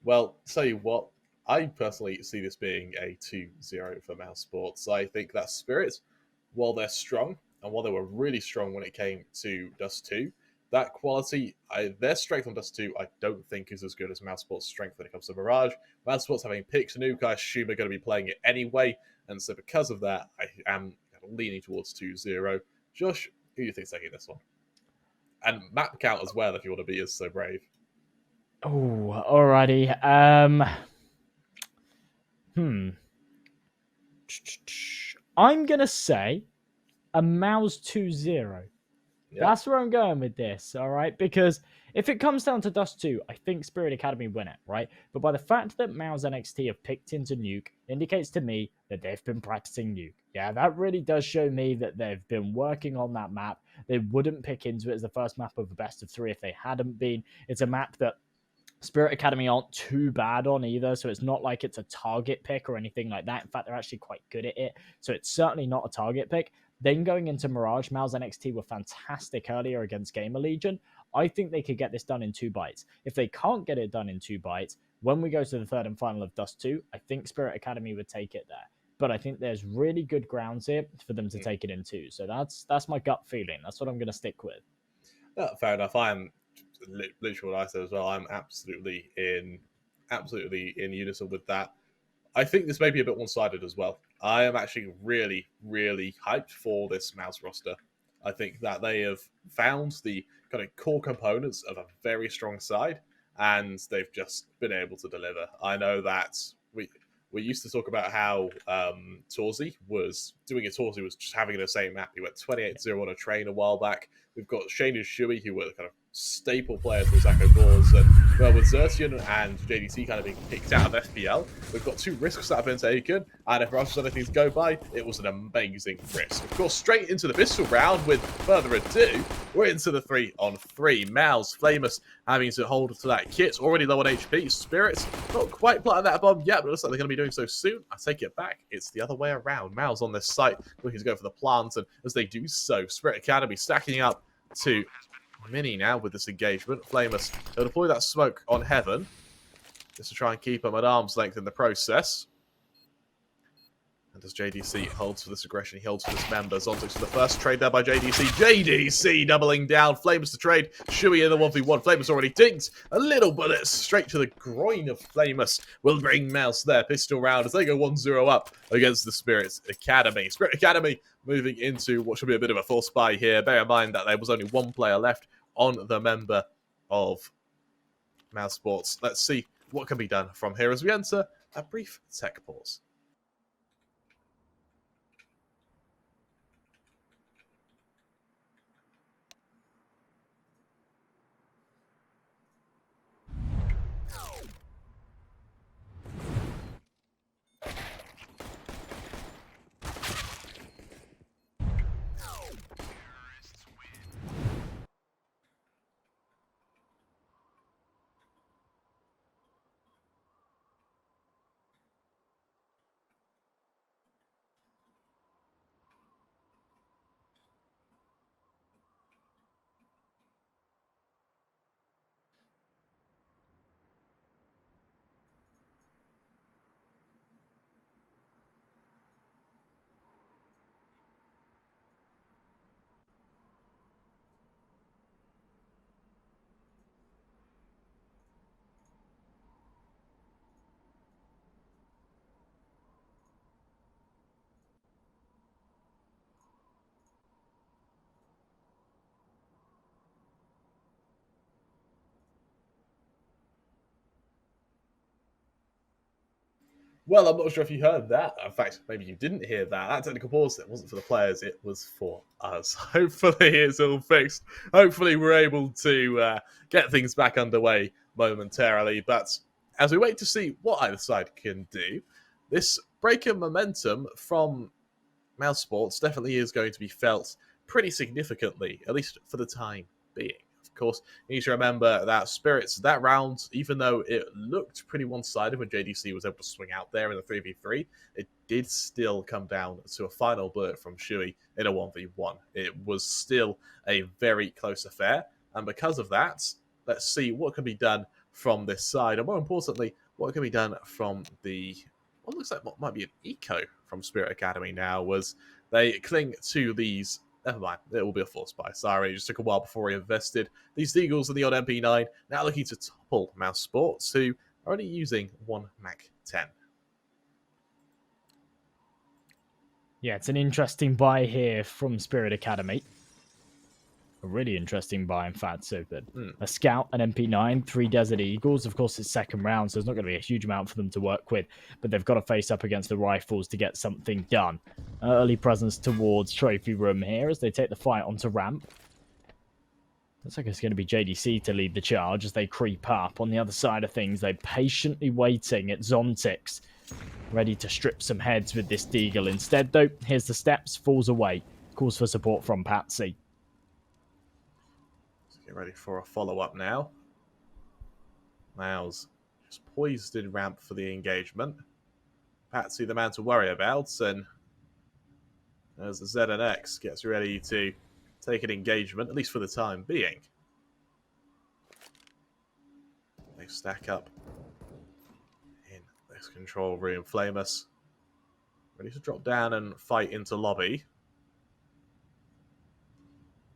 Well, tell you what, I personally see this being a 2-0 for mousesports. I think that Spirit, while they're strong, and while they were really strong when it came to Dust 2, that quality, their strength on Dust 2, I don't think is as good as mousesports' strength when it comes to Mirage. mousesports having picked Nuke, I assume are going to be playing it anyway, and so because of that, I am leaning towards 2-0. Josh, who do you think's taking this one? And map count as well, if you want to be as so brave. Oh, alrighty. I'm going to say a mouz 2-0. Yep. That's where I'm going with this, all right? Because if it comes down to Dust 2, I think Spirit Academy win it, right? But by the fact that mouz NXT have picked into Nuke indicates to me that they've been practicing Nuke. Yeah, that really does show me that they've been working on that map. They wouldn't pick into it as the first map of the best of 3 if they hadn't been. It's a map that Spirit Academy aren't too bad on either, so it's not like it's a target pick or anything like that. In fact, they're actually quite good at it, so it's certainly not a target pick. Then going into Mirage, mouz NXT were fantastic earlier against GamerLegion. I think they could get this done in 2 bites. If they can't get it done in 2 bites, when we go to the third and final of Dust 2, I think Spirit Academy would take it there. But I think there's really good grounds here for them to take it in 2. So that's my gut feeling. That's what I'm going to stick with. Fair enough. I am literally what I said as well. I'm absolutely in unison with that. I think this may be a bit one-sided as well. I am actually really hyped for this mouz roster. I think that they have found the kind of core components of a very strong side, and they've just been able to deliver. I know that we used to talk about how Torzi was doing it. Torzi was just having the same map. He went 28-0 on a train a while back. We've got Shane and Shuey, who were the kind of staple players for Zacko Balls, and well, with Xertian and JDT kind of being picked out of FPL, we've got 2 risks that have been taken, and if Rush letting things go by, it was an amazing risk. Of course, straight into the pistol round, with further ado, we're into the 3-on-3. mouz, Famous having to hold to that kit, already low on HP. Spirits, not quite planting that bomb yet, but it looks like they're going to be doing so soon. I take it back, it's the other way around. mouz on this site, looking to go for the plant, and as they do so, Spirit Academy stacking up to Mini now with this engagement. Flamus, they'll deploy that smoke on Heaven. just to try and keep them at arm's length in the process. And as JDC holds for this aggression, he holds for this member. Zontic for the first trade there by JDC. JDC doubling down. Flamers to trade. Shui in the 1v1. Flamers already dinked. A little bullet straight to the groin of Flamers will bring mouz there. Pistol round as they go 1-0 up against the Spirits Academy. Spirit Academy moving into what should be a bit of a force buy here. Bear in mind that there was only one player left on the member of mouz Sports. Let's see what can be done from here as we enter a brief tech pause. Well, I'm not sure if you heard that. In fact, maybe you didn't hear that. That technical pause, it wasn't for the players, it was for us. Hopefully it's all fixed. Hopefully we're able to get things back underway momentarily. But as we wait to see what either side can do, this break in momentum from mouz Sports definitely is going to be felt pretty significantly, at least for the time being. Of course, you need to remember that Spirits, that round, even though it looked pretty one-sided when JDC was able to swing out there in the 3v3, it did still come down to a final bullet from Shui in a 1v1. It was still a very close affair, and because of that, let's see what can be done from this side, and more importantly, what can be done from the, what looks like what might be an eco from Spirit Academy now, was they cling to these. Never mind, it will be a force buy. Sorry, it just took a while before he invested. These Deagles and the odd MP9 now looking to topple mouz Sports, who are only using one Mac 10. Yeah, it's an interesting buy here from Spirit Academy. A really interesting buy, in fact. So a Scout, an MP9, 3 Desert Eagles. Of course, it's second round, so there's not going to be a huge amount for them to work with. But they've got to face up against the Rifles to get something done. Early presence towards Trophy Room here as they take the fight onto ramp. Looks like it's going to be JDC to lead the charge as they creep up. On the other side of things, they're patiently waiting at Zontix, ready to strip some heads with this Deagle. Instead, though, here's the steps, falls away. Calls for support from Patsy. Get ready for a follow-up now. mouz just poised in ramp for the engagement. Patsy the man to worry about, and as the ZNX gets ready to take an engagement, at least for the time being. They stack up in this control room. Flamers ready to drop down and fight into lobby.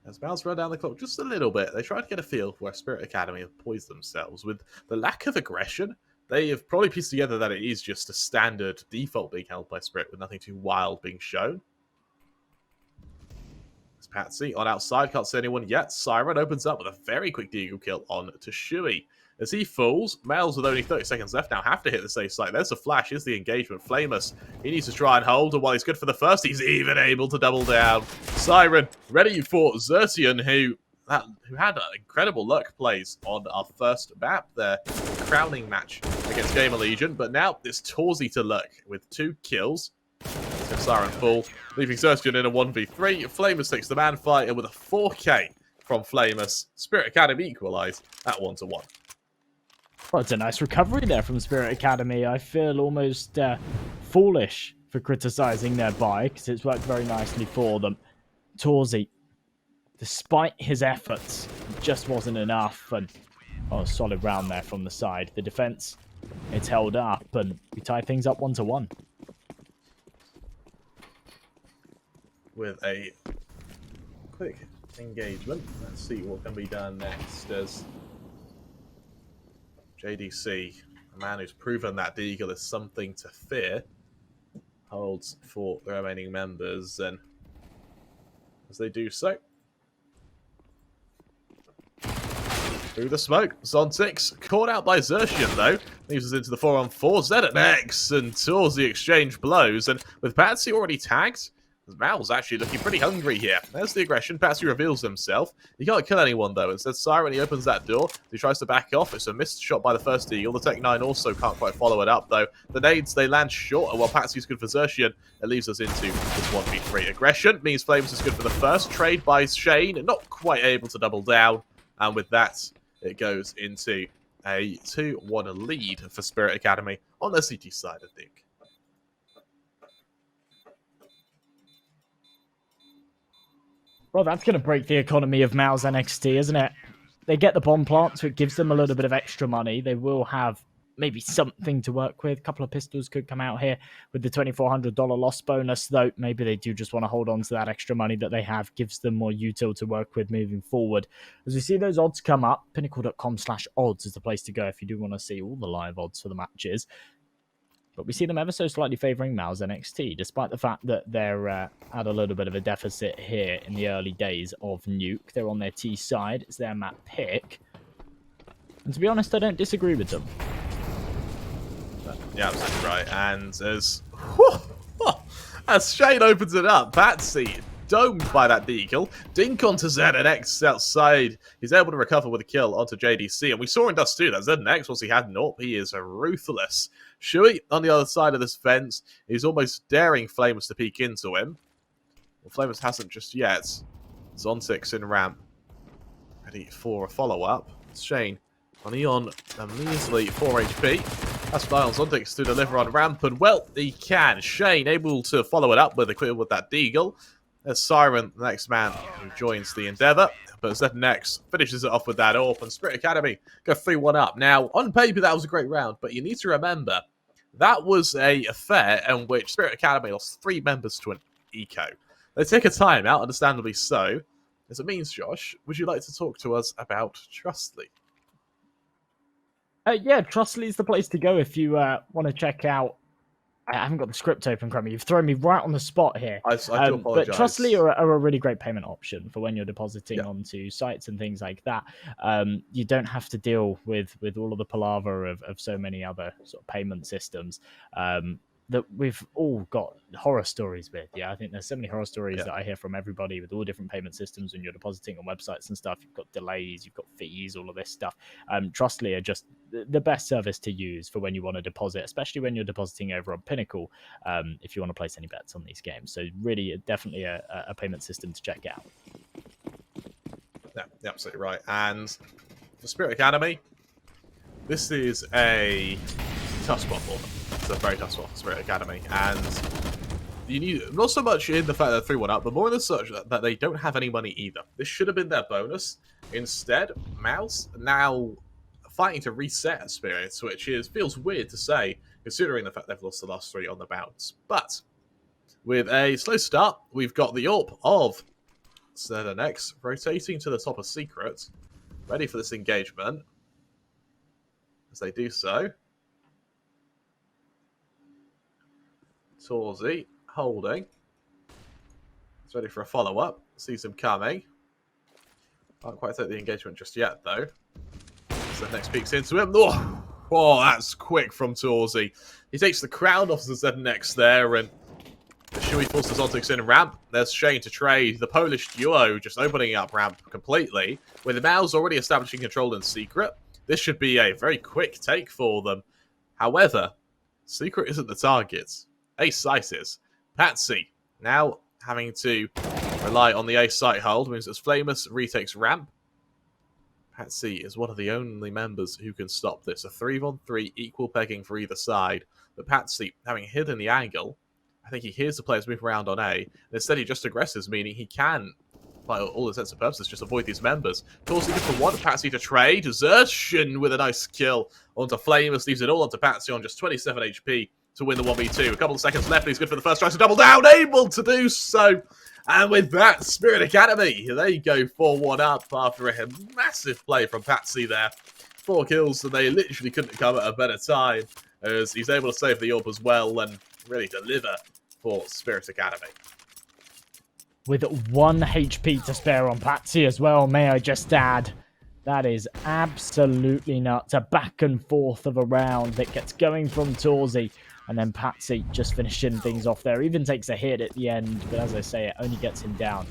As mouz run down the clock just a little bit, they try to get a feel for where Spirit Academy have poised themselves. With the lack of aggression, they have probably pieced together that it is just a standard default being held by Spirit with nothing too wild being shown. It's Patsy on outside, can't see anyone yet. Siren opens up with a very quick Deagle kill on to Shui. As he falls, mouz with only 30 seconds left now have to hit the safe side. There's a flash, here's the engagement. Flamers, he needs to try and hold, and while he's good for the first, he's even able to double down. Siren ready for Xertian, who had incredible luck plays on our first map, their crowning match against GamerLegion, but now it's Torzy to luck with 2 kills. So Siren fall, leaving Xertian in a 1v3. Flamers takes the man fight, and with a 4K from Flamers, Spirit Academy equalise at 1-1. Well, it's a nice recovery there from Spirit Academy. I feel almost foolish for criticising their buy, because it's worked very nicely for them. Torzy, despite his efforts, it just wasn't enough. And solid round there from the side. The defense It's held up, and we tie things up 1-1. With a quick engagement, let's see what can be done next as JDC, a man who's proven that Deagle is something to fear, holds for the remaining members, and as they do so, through the smoke, Zontix caught out by Xerxian though, leaves us into the 4-on-4, ZNX, and towards the exchange blows, and with Patsy already tagged, Mal's actually looking pretty hungry here. There's the aggression. Patsy reveals himself. He can't kill anyone, though. Instead, Siren, he opens that door. He tries to back off. It's a missed shot by the first Eagle. The Tech 9 also can't quite follow it up, though. The nades, they land short, and while Patsy's good for Xerxian, it leaves us into this 1v3. Aggression means Flames is good for the first. Trade by Shane, not quite able to double down. And with that, it goes into a 2-1 lead for Spirit Academy on the CT side of Nuke. Well, that's going to break the economy of mouz NXT, isn't it? They get the bomb plant, so it gives them a little bit of extra money. They will have maybe something to work with. A couple of pistols could come out here with the $2,400 loss bonus, though. Maybe they do just want to hold on to that extra money that they have. Gives them more util to work with moving forward. As we see those odds come up, pinnacle.com/odds is the place to go if you do want to see all the live odds for the matches. But we see them ever so slightly favouring mouz NXT, despite the fact that they're at a little bit of a deficit here in the early days of Nuke. They're on their T side. It's their map pick. And to be honest, I don't disagree with them. Yeah, absolutely right. And as Shane opens it up, Patsy domed by that Deagle. Dink onto ZNX outside. He's able to recover with a kill onto JDC. And we saw in Dust 2 that ZNX, once he had Norp, he is ruthless. Shui, on the other side of this fence, is almost daring Flamers to peek into him. Well, Flamers hasn't just yet. Zontix in ramp. Ready for a follow-up. Shane only on a measly 4 HP. That's fine on Zontix to deliver on ramp, and well, he can. Shane able to follow it up with that Deagle. There's Siren, the next man who joins the endeavour. But ZNX finishes it off with that AWP, and Spirit Academy go 3-1 up. Now, on paper, that was a great round, but you need to remember, that was a affair in which Spirit Academy lost 3 members to an eco. They take a timeout, understandably so. As it means, Josh, would you like to talk to us about Trustly? Yeah, Trustly is the place to go if you want to check out. I haven't got the script open, Crummy. You've thrown me right on the spot here. I do apologise. But Trustly are a really great payment option for when you're depositing onto sites and things like that. You don't have to deal with all of the palaver of so many other sort of payment systems that we've all got horror stories with. Yeah, I think there's so many horror stories that I hear from everybody with all different payment systems when you're depositing on websites and stuff. You've got delays, you've got fees, all of this stuff. Trustly are just the best service to use for when you want to deposit, especially when you're depositing over on Pinnacle, if you want to place any bets on these games. So really, definitely a payment system to check out. Yeah, absolutely right. And for Spirit Academy, this is a tough spot for them. It's a very tough spot for Spirit Academy, and you need not so much in the fact that they're 3-1 up, but more in the such that they don't have any money either. This should have been their bonus. Instead, mouz now fighting to reset Spirits, which feels weird to say, considering the fact they've lost the last 3 on the bounce. But with a slow start, we've got the AWP of ZNX rotating to the top of Secret, ready for this engagement. As they do so, Torzy holding. He's ready for a follow-up. Sees him coming. Can't quite take the engagement just yet, though. So next peeks into him. Oh, that's quick from Torzy. He takes the crown off the ZNX there, and the Shui forces Zontix in ramp. There's Shane to trade. The Polish duo just opening up ramp completely. With the mouz already establishing control in Secret, this should be a very quick take for them. However, Secret isn't the target. Ace site is. Patsy now having to rely on the ace site hold, means as Flamus retakes ramp, Patsy is one of the only members who can stop this. A 3-on-3 equal pegging for either side. But Patsy, having hidden the angle, I think he hears the players move around on A, and instead he just aggresses, meaning he can by all intents and purposes, just avoid these members. Torsi good for one, Patsy to trade, Desertion with a nice kill onto Flamus, leaves it all onto Patsy on just 27 HP to win the 1v2. A couple of seconds left, he's good for the first try to double down, able to do so. And with that, Spirit Academy, they go 4-1 up after a massive play from Patsy there. 4 kills, and they literally couldn't come at a better time, as he's able to save the orb as well and really deliver for Spirit Academy. With 1 HP to spare on Patsy as well, may I just add. That is absolutely nuts. A back and forth of a round that gets going from Torsi. And then Patsy just finishing things off there. Even takes a hit at the end. But as I say, it only gets him down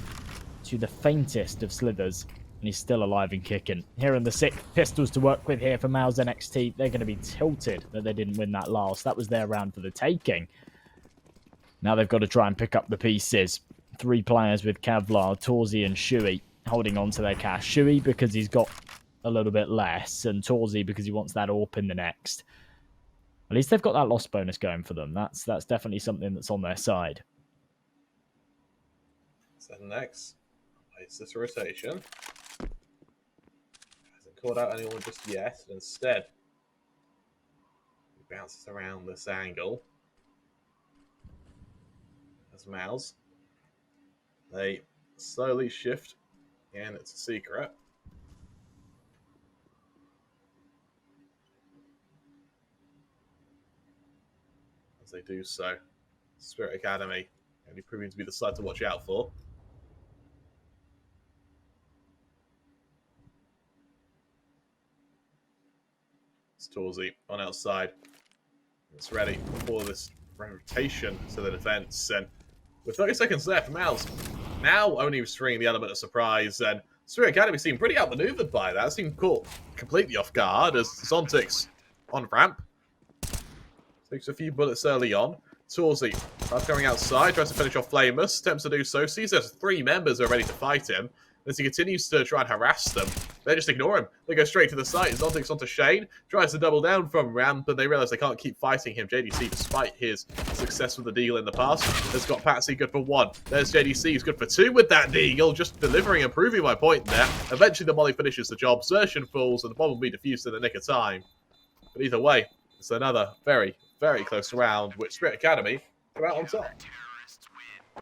to the faintest of slithers. And he's still alive and kicking. Here in the 6th, pistols to work with here for mouz NXT. They're going to be tilted that they didn't win that last. That was their round for the taking. Now they've got to try and pick up the pieces. 3 players with Kevlar, Torsi and Shui holding on to their cash. Shui because he's got a little bit less, and Torsi because he wants that AWP in the next. At least they've got that loss bonus going for them. That's definitely something that's on their side. So next, it's this rotation. Hasn't caught out anyone just yet. Instead, he bounces around this angle. As mouz. They slowly shift, and it's a secret. As they do so, Spirit Academy only proving to be the side to watch out for. It's Torsi on outside. It's ready for this rotation to the defense, and with 30 seconds left, mouz now only restraining the element of surprise, and Spirit Academy seemed pretty outmaneuvered by that. Seemed caught completely off guard as aTTaX on ramp. Takes a few bullets early on. Torsi starts going outside, tries to finish off Flamus, attempts to do so, sees there's 3 members who are ready to fight him. As he continues to try and harass them, they just ignore him. They go straight to the site. aTTaX onto Shane, tries to double down from ramp, but they realize they can't keep fighting him. JDC, despite his success with the deagle in the past, has got Patsy good for 1. There's JDC, who's good for 2 with that deagle, just delivering and proving my point there. Eventually the molly finishes the job. Zertion falls, and the bomb will be defused in the nick of time. But either way, it's another very, very close round, which Spirit Academy are out on top.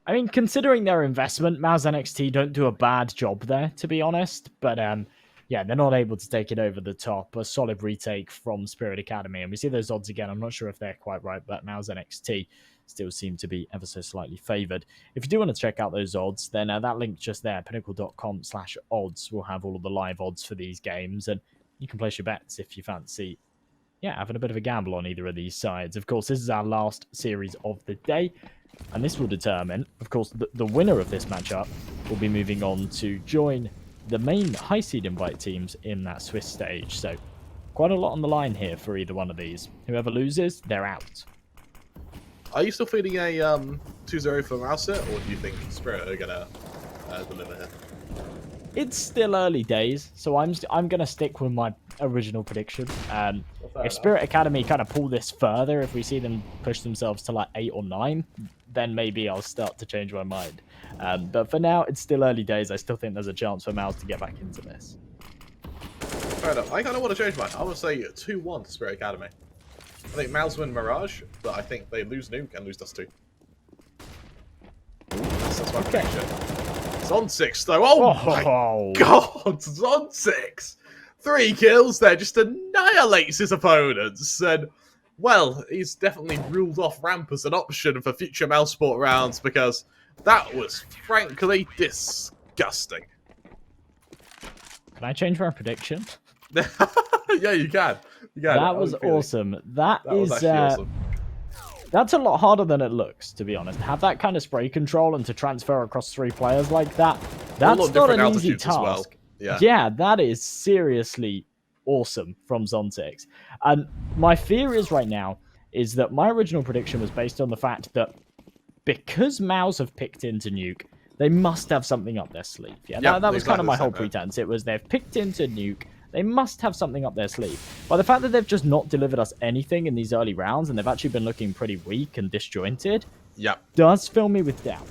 I mean, considering their investment, mouz NXT don't do a bad job there, to be honest. But, yeah, they're not able to take it over the top. A solid retake from Spirit Academy. And we see those odds again. I'm not sure if they're quite right, but mouz NXT still seem to be ever so slightly favoured. If you do want to check out those odds, then that link just there, pinnacle.com/odds, will have all of the live odds for these games. And you can place your bets if you fancy, yeah, having a bit of a gamble on either of these sides. Of course, this is our last series of the day. And this will determine, of course, the winner of this matchup will be moving on to join the main high seed invite teams in that Swiss stage. So quite a lot on the line here for either one of these. Whoever loses, they're out. Are you still feeling a 2-0 for mouz, or do you think Spirit are going to deliver here? It's still early days, so I'm going to stick with my original prediction. If Spirit Academy kind of pull this further, if we see them push themselves to like 8 or 9, then maybe I'll start to change my mind. But for now, it's still early days. I still think there's a chance for mouz to get back into this. Fair enough. I kind of want to change mine. I want to say 2-1 to Spirit Academy. I think mouz win Mirage, but I think they lose Nuke and lose Dust 2. That's my prediction. aTTaX though. Oh my god, aTTaX! 3 kills there, just annihilates his opponents. And, well, he's definitely ruled off ramp as an option for future mouzesport rounds, because that was frankly disgusting. Can I change my prediction? Yeah, you can. That was awesome. That is actually awesome. That's a lot harder than it looks, to be honest. Have that kind of spray control and to transfer across 3 players like that, that's not an easy task. Well. Yeah, that is seriously awesome from aTTaX. And my fear is right now is that my original prediction was based on the fact that because mouz have picked into Nuke, they must have something up their sleeve. Yeah, that was kind of my whole pretense. It was they've picked into Nuke, they must have something up their sleeve. But the fact that they've just not delivered us anything in these early rounds, and they've actually been looking pretty weak and disjointed, does fill me with doubt.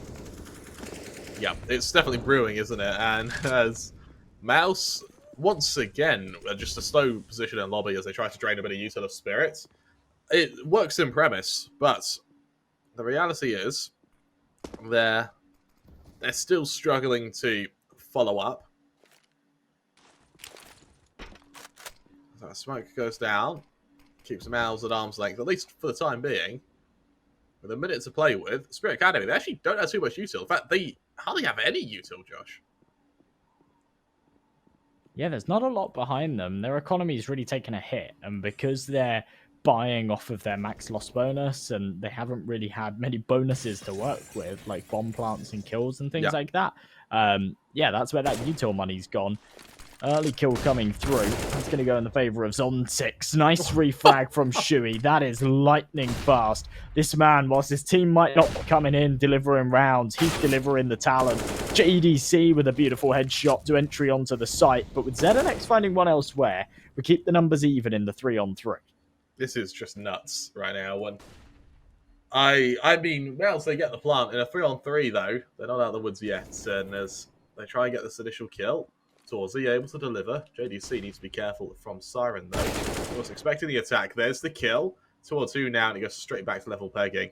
Yeah, it's definitely brewing, isn't it? And as mouz, once again, just a slow position in lobby as they try to drain a bit of util of spirit. It works in premise, but the reality is they're still struggling to follow up. So smoke goes down, keeps the mouz at arm's length, at least for the time being. With a minute to play with, Spirit Academy, they actually don't have too much util. In fact, they hardly have any util, Josh. Yeah, there's not a lot behind them. Their economy's really taken a hit, and because they're buying off of their max loss bonus, and they haven't really had many bonuses to work with, like bomb plants and kills and things like that. Yeah, that's where that util money's gone. Early kill coming through. That's going to go in the favor of aTTaX. Nice refrag from Shui. That is lightning fast. This man, whilst his team might not be coming in delivering rounds, he's delivering the talent. JDC with a beautiful headshot to entry onto the site. But with ZNX finding one elsewhere, we keep the numbers even in the 3-on-3. This is just nuts right now. When I mean, mouz, they get the plant. In a 3-on-3, though, they're not out of the woods yet. And as they try and get this initial kill, Torzy able to deliver. JDC needs to be careful from Siren, though. He was expecting the attack. There's the kill. 2-on-2 now, and he goes straight back to level pegging.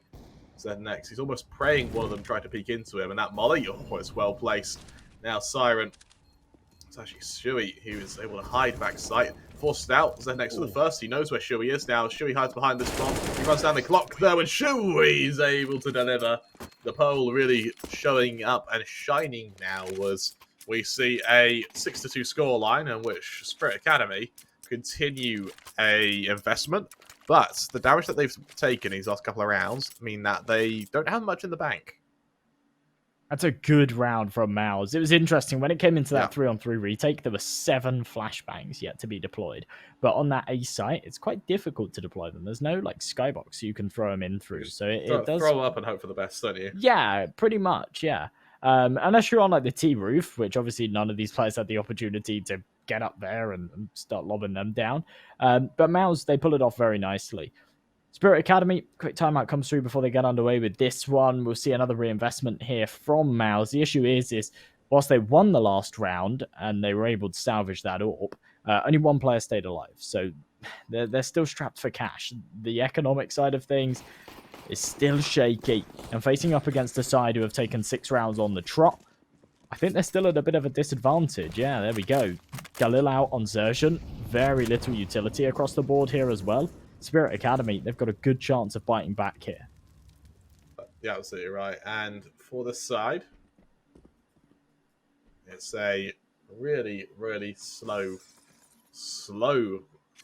ZNX, he's almost praying one of them tried to peek into him, and that molly, oh, it's well placed. Now Siren, it's actually Shui who is able to hide back sight. Forced out, ZNX for the first. He knows where Shui is now. Shui hides behind this bomb. He runs down the clock, though, and Shui is able to deliver. The pole really showing up and shining now was... We see a 6-2 scoreline in which Spirit Academy continue a investment, but the damage that they've taken these last couple of rounds mean that they don't have much in the bank. That's a good round from mouz. It was interesting. When it came into that 3-on-3 retake, there were 7 flashbangs yet to be deployed. But on that A site, it's quite difficult to deploy them. There's no like skybox you can throw them in through. So it does throw up and hope for the best, don't you? Yeah, pretty much, yeah. Unless you're on like the T roof, which obviously none of these players had the opportunity to get up there and start lobbing them down. But mouz, they pull it off very nicely. Spirit Academy, quick timeout comes through before they get underway with this one. We'll see another reinvestment here from mouz. The issue is whilst they won the last round and they were able to salvage that orb, only one player stayed alive. So they're still strapped for cash. The economic side of things is still shaky, and facing up against a side who have taken 6 rounds on the trot, I think they're still at a bit of a disadvantage. Yeah, there we go. Galil out on Zertian. Very little utility across the board here as well. Spirit Academy, they've got a good chance of biting back here. Yeah, absolutely right. And for the side, it's a really, really slow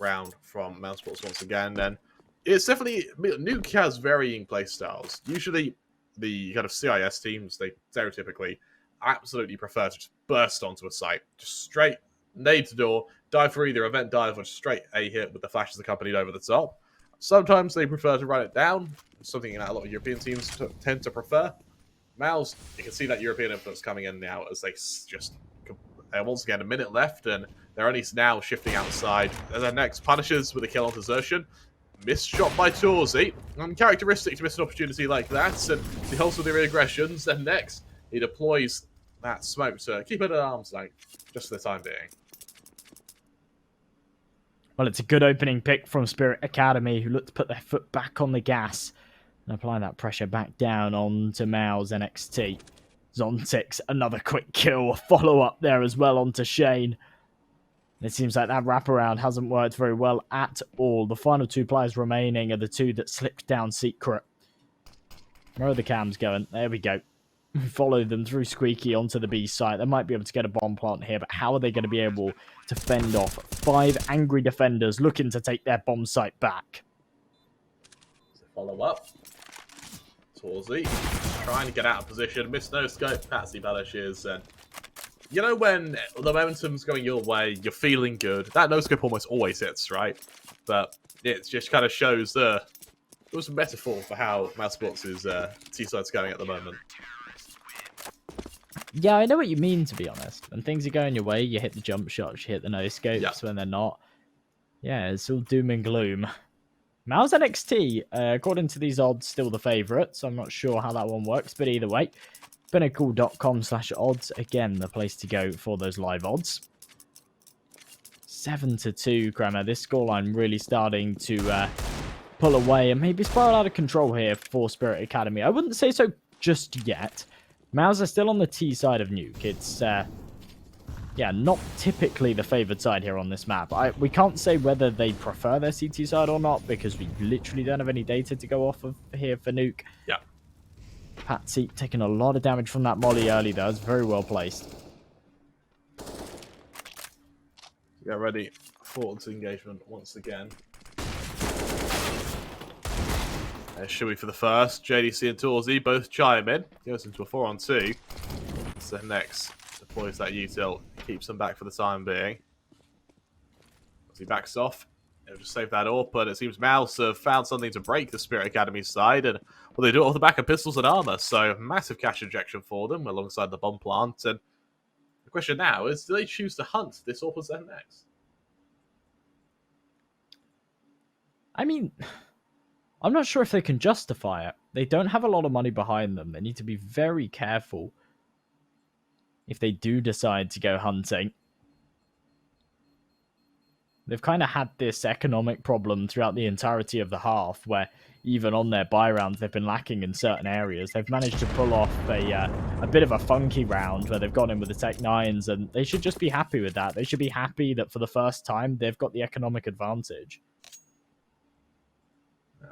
round from mouzsports once again. And it's definitely... Nuke has varying playstyles. Usually, the kind of CIS teams, they stereotypically absolutely prefer to just burst onto a site. Just straight nade to door, dive for either event dive or straight A hit with the flashes accompanied over the top. Sometimes they prefer to run it down, something that a lot of European teams tend to prefer. mouz, you can see that European influence coming in now as they just... once again, a minute left, and they're only now shifting outside. And then next, punishes with a kill on desertion. Missed shot by Torzy. Uncharacteristic to miss an opportunity like that, and he holds with the reaggressions. Then next, he deploys that smoke to keep it at arm's length, just for the time being. Well, it's a good opening pick from Spirit Academy, who look to put their foot back on the gas and apply that pressure back down onto mouz NXT. aTTaX, another quick kill, follow up there as well onto Shane. It seems like that wraparound hasn't worked very well at all. The final 2 players remaining are the 2 that slipped down secret. Where are the cams going? There we go. Follow them through Squeaky onto the B site. They might be able to get a bomb plant here, but how are they going to be able to fend off 5 angry defenders looking to take their bomb site back? Follow up. Torzy trying to get out of position. Missed no scope. Patsy vanishes. And you know when the momentum's going your way, you're feeling good. That no scope almost always hits, right? But it just kind of shows it was a metaphor for how mouzsports' T-side's going at the moment. Yeah, I know what you mean, to be honest. When things are going your way, you hit the jump shots, you hit the no-scopes. When they're not. Yeah, it's all doom and gloom. mouz NXT, according to these odds, still the favourite, so I'm not sure how that one works, but either way, Pinnacle.com/odds. Again, the place to go for those live odds. 7-2, Kremer. This scoreline really starting to pull away and maybe spiral out of control here for Spirit Academy. I wouldn't say so just yet. mouz are still on the T side of Nuke. It's, yeah, not typically the favored side here on this map. We can't say whether they prefer their CT side or not because we literally don't have any data to go off of here for Nuke. Yeah. Patsy taking a lot of damage from that molly early, though. It's very well placed. Get ready for its engagement once again. There's Shui for the first. JDC and Torzy both chime in. Goes into a 4-on-2. So next deploys that util. Keeps them back for the time being. As he backs off, he'll just save that up. But it seems mouz have found something to break the Spirit Academy side. And well, they do it off the back of pistols and armor. So massive cash injection for them alongside the bomb plant. And the question now is, do they choose to hunt this AWP ZenX? I mean, I'm not sure if they can justify it. They don't have a lot of money behind them. They need to be very careful if they do decide to go hunting. They've kind of had this economic problem throughout the entirety of the half, where even on their buy rounds, they've been lacking in certain areas. They've managed to pull off a bit of a funky round where they've gone in with the Tech 9s, and they should just be happy with that. They should be happy that for the first time, they've got the economic advantage.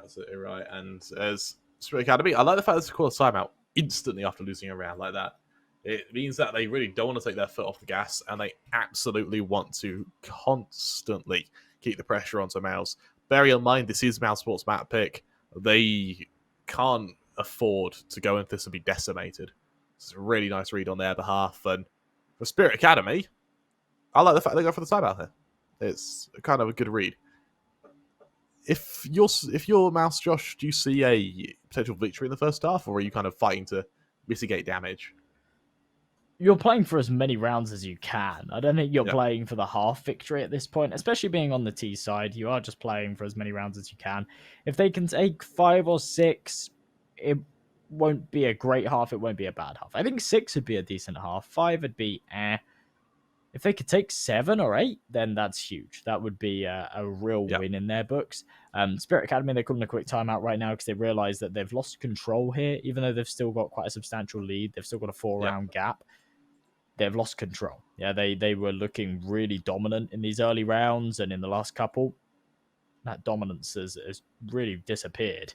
Absolutely right. And as Spirit Academy, I like the fact that they call a timeout instantly after losing a round like that. It means that they really don't want to take their foot off the gas, and they absolutely want to constantly keep the pressure onto mouz. Bear in mind, this is mouz Sports map pick. They can't afford to go into this and be decimated. It's a really nice read on their behalf. And for Spirit Academy, I like the fact they go for the timeout here. It's kind of a good read. If you're mouz, Josh, do you see a potential victory in the first half, or are you kind of fighting to mitigate damage? You're playing for as many rounds as you can. I don't think you're playing for the half victory at this point, especially being on the T side. You are just playing for as many rounds as you can. If they can take 5 or 6, it won't be a great half. It won't be a bad half. I think 6 would be a decent half. 5 would be eh. If they could take 7 or 8, then that's huge. That would be a real win in their books. Spirit Academy, they're calling a quick timeout right now because they realize that they've lost control here. Even though they've still got quite a substantial lead, they've still got a 4-round gap. They've lost control. Yeah, they were looking really dominant in these early rounds, and in the last couple, that dominance has really disappeared.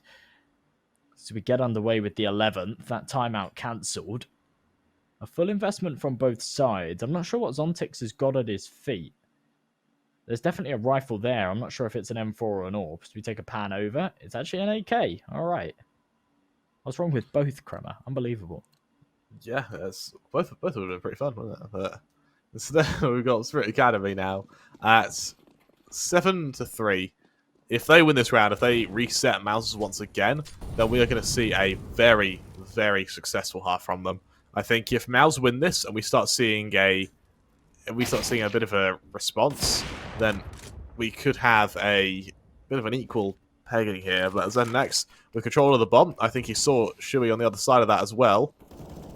So we get underway with the 11th. That timeout cancelled. A full investment from both sides. I'm not sure what aTTaX has got at his feet. There's definitely a rifle there. I'm not sure if it's an M4 or an AWP. So we take a pan over. It's actually an AK. All right. What's wrong with both, Kremer? Unbelievable. Yeah, both of them are pretty fun, wasn't it? But instead, we've got Spirit Academy now at 7-3. If they win this round, if they reset mouz once again, then we are going to see a very, very successful half from them. I think if mouz win this and we start seeing a bit of a response, then we could have a bit of an equal pegging here. But ZenX with control of the bomb, I think he saw Shui on the other side of that as well.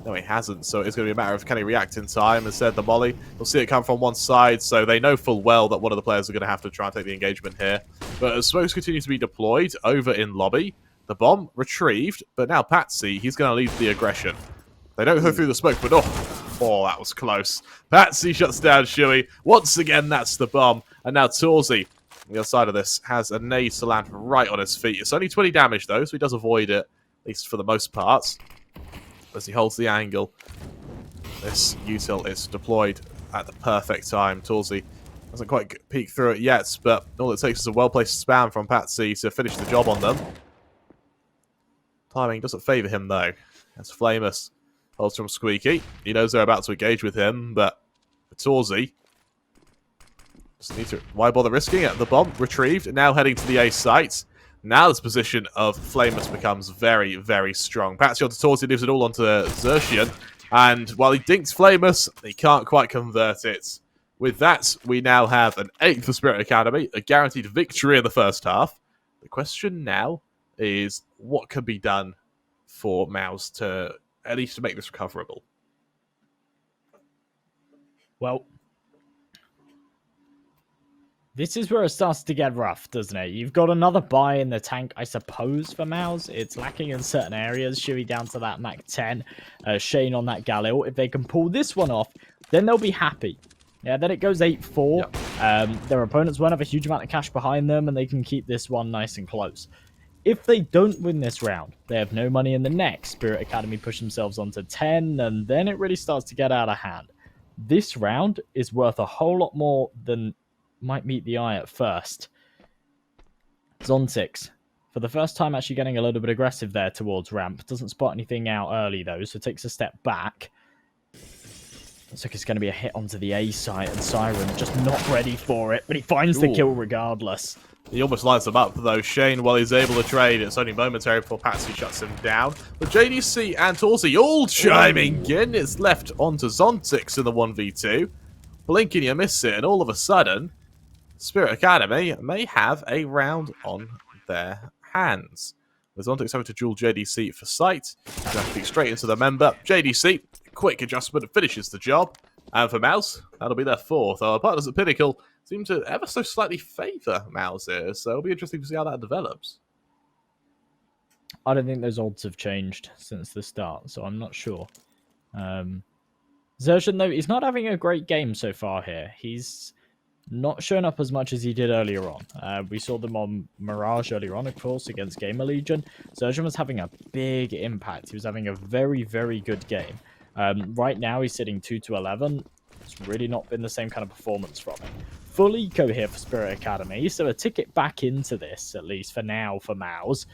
No, he hasn't, so it's going to be a matter of can he react in time. Instead, the molly, we'll see it come from one side, so they know full well that one of the players are going to have to try and take the engagement here. But as smokes continue to be deployed over in lobby, the bomb retrieved, but now Patsy, he's going to lead the aggression. They don't go through the smoke, but oh, that was close. Patsy shuts down Shui. Once again, that's the bomb. And now Torzy, on the other side of this, has a nade to land right on his feet. It's only 20 damage, though, so he does avoid it, at least for the most part. As he holds the angle, this util is deployed at the perfect time. Torzy hasn't quite peeked through it yet, but all it takes is a well-placed spam from Patsy to finish the job on them. Timing doesn't favour him, though. As Flamus holds from Squeaky. He knows they're about to engage with him, but for Torzy, just need to... Why bother risking it? The bomb retrieved, now heading to the A site. Now this position of Flamus becomes very, very strong. Patsy onto Torzy, leaves it all onto Xerxian. And while he dinks Flamus, he can't quite convert it. With that, we now have an 8th for Spirit Academy, a guaranteed victory in the first half. The question now is what can be done for mouz to at least to make this recoverable? Well, this is where it starts to get rough, doesn't it? You've got another buy in the tank, I suppose, for mouz. It's lacking in certain areas. Shuey down to that Mac 10. Shane on that Galil. If they can pull this one off, then they'll be happy. Yeah, then it goes 8-4. Yep. Their opponents won't have a huge amount of cash behind them, and they can keep this one nice and close. If they don't win this round, they have no money in the next. Spirit Academy push themselves onto 10, and then it really starts to get out of hand. This round is worth a whole lot more than might meet the eye at first. aTTaX, for the first time, actually getting a little bit aggressive there towards ramp. Doesn't spot anything out early, though, so takes a step back. Looks like it's going to be a hit onto the A site, and Siren just not ready for it, but he finds the kill regardless. He almost lines them up, though. Shane, while he's able to trade, it's only momentary before Patsy shuts him down. But JDC and Torsey all chiming in. It's left onto aTTaX in the 1v2. Blink and you miss it, and all of a sudden, Spirit Academy may have a round on their hands. With aTTaX having to duel JDC for sight. He's going to be straight into the member. JDC, quick adjustment, finishes the job. And for mouz, that'll be their fourth. Our partners at Pinnacle seem to ever so slightly favour mouz here, so it'll be interesting to see how that develops. I don't think those odds have changed since the start, so I'm not sure. Zerjan, though, he's not having a great game so far here. He's not shown up as much as he did earlier on. We saw them on Mirage earlier on, of course, against GamerLegion. Zerjan was having a big impact. He was having a very, very good game. Right now, he's sitting 2-11. It's really not been the same kind of performance from him. Full eco here for Spirit Academy, so a ticket back into this, at least for now, for mouz.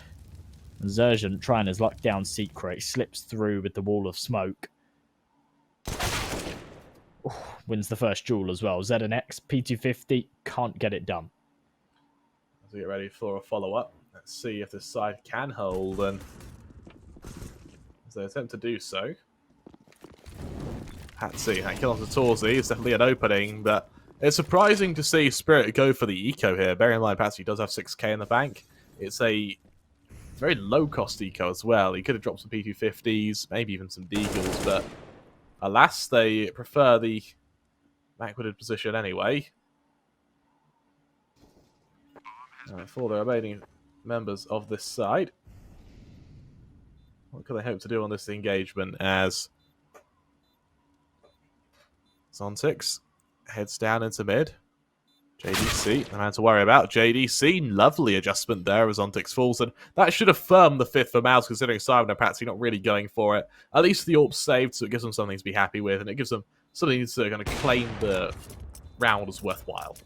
Zerjan trying his luck down secret, slips through with the wall of smoke. Ooh, wins the first duel as well. ZNX, P250, can't get it done. As we get ready for a follow-up, let's see if this side can hold, and as they attempt to do so, Patsy, that kill onto Torsey is definitely an opening, but it's surprising to see Spirit go for the eco here. Bear in mind, Patsy does have 6k in the bank. It's a very low-cost eco as well. He could have dropped some P250s, maybe even some Deagles, but alas, they prefer the backwarded position anyway. For the remaining members of this side, what can they hope to do on this engagement as aTTaX heads down into mid. JDC, the man to worry about. JDC, lovely adjustment there as aTTaX falls, and that should affirm the fifth for mouz, considering Simon and Patsy not really going for it. At least the AWP saved, so it gives them something to be happy with, and it gives them something to kind of claim the round as worthwhile.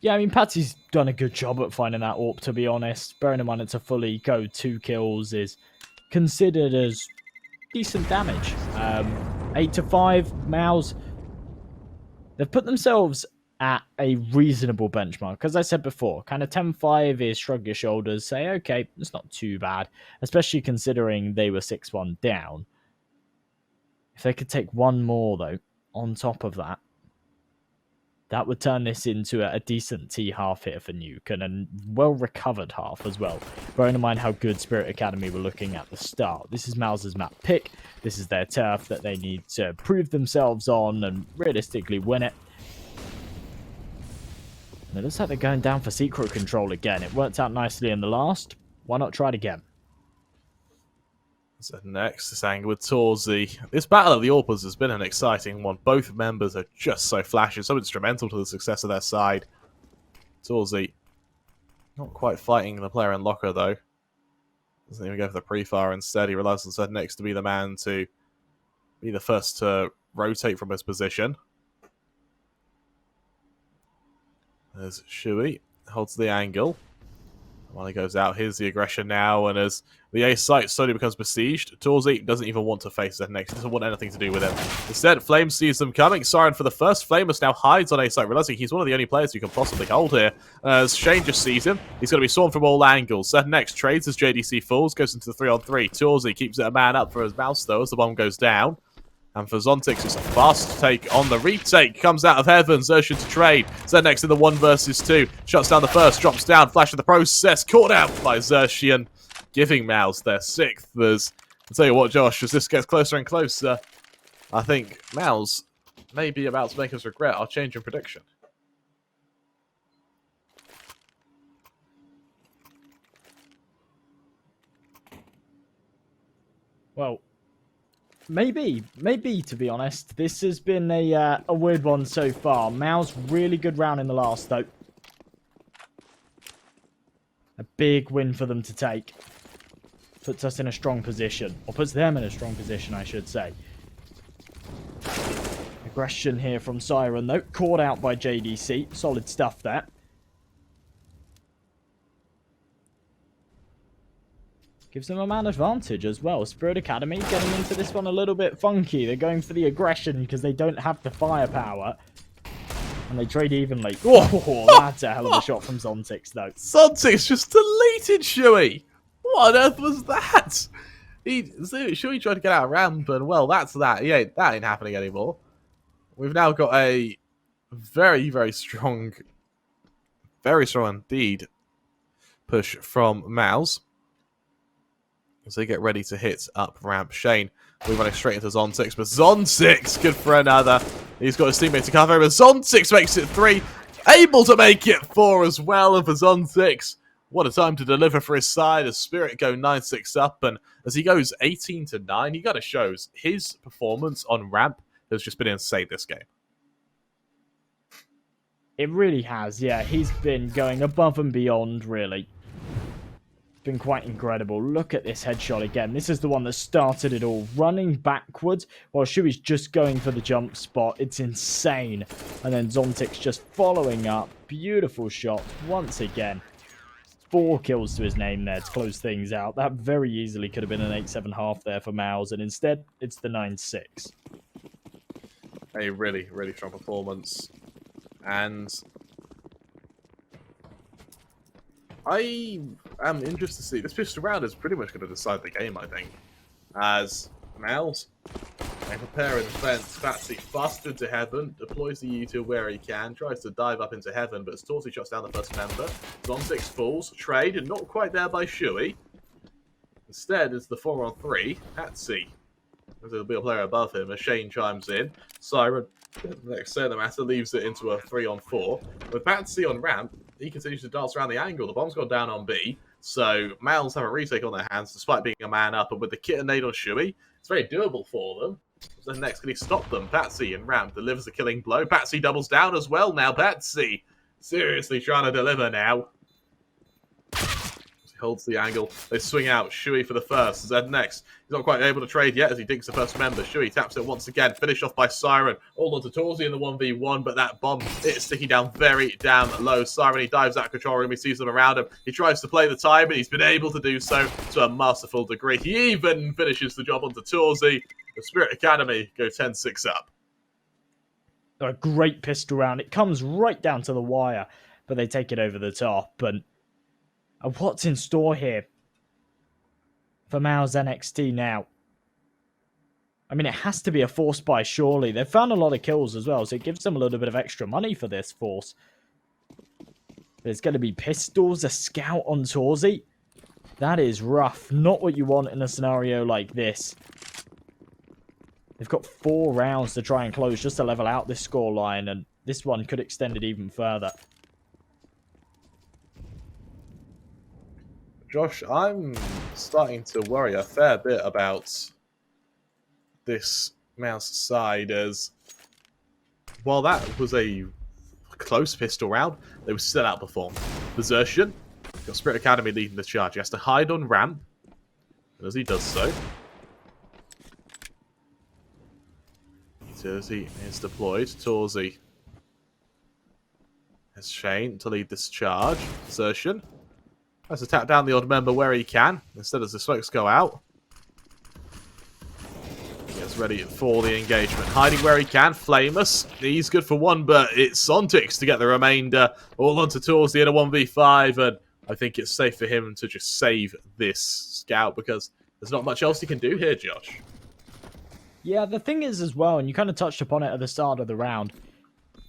Yeah, I mean, Patsy's done a good job at finding that AWP, to be honest. Bearing in mind it's a full eco, 2 kills is considered as decent damage. 8-5, mouz. They've put themselves at a reasonable benchmark. As I said before, kind of 10-5 is shrug your shoulders, say, okay, it's not too bad, especially considering they were 6-1 down. If they could take one more, though, on top of that, that would turn this into a decent T-half here for Nuke, and a well-recovered half as well. Bearing in mind how good Spirit Academy were looking at the start. This is mouz's map pick. This is their turf that they need to prove themselves on and realistically win it. And it looks like they're going down for secret control again. It worked out nicely in the last. Why not try it again? So next, this angle with Torsey. This battle of the AWPers has been an exciting one. Both members are just so flashy, so instrumental to the success of their side. Torsey not quite fighting the player in locker, though. Doesn't even go for the pre-fire. Instead, he relies on ZNX to be the man to be the first to rotate from his position. There's Shuey. Holds the angle. While he goes out, here's the aggression now, and as the A site slowly becomes besieged, Torsey doesn't even want to face that next. He doesn't want anything to do with him. Instead, Flame sees them coming. Siren for the first. Flameless now hides on A site, realizing he's one of the only players who can possibly hold here. As Shane just sees him, he's going to be swarmed from all angles. Next trades as JDC falls, goes into the 3-on-3. Torsey keeps it a man up for his mouse, though, as the bomb goes down. And for Zontix, it's a fast take on the retake. Comes out of heaven. Xerxian to trade. Zednex in the 1 versus 2. Shuts down the first. Drops down. Flash of the process. Caught out by Xerxian. Giving mouz their 6th. I'll tell you what, Josh, as this gets closer and closer, I think mouz may be about to make us regret our change in prediction. Well, maybe, to be honest. This has been a weird one so far. mouz, really good round in the last, though. A big win for them to take. Puts us in a strong position. Or puts them in a strong position, I should say. Aggression here from Siren, though. Caught out by JDC. Solid stuff there. Gives them a man advantage as well. Spirit Academy getting into this one a little bit funky. They're going for the aggression because they don't have the firepower. And they trade evenly. Oh, that's a hell of a shot from Zontix, though. Zontix just deleted Shui. What on earth was that? Shui tried to get out of ramp, and well, that's that. Yeah, that ain't happening anymore. We've now got a very, very strong indeed push from mouz. As they get ready to hit up ramp. Shane, we're running straight into Zontix, but Zontix, good for another. He's got his teammate to cover, but Zontix makes it 3. Able to make it 4 as well, and for Zontix, what a time to deliver for his side as Spirit go 9-6 up, and as he goes 18-9, he kind of shows his performance on ramp has just been insane this game. It really has, yeah. He's been going above and beyond, really. Been quite incredible. Look at this headshot again. This is the one that started it all. Running backwards while Shui's just going for the jump spot. It's insane. And then Zontix just following up. Beautiful shot once again. 4 kills to his name there to close things out. That very easily could have been an 8-7 half there for mouz, and instead it's the 9-6. A really, really strong performance. And I am interested to see. This pistol round is pretty much going to decide the game, I think. As mouz, they prepare in defense. Batsy busts into heaven, deploys the U2 where he can, tries to dive up into heaven, but as Torsi shuts down the first member, Zontix falls, trade, and not quite there by Shui. Instead, it's the 4-on-3, Patsy. There'll be a player above him as Shane chimes in. Siren, next to the matter, leaves it into a 3-on-4. With Patsy on ramp, he continues to dance around the angle. The bomb's gone down on B, so mouz have a retake on their hands despite being a man up, and with the kit and nade on Shui, it's very doable for them. So next, can he stop them? Patsy in ramp delivers a killing blow. Patsy doubles down as well now. Patsy seriously trying to deliver now. He holds the angle. They swing out. Shui for the first. Zed next. He's not quite able to trade yet as he digs the first member. Shui taps it once again. Finished off by Siren. All onto Torsi in the 1v1, but that bomb is sticking down very damn low. Siren, he dives out of control room. He sees them around him. He tries to play the time, and he's been able to do so to a masterful degree. He even finishes the job onto Torsi. The Spirit Academy go 10-6 up. A great pistol round. It comes right down to the wire, but they take it over the top. And what's in store here for mouz NXT now? I mean, it has to be a force buy, surely. They've found a lot of kills as well, so it gives them a little bit of extra money for this force. There's going to be pistols, a scout on Torsi. That is rough. Not what you want in a scenario like this. They've got 4 rounds to try and close just to level out this scoreline, and this one could extend it even further. Josh, I'm starting to worry a fair bit about this mouz side, as while that was a close pistol round, they were still outperformed. Xerxian, got Spirit Academy leading the charge. He has to hide on ramp, and as he does so, Torsi is deployed. Torsi has Shane to lead this charge. Xerxian has to tap down the odd member where he can, instead as the smokes go out. Gets ready for the engagement. Hiding where he can. Flamus, he's good for 1, but it's Zontix to get the remainder. All onto Torsi in a 1v5, and I think it's safe for him to just save this scout, because there's not much else he can do here, Josh. Yeah, the thing is as well, and you kind of touched upon it at the start of the round,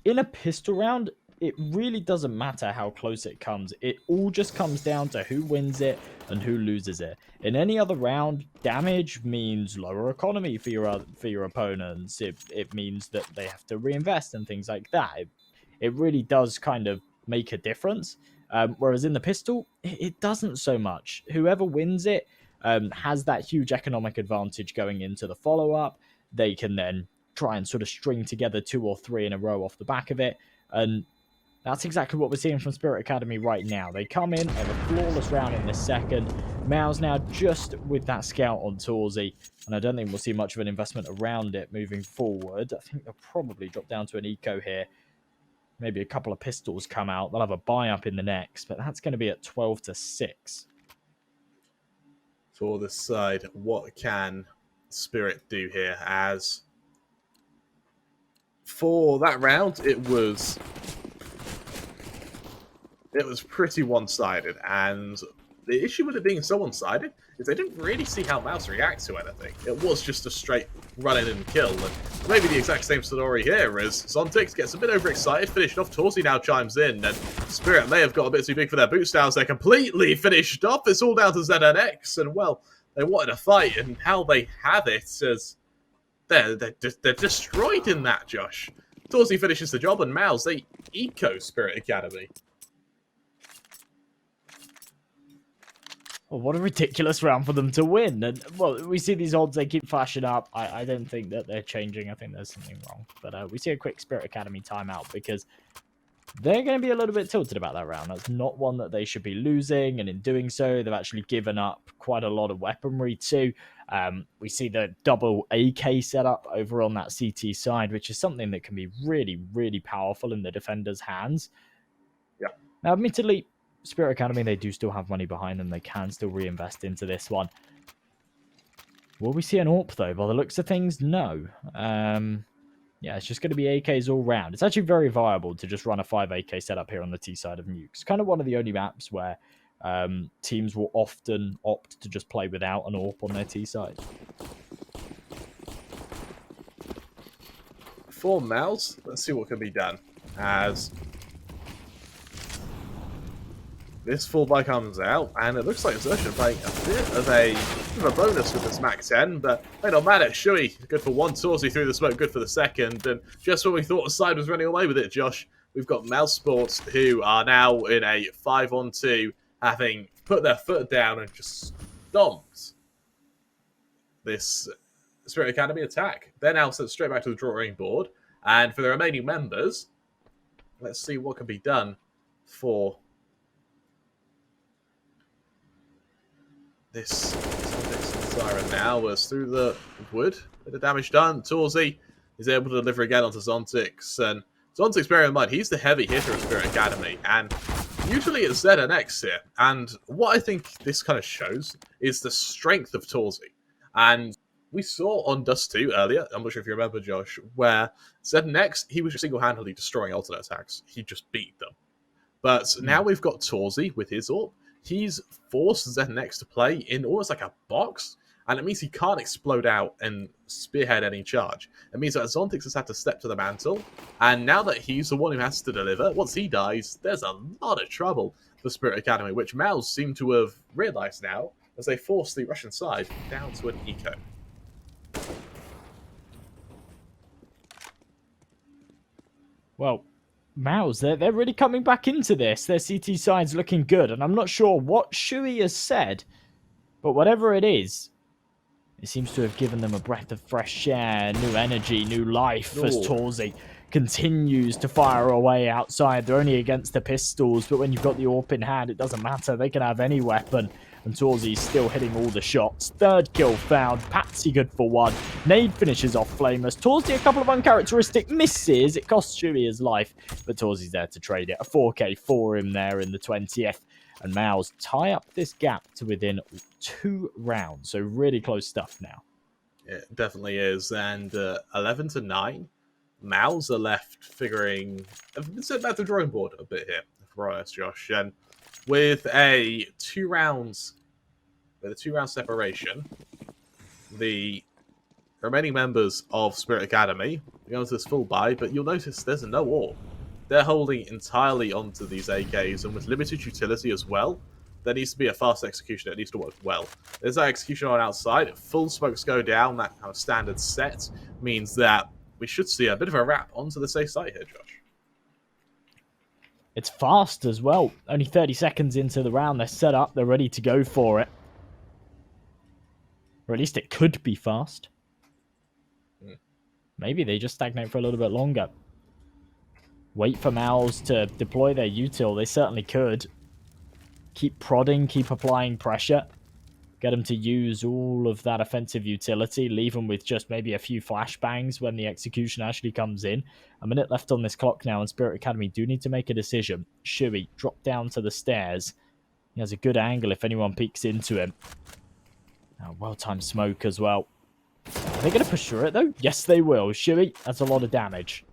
in a pistol round, it really doesn't matter how close it comes. It all just comes down to who wins it and who loses it. In any other round, damage means lower economy for your opponents. It means that they have to reinvest and things like that. It really does kind of make a difference. Whereas in the pistol, it doesn't so much. Whoever wins it has that huge economic advantage going into the follow up. They can then try and sort of string together 2 or 3 in a row off the back of it. And that's exactly what we're seeing from Spirit Academy right now. They come in, have a flawless round in the second. mouz now just with that scout on Torzy, and I don't think we'll see much of an investment around it moving forward. I think they'll probably drop down to an eco here. Maybe a couple of pistols come out. They'll have a buy up in the next, but that's going to be at 12-6. For this side, what can Spirit do here? As for that round, it was pretty one-sided, and the issue with it being so one-sided is they didn't really see how mouz react to anything. It was just a straight run in and kill, and maybe the exact same story here as aTTaX gets a bit overexcited, finished off. Torzy now chimes in, and Spirit may have got a bit too big for their boots now, so they're completely finished off. It's all down to ZNX, and well, they wanted a fight, and how they have it is they're destroyed in that, Josh. Torzy finishes the job, and mouz, they eco Spirit Academy. Well, what a ridiculous round for them to win. And, well, we see these odds, they keep flashing up. I don't think that they're changing. I think there's something wrong. But we see a quick Spirit Academy timeout because they're going to be a little bit tilted about that round. That's not one that they should be losing. And in doing so, they've actually given up quite a lot of weaponry too. We see the double AK setup over on that CT side, which is something that can be really, really powerful in the defender's hands. Yeah. Now, admittedly, Spirit Academy, they do still have money behind them. They can still reinvest into this one. Will we see an AWP, though? By the looks of things, no. Yeah, it's just going to be AKs all round. It's actually very viable to just run a 5 AK setup here on the T side of Nuke. It's kind of one of the only maps where teams will often opt to just play without an AWP on their T side. For mouz, let's see what can be done. As this fullback comes out, and it looks like Xertion playing a bit of a bonus with this Mac 10, but may not matter. Shui, good for one. Torzy through the smoke, good for the second, and just when we thought the side was running away with it, Josh, we've got mousesports who are now in a 5-on-2, having put their foot down and just stomped this Spirit Academy attack. They're now sent straight back to the drawing board, and for the remaining members, let's see what can be done for this Siren now was through the wood. Bit of damage done. Torzy is able to deliver again onto aTTaX. And aTTaX, bear in mind, he's the heavy hitter of Spirit Academy. And usually it's ZNX here. And what I think this kind of shows is the strength of Torzy. And we saw on Dust 2 earlier, I'm not sure if you remember, Josh, where ZNX, he was just single-handedly destroying alternate attacks. He just beat them. But now we've got Torzy with his AWP. He's forced ZNX to play in almost like a box, and it means he can't explode out and spearhead any charge. It means that aTTaX has had to step to the mantle, and now that he's the one who has to deliver, once he dies, there's a lot of trouble for Spirit Academy, which mouz seem to have realised now, as they force the Russian side down to an eco. Well, mouz, they're really coming back into this. Their CT side's looking good, and I'm not sure what Shui has said, but whatever it is, it seems to have given them a breath of fresh air, new energy, new life as Torzy continues to fire away outside. They're only against the pistols, but when you've got the AWP in hand, it doesn't matter. They can have any weapon, and Torzy's still hitting all the shots. Third kill found. Patsy good for one. Nade finishes off Flameless. Torzy a couple of uncharacteristic misses. It costs Shui his life, but Torzy's there to trade it. A 4K for him there in the 20th. And mouz tie up this gap to within 2 rounds. So really close stuff now. It definitely is. And 11-9. mouz are left figuring... I've been sent back to the drawing board a bit here, for us, Josh. And with a 2 rounds... With a 2-round separation, the remaining members of Spirit Academy go into this full buy, but you'll notice there's no ore. They're holding entirely onto these AKs, and with limited utility as well, there needs to be a fast execution. It needs to work well. There's that execution on outside. Full smokes go down. That kind of standard set means that we should see a bit of a wrap onto the safe side here, Josh. It's fast as well. Only 30 seconds into the round. They're set up. They're ready to go for it. Or at least it could be fast. Maybe they just stagnate for a little bit longer. Wait for mouz to deploy their util. They certainly could. Keep prodding, keep applying pressure. Get them to use all of that offensive utility. Leave them with just maybe a few flashbangs when the execution actually comes in. A minute left on this clock now, and Spirit Academy do need to make a decision. Shuey, drop down to the stairs. He has a good angle if anyone peeks into him. Well-timed smoke as well. Are they going to push through it, though? Yes, they will. Shuey, that's a lot of damage.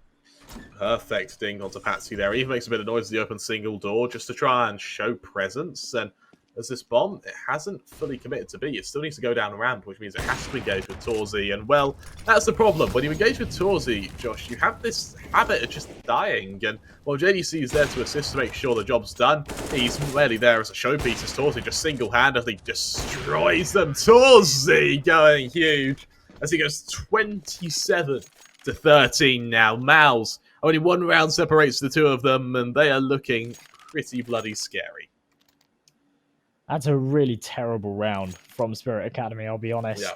Perfect ding onto Patsy there. He even makes a bit of noise as the open single door just to try and show presence. And as this bomb, it hasn't fully committed to B. It still needs to go down a ramp, which means it has to engage with Torzi. And, well, that's the problem. When you engage with Torzi, Josh, you have this habit of just dying. And while JDC is there to assist to make sure the job's done, he's merely there as a showpiece as Torzi just single-handedly destroys them. Torzi going huge as he goes 27-13 now. mouz, only one round separates the two of them, and they are looking pretty bloody scary. That's a really terrible round from Spirit Academy, I'll be honest. Yeah.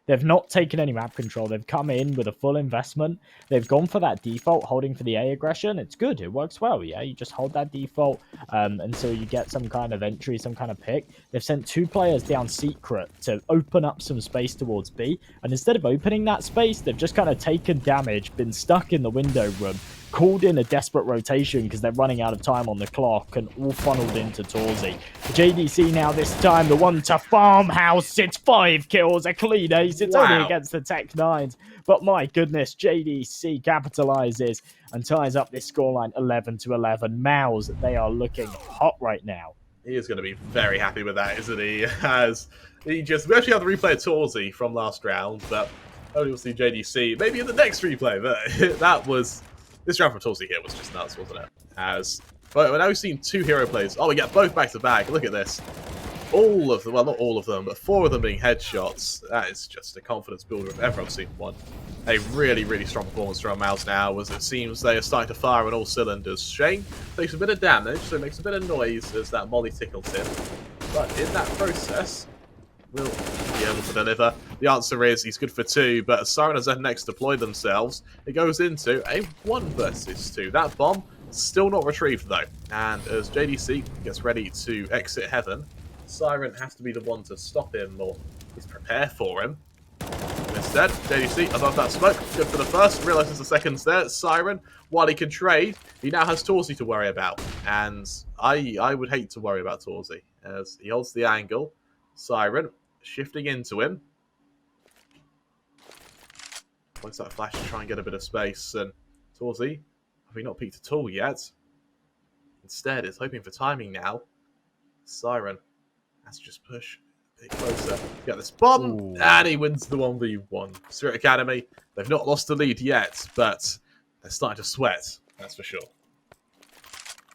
They've not taken any map control. They've come in with a full investment. They've gone for that default, holding for the A aggression. It's good. It works well, yeah? You just hold that default until you get some kind of entry, some kind of pick. They've sent 2 players down secret to open up some space towards B. And instead of opening that space, they've just kind of taken damage, been stuck in the window room, called in a desperate rotation because they're running out of time on the clock, and all funneled into Torzi. JDC now this time, the one to Farmhouse. It's 5 kills, a clean ace. It's only against the Tech 9s. But my goodness, JDC capitalizes and ties up this scoreline 11-11. mouz, they are looking hot right now. He is going to be very happy with that, isn't he? We actually have the replay of Torzi from last round, but only will see JDC maybe in the next replay. But this round from Torzi here was just nuts, wasn't it? But now we've seen 2 hero plays. Oh, we get both back to back. Look at this. All of them, well, not all of them, but 4 of them being headshots. That is just a confidence builder if ever I've seen one. A really, really strong performance from mouz now, as it seems they are starting to fire on all cylinders. Shane takes a bit of damage, so it makes a bit of noise as that molly tickles him. But in that process, will be able to deliver. The answer is he's good for 2, but as Siren and ZNX deploy themselves, it goes into a 1 versus 2. That bomb still not retrieved though, and as JDC gets ready to exit heaven, Siren has to be the one to stop him, or at least prepare for him. Instead, JDC above that smoke, good for the first, realises the second's there. Siren, while he can trade, he now has Torzi to worry about, and I would hate to worry about Torzi as he holds the angle. Siren shifting into him. Likes that flash to try and get a bit of space, and Torzi, having not peeked at all yet, instead is hoping for timing now. Siren has to just push a bit closer. Get this bomb, and he wins the 1v1. Spirit Academy, they've not lost the lead yet, but they're starting to sweat, that's for sure.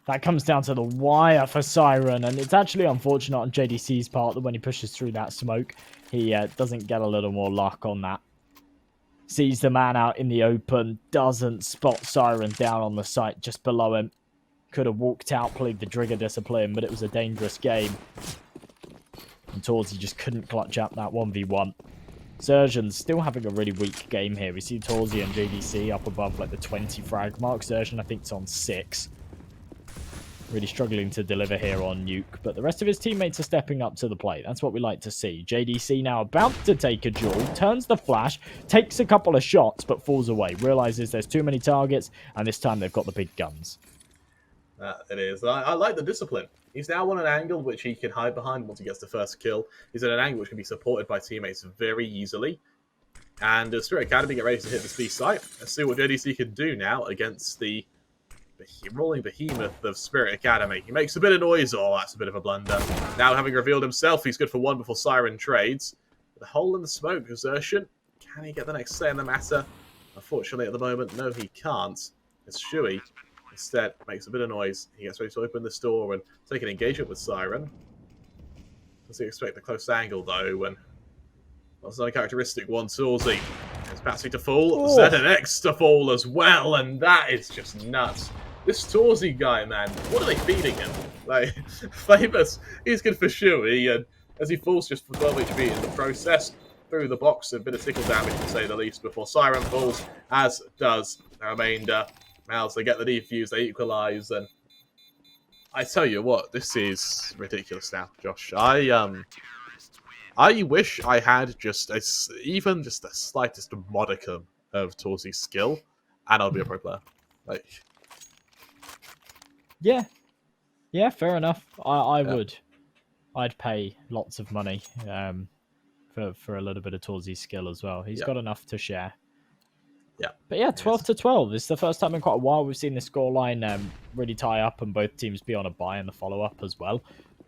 That comes down to the wire for Siren, and it's actually unfortunate on JDC's part that when he pushes through that smoke, he doesn't get a little more luck on that. Sees the man out in the open, doesn't spot Siren down on the site just below him. Could have walked out, played the Trigger discipline, but it was a dangerous game. And Torzi just couldn't clutch up that 1v1. Surgeon's still having a really weak game here. We see Torzi and JDC up above like the 20 frag mark. Surgeon, I think, it's on 6. Really struggling to deliver here on Nuke, but the rest of his teammates are stepping up to the plate. That's what we like to see. JDC now about to take a duel, turns the flash, takes a couple of shots, but falls away. Realizes there's too many targets, and this time they've got the big guns. It is. I like the discipline. He's now on an angle which he can hide behind once he gets the first kill. He's at an angle which can be supported by teammates very easily. And Spirit Academy get ready to hit this B site. Let's see what JDC can do now against the rolling behemoth of Spirit Academy. He makes a bit of noise. Oh, that's a bit of a blunder. Now, having revealed himself, he's good for 1 before Siren trades. The hole in the smoke, Exertion Can he get the next say in the matter? Unfortunately, at the moment, no, he can't. It's Shuey. Instead, makes a bit of noise. He gets ready to open this door and take an engagement with Siren. Does he expect the close angle, though? And that's an uncharacteristic one. Torsey is Patsy to fall. Oh. ZNX to fall as well. And that is just nuts. This Torsey guy, man, what are they feeding him? Like, famous. He's good for Shuey. And as he falls just for 12 HP in the process, through the box, a bit of tickle damage to say the least before Siren falls, as does the remainder. mouz, they get the defuse, they equalise, and I tell you what, this is ridiculous now, Josh. I wish I had just even the slightest modicum of Torsey's skill, and I'll be a pro player. Like, yeah, fair enough. I would. I'd pay lots of money for a little bit of Torsey's skill as well. He's got enough to share. Yeah. But yeah, 12-12. It's the first time in quite a while we've seen this scoreline really tie up and both teams be on a bye in the follow-up as well.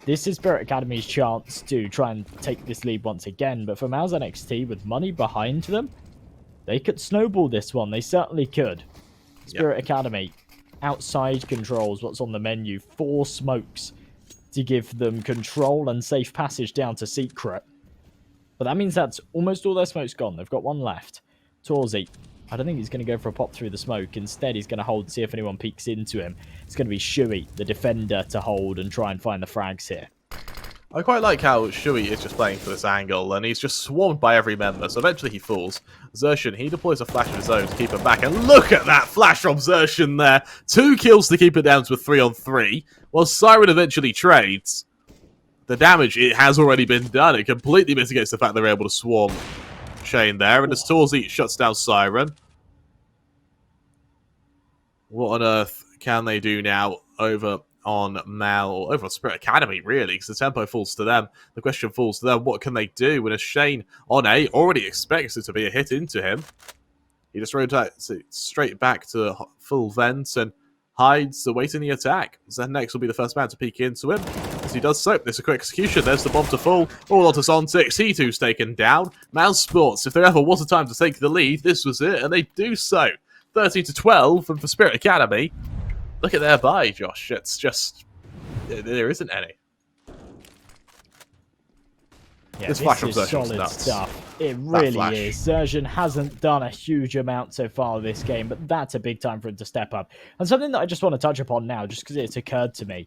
This is Spirit Academy's chance to try and take this lead once again. But for mouz NXT, with money behind them, they could snowball this one. They certainly could. Spirit Academy, outside controls what's on the menu. 4 smokes to give them control and safe passage down to secret. But that means that's almost all their smoke's gone. They've got one left. Torsey, I don't think he's going to go for a pop through the smoke. Instead, he's going to hold, see if anyone peeks into him. It's going to be Shuey, the defender, to hold and try and find the frags here. I quite like how Shuey is just playing for this angle, and he's just swarmed by every member, so eventually he falls. Xerxian, he deploys a flash of his own to keep him back, and look at that flash from Xerxian there! 2 kills to keep it down to a 3-on-3, while Siren eventually trades. The damage, it has already been done. It completely mitigates the fact they're able to swarm Shane there, and as Torsey shuts down Siren, what on earth can they do now over on mouz, over on Spirit Academy, really, because the tempo falls to them. The question falls to them, what can they do? When a Shane on A already expects it to be a hit into him, he just rotates it straight back to full vent and hides awaiting the attack. ZNX will be the first man to peek into him. As he does so, there's a quick execution. There's the bomb to fall. All onto aTTaX. He too's taken down. mouz Sports, if there ever was a time to take the lead, this was it, and they do so. 13-12, and for Spirit Academy, look at their buy, Josh. It's just, there isn't any. Yeah, this is solid stuff. It really is. Xerxian hasn't done a huge amount so far this game, but that's a big time for him to step up. And something that I just want to touch upon now, just because it's occurred to me.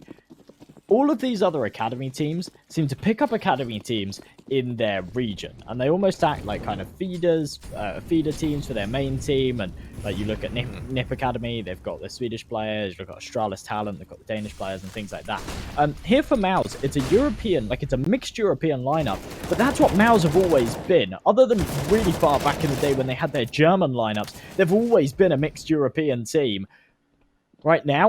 All of these other academy teams seem to pick up academy teams in their region, and they almost act like kind of feeder teams for their main team. And like you look at NIP Academy, they've got the Swedish players, you've got Astralis Talent, they've got the Danish players and things like that. Here for mouz, it's a European, like it's a mixed European lineup, but that's what mouz have always been. Other than really far back in the day when they had their German lineups, they've always been a mixed European team. Right now,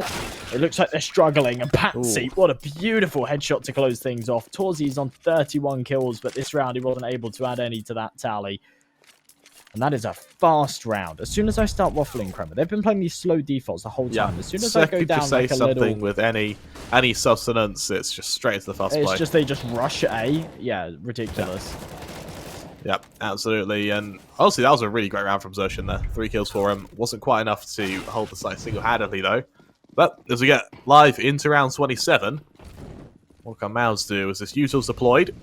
it looks like they're struggling, and Patsy, what a beautiful headshot to close things off. Torsey's on 31 kills, but this round he wasn't able to add any to that tally. And that is a fast round. As soon as I start waffling, Kremer, they've been playing these slow defaults the whole time. As soon as I go down like a little... with any substance, it's just straight into the fast play. It's just they just rush A. Yeah, ridiculous. Yep, absolutely. And honestly, that was a really great round from Xerxian there. 3 kills for him. Wasn't quite enough to hold the site single-handedly, though. But as we get live into round 27, what can mouz do? As this util's deployed,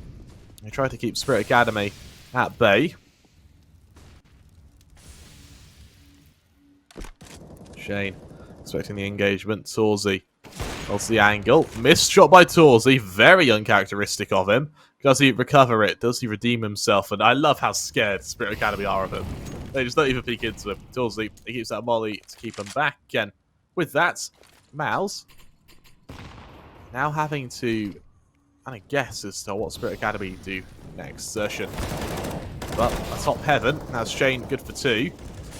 they try to keep Spirit Academy at bay. Shane expecting the engagement. Torsey holds the angle. Missed shot by Torsey. Very uncharacteristic of him. Does he recover it? Does he redeem himself? And I love how scared Spirit Academy are of him. They just don't even peek into him. Torsey, he keeps that molly to keep him back. And with that, mouz now having to kind of guess as to what Spirit Academy do next. Xerxian. But atop heaven, that's Shane good for 2.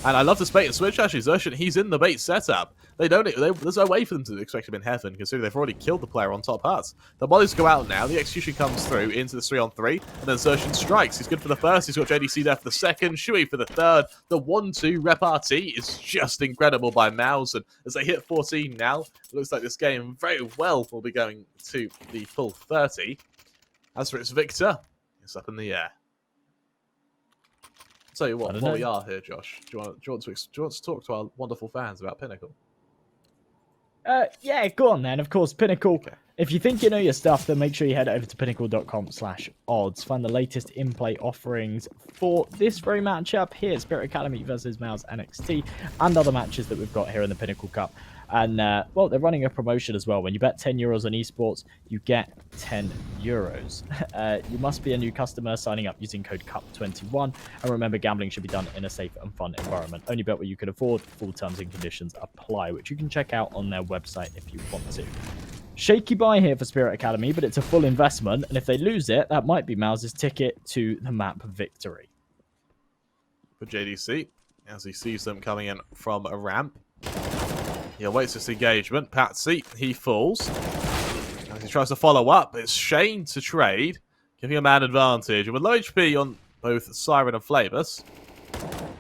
And I love this bait and switch, actually. Xerxian, he's in the bait setup. There's no way for them to expect him in heaven, considering they've already killed the player on top hut. The mollies go out now. The execution comes through into the 3-on-3, and then Xerxian strikes. He's good for the first. He's got JDC there for the second. Shuey for the third. The 1-2 repartee is just incredible by mouz. And as they hit 14 now, it looks like this game very well will be going to the full 30. As for its victor, it's up in the air. Tell you I what, don't while know. we are here, Josh, do you want to talk to our wonderful fans about Pinnacle? Yeah, go on then. Of course, Pinnacle. Okay. If you think you know your stuff, then make sure you head over to pinnacle.com/odds. Find the latest in-play offerings for this very matchup here, Spirit Academy versus mouz NXT, and other matches that we've got here in the Pinnacle Cup. And, well, they're running a promotion as well. When you bet €10 on esports, you get €10. You must be a new customer signing up using code CUP21. And remember, gambling should be done in a safe and fun environment. Only bet what you can afford. Full terms and conditions apply, which you can check out on their website if you want to. Shaky buy here for Spirit Academy, but it's a full investment. And if they lose it, that might be mouz's ticket to the map victory. For JDC, as he sees them coming in from a ramp. He awaits this engagement. Patsy, he falls. As he tries to follow up, it's Shane to trade, giving a man advantage. And with low HP on both Siren and Flavus,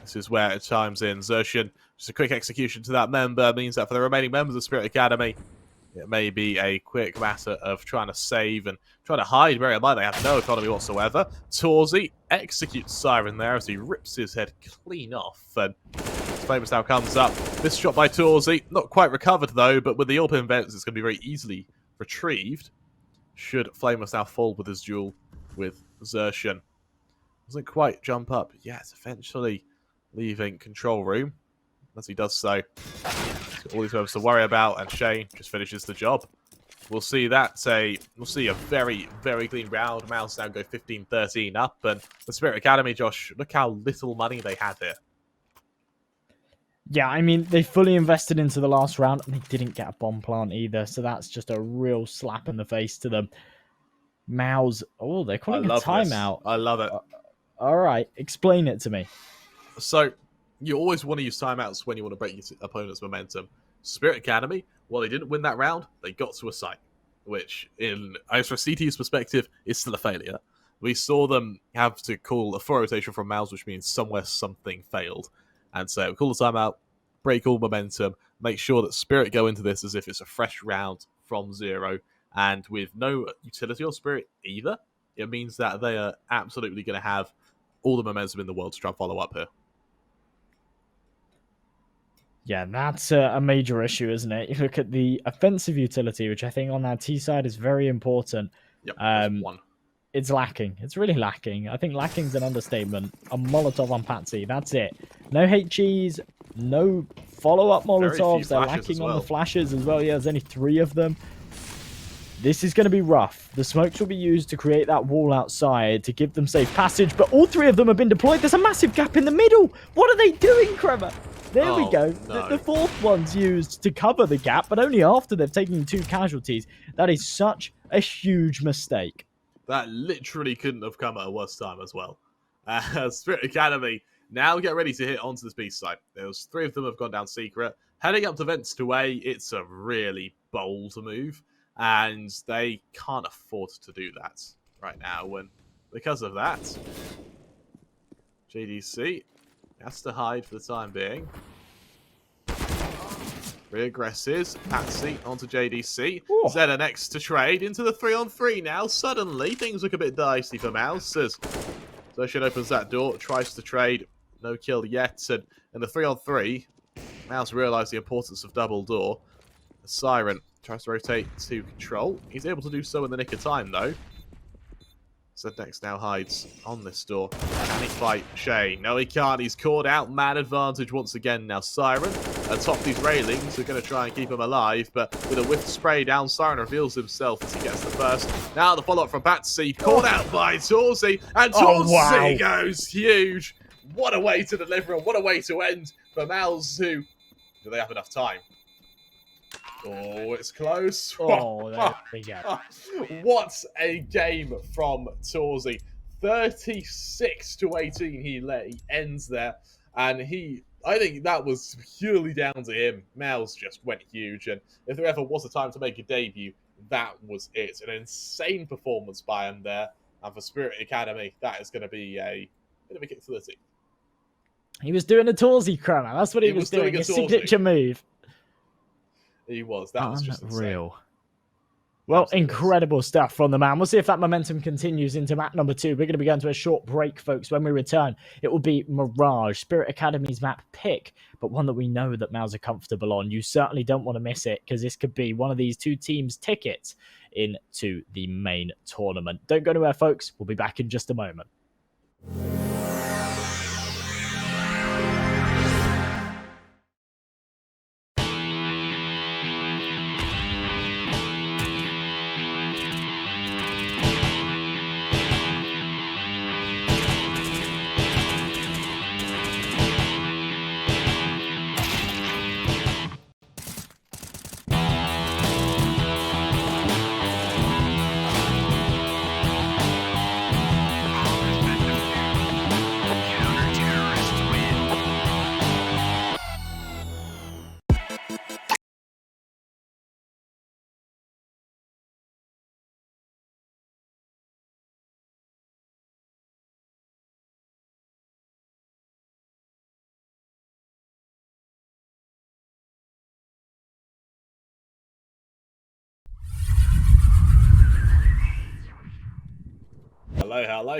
this is where it chimes in. Xerxian, just a quick execution to that member, means that for the remaining members of Spirit Academy, it may be a quick matter of trying to save and trying to hide. Bear in mind, they have no economy whatsoever. Torzy executes Siren there as he rips his head clean off. And Flavus now comes up. This shot by Torzy, not quite recovered though, but with the AWP events, it's going to be very easily retrieved. Should Flavus now fall with his duel with Xerxian. Doesn't quite jump up yet, eventually leaving control room. As he does so, he's got all these moments to worry about, and Shane just finishes the job. We'll see that. We'll see a very, very clean round. mouz now go 15-13 up, and the Spirit Academy, Josh, look how little money they had here. Yeah, I mean, they fully invested into the last round, and they didn't get a bomb plant either, so that's just a real slap in the face to them. mouz, oh, they're calling a timeout. I love it. All right, explain it to me. So, you always want to use timeouts when you want to break your opponent's momentum. Spirit Academy, while they didn't win that round, they got to a site, which, as from CT's perspective, is still a failure. We saw them have to call a full rotation from mouz, which means somewhere something failed. And so, call the timeout, break all momentum, make sure that Spirit go into this as if it's a fresh round from zero, and with no utility or Spirit either, it means that they are absolutely going to have all the momentum in the world to try and follow up here. Yeah, that's a major issue, isn't it? You look at the offensive utility, which I think on that T side is very important. Yep, that's one. It's lacking. It's really lacking. I think lacking's an understatement. A Molotov on Patsy. That's it. No HEs, no follow-up Molotovs. They're lacking on the flashes as well. Yeah, there's only 3 of them. This is going to be rough. The smokes will be used to create that wall outside to give them safe passage, but all 3 of them have been deployed. There's a massive gap in the middle. What are they doing, Kremer? There we go. No. The 4th one's used to cover the gap, but only after they've taken 2 casualties. That is such a huge mistake. That literally couldn't have come at a worse time as well. Spirit Academy now get ready to hit onto this beast site. There's 3 of them have gone down secret. Heading up to Vents to A, it's a really bold move, and they can't afford to do that right now. And because of that, JDC has to hide for the time being. Reaggresses. Patsy onto JDC. Ooh. ZNX to trade into the 3-on-3 now. Suddenly, things look a bit dicey for mouz. As Xerxian opens that door, tries to trade. No kill yet. And in the 3-on-3, mouz realised the importance of double door. The Siren tries to rotate to control. He's able to do so in the nick of time, though. ZNX now hides on this door. Can he fight Shane? No, he can't. He's caught out. Man advantage once again now. Siren atop these railings are going to try and keep him alive, but with a whiff spray down, Siren reveals himself as he gets the first. Now the follow-up from Patsy, caught out by Torzy, and Torzy goes huge. What a way to deliver and what a way to end for mouz, who... Do they have enough time? Oh, it's close. Oh, there we go. What a game from Torzy. 36-18 he ends there. And I think that was purely down to him. mouz just went huge. And if there ever was a time to make a debut, that was it. An insane performance by him there. And for Spirit Academy, that is going to be a bit of a kick to the teeth. He was doing a Torzy, Kremer. That's what he was doing. A signature move. He was. That was just insane. Unreal. Well, Absolutely. incredible stuff from the man. We'll see if that momentum continues into map number 2. We're going to be going to a short break, folks. When we return, it will be Mirage, Spirit Academy's map pick, but one that we know that mouz are comfortable on. You certainly don't want to miss it, because this could be one of these two teams' tickets into the main tournament. Don't go anywhere, folks. We'll be back in just a moment.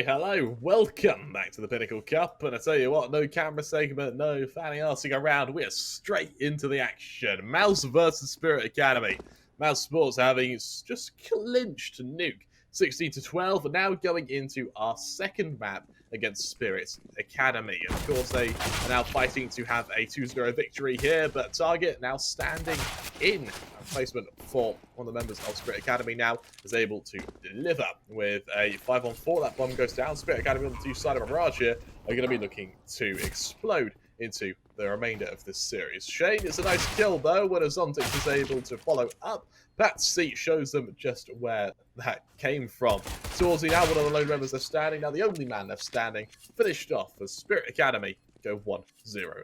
Hello. Welcome back to the Pinnacle Cup. And I tell you what, no camera segment, no fanning arsing around. We are straight into the action. mouz versus Spirit Academy. mouz Sports having just clinched Nuke 16-12. And now going into our second map against Spirit Academy. Of course, they are now fighting to have a 2-0 victory here. But Target now standing in placement for one of the members of Spirit Academy now is able to deliver with a 5-on-4. That bomb goes down. Spirit Academy on the 2 side of Mirage here are going to be looking to explode into the remainder of this series. Shane, it's a nice kill though when aTTaX is able to follow up. Patsy shows them just where that came from. Torzy now one of the lone members are standing. Now the only man left standing finished off as Spirit Academy go 1-0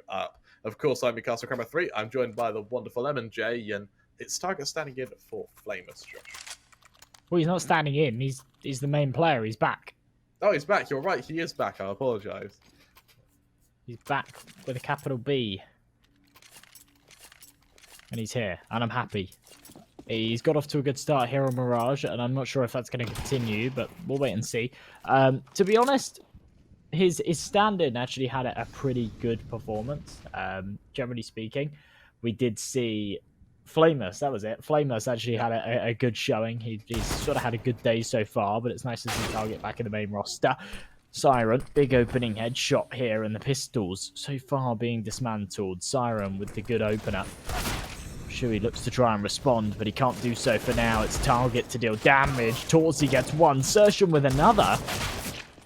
up. Of course, I'm Mikasa Kramer 3. I'm joined by the wonderful M&J, and it's Target standing in for Flamus, Josh. Well, he's not standing in. He's the main player. He's back. Oh, he's back. You're right. He is back. I apologise. He's back with a capital B. And he's here. And I'm happy. He's got off to a good start here on Mirage, and I'm not sure if that's going to continue, but we'll wait and see. To be honest, his stand-in actually had a pretty good performance, generally speaking. We did see Flamus, that was it. Flamus actually had a good showing. He's sort of had a good day so far, but it's nice to see Target back in the main roster. Siren, big opening headshot here, and the pistols so far being dismantled. Siren with the good opener. Shui looks to try and respond, but he can't do so for now. It's Target to deal damage. Torzy gets one, Sertian with another.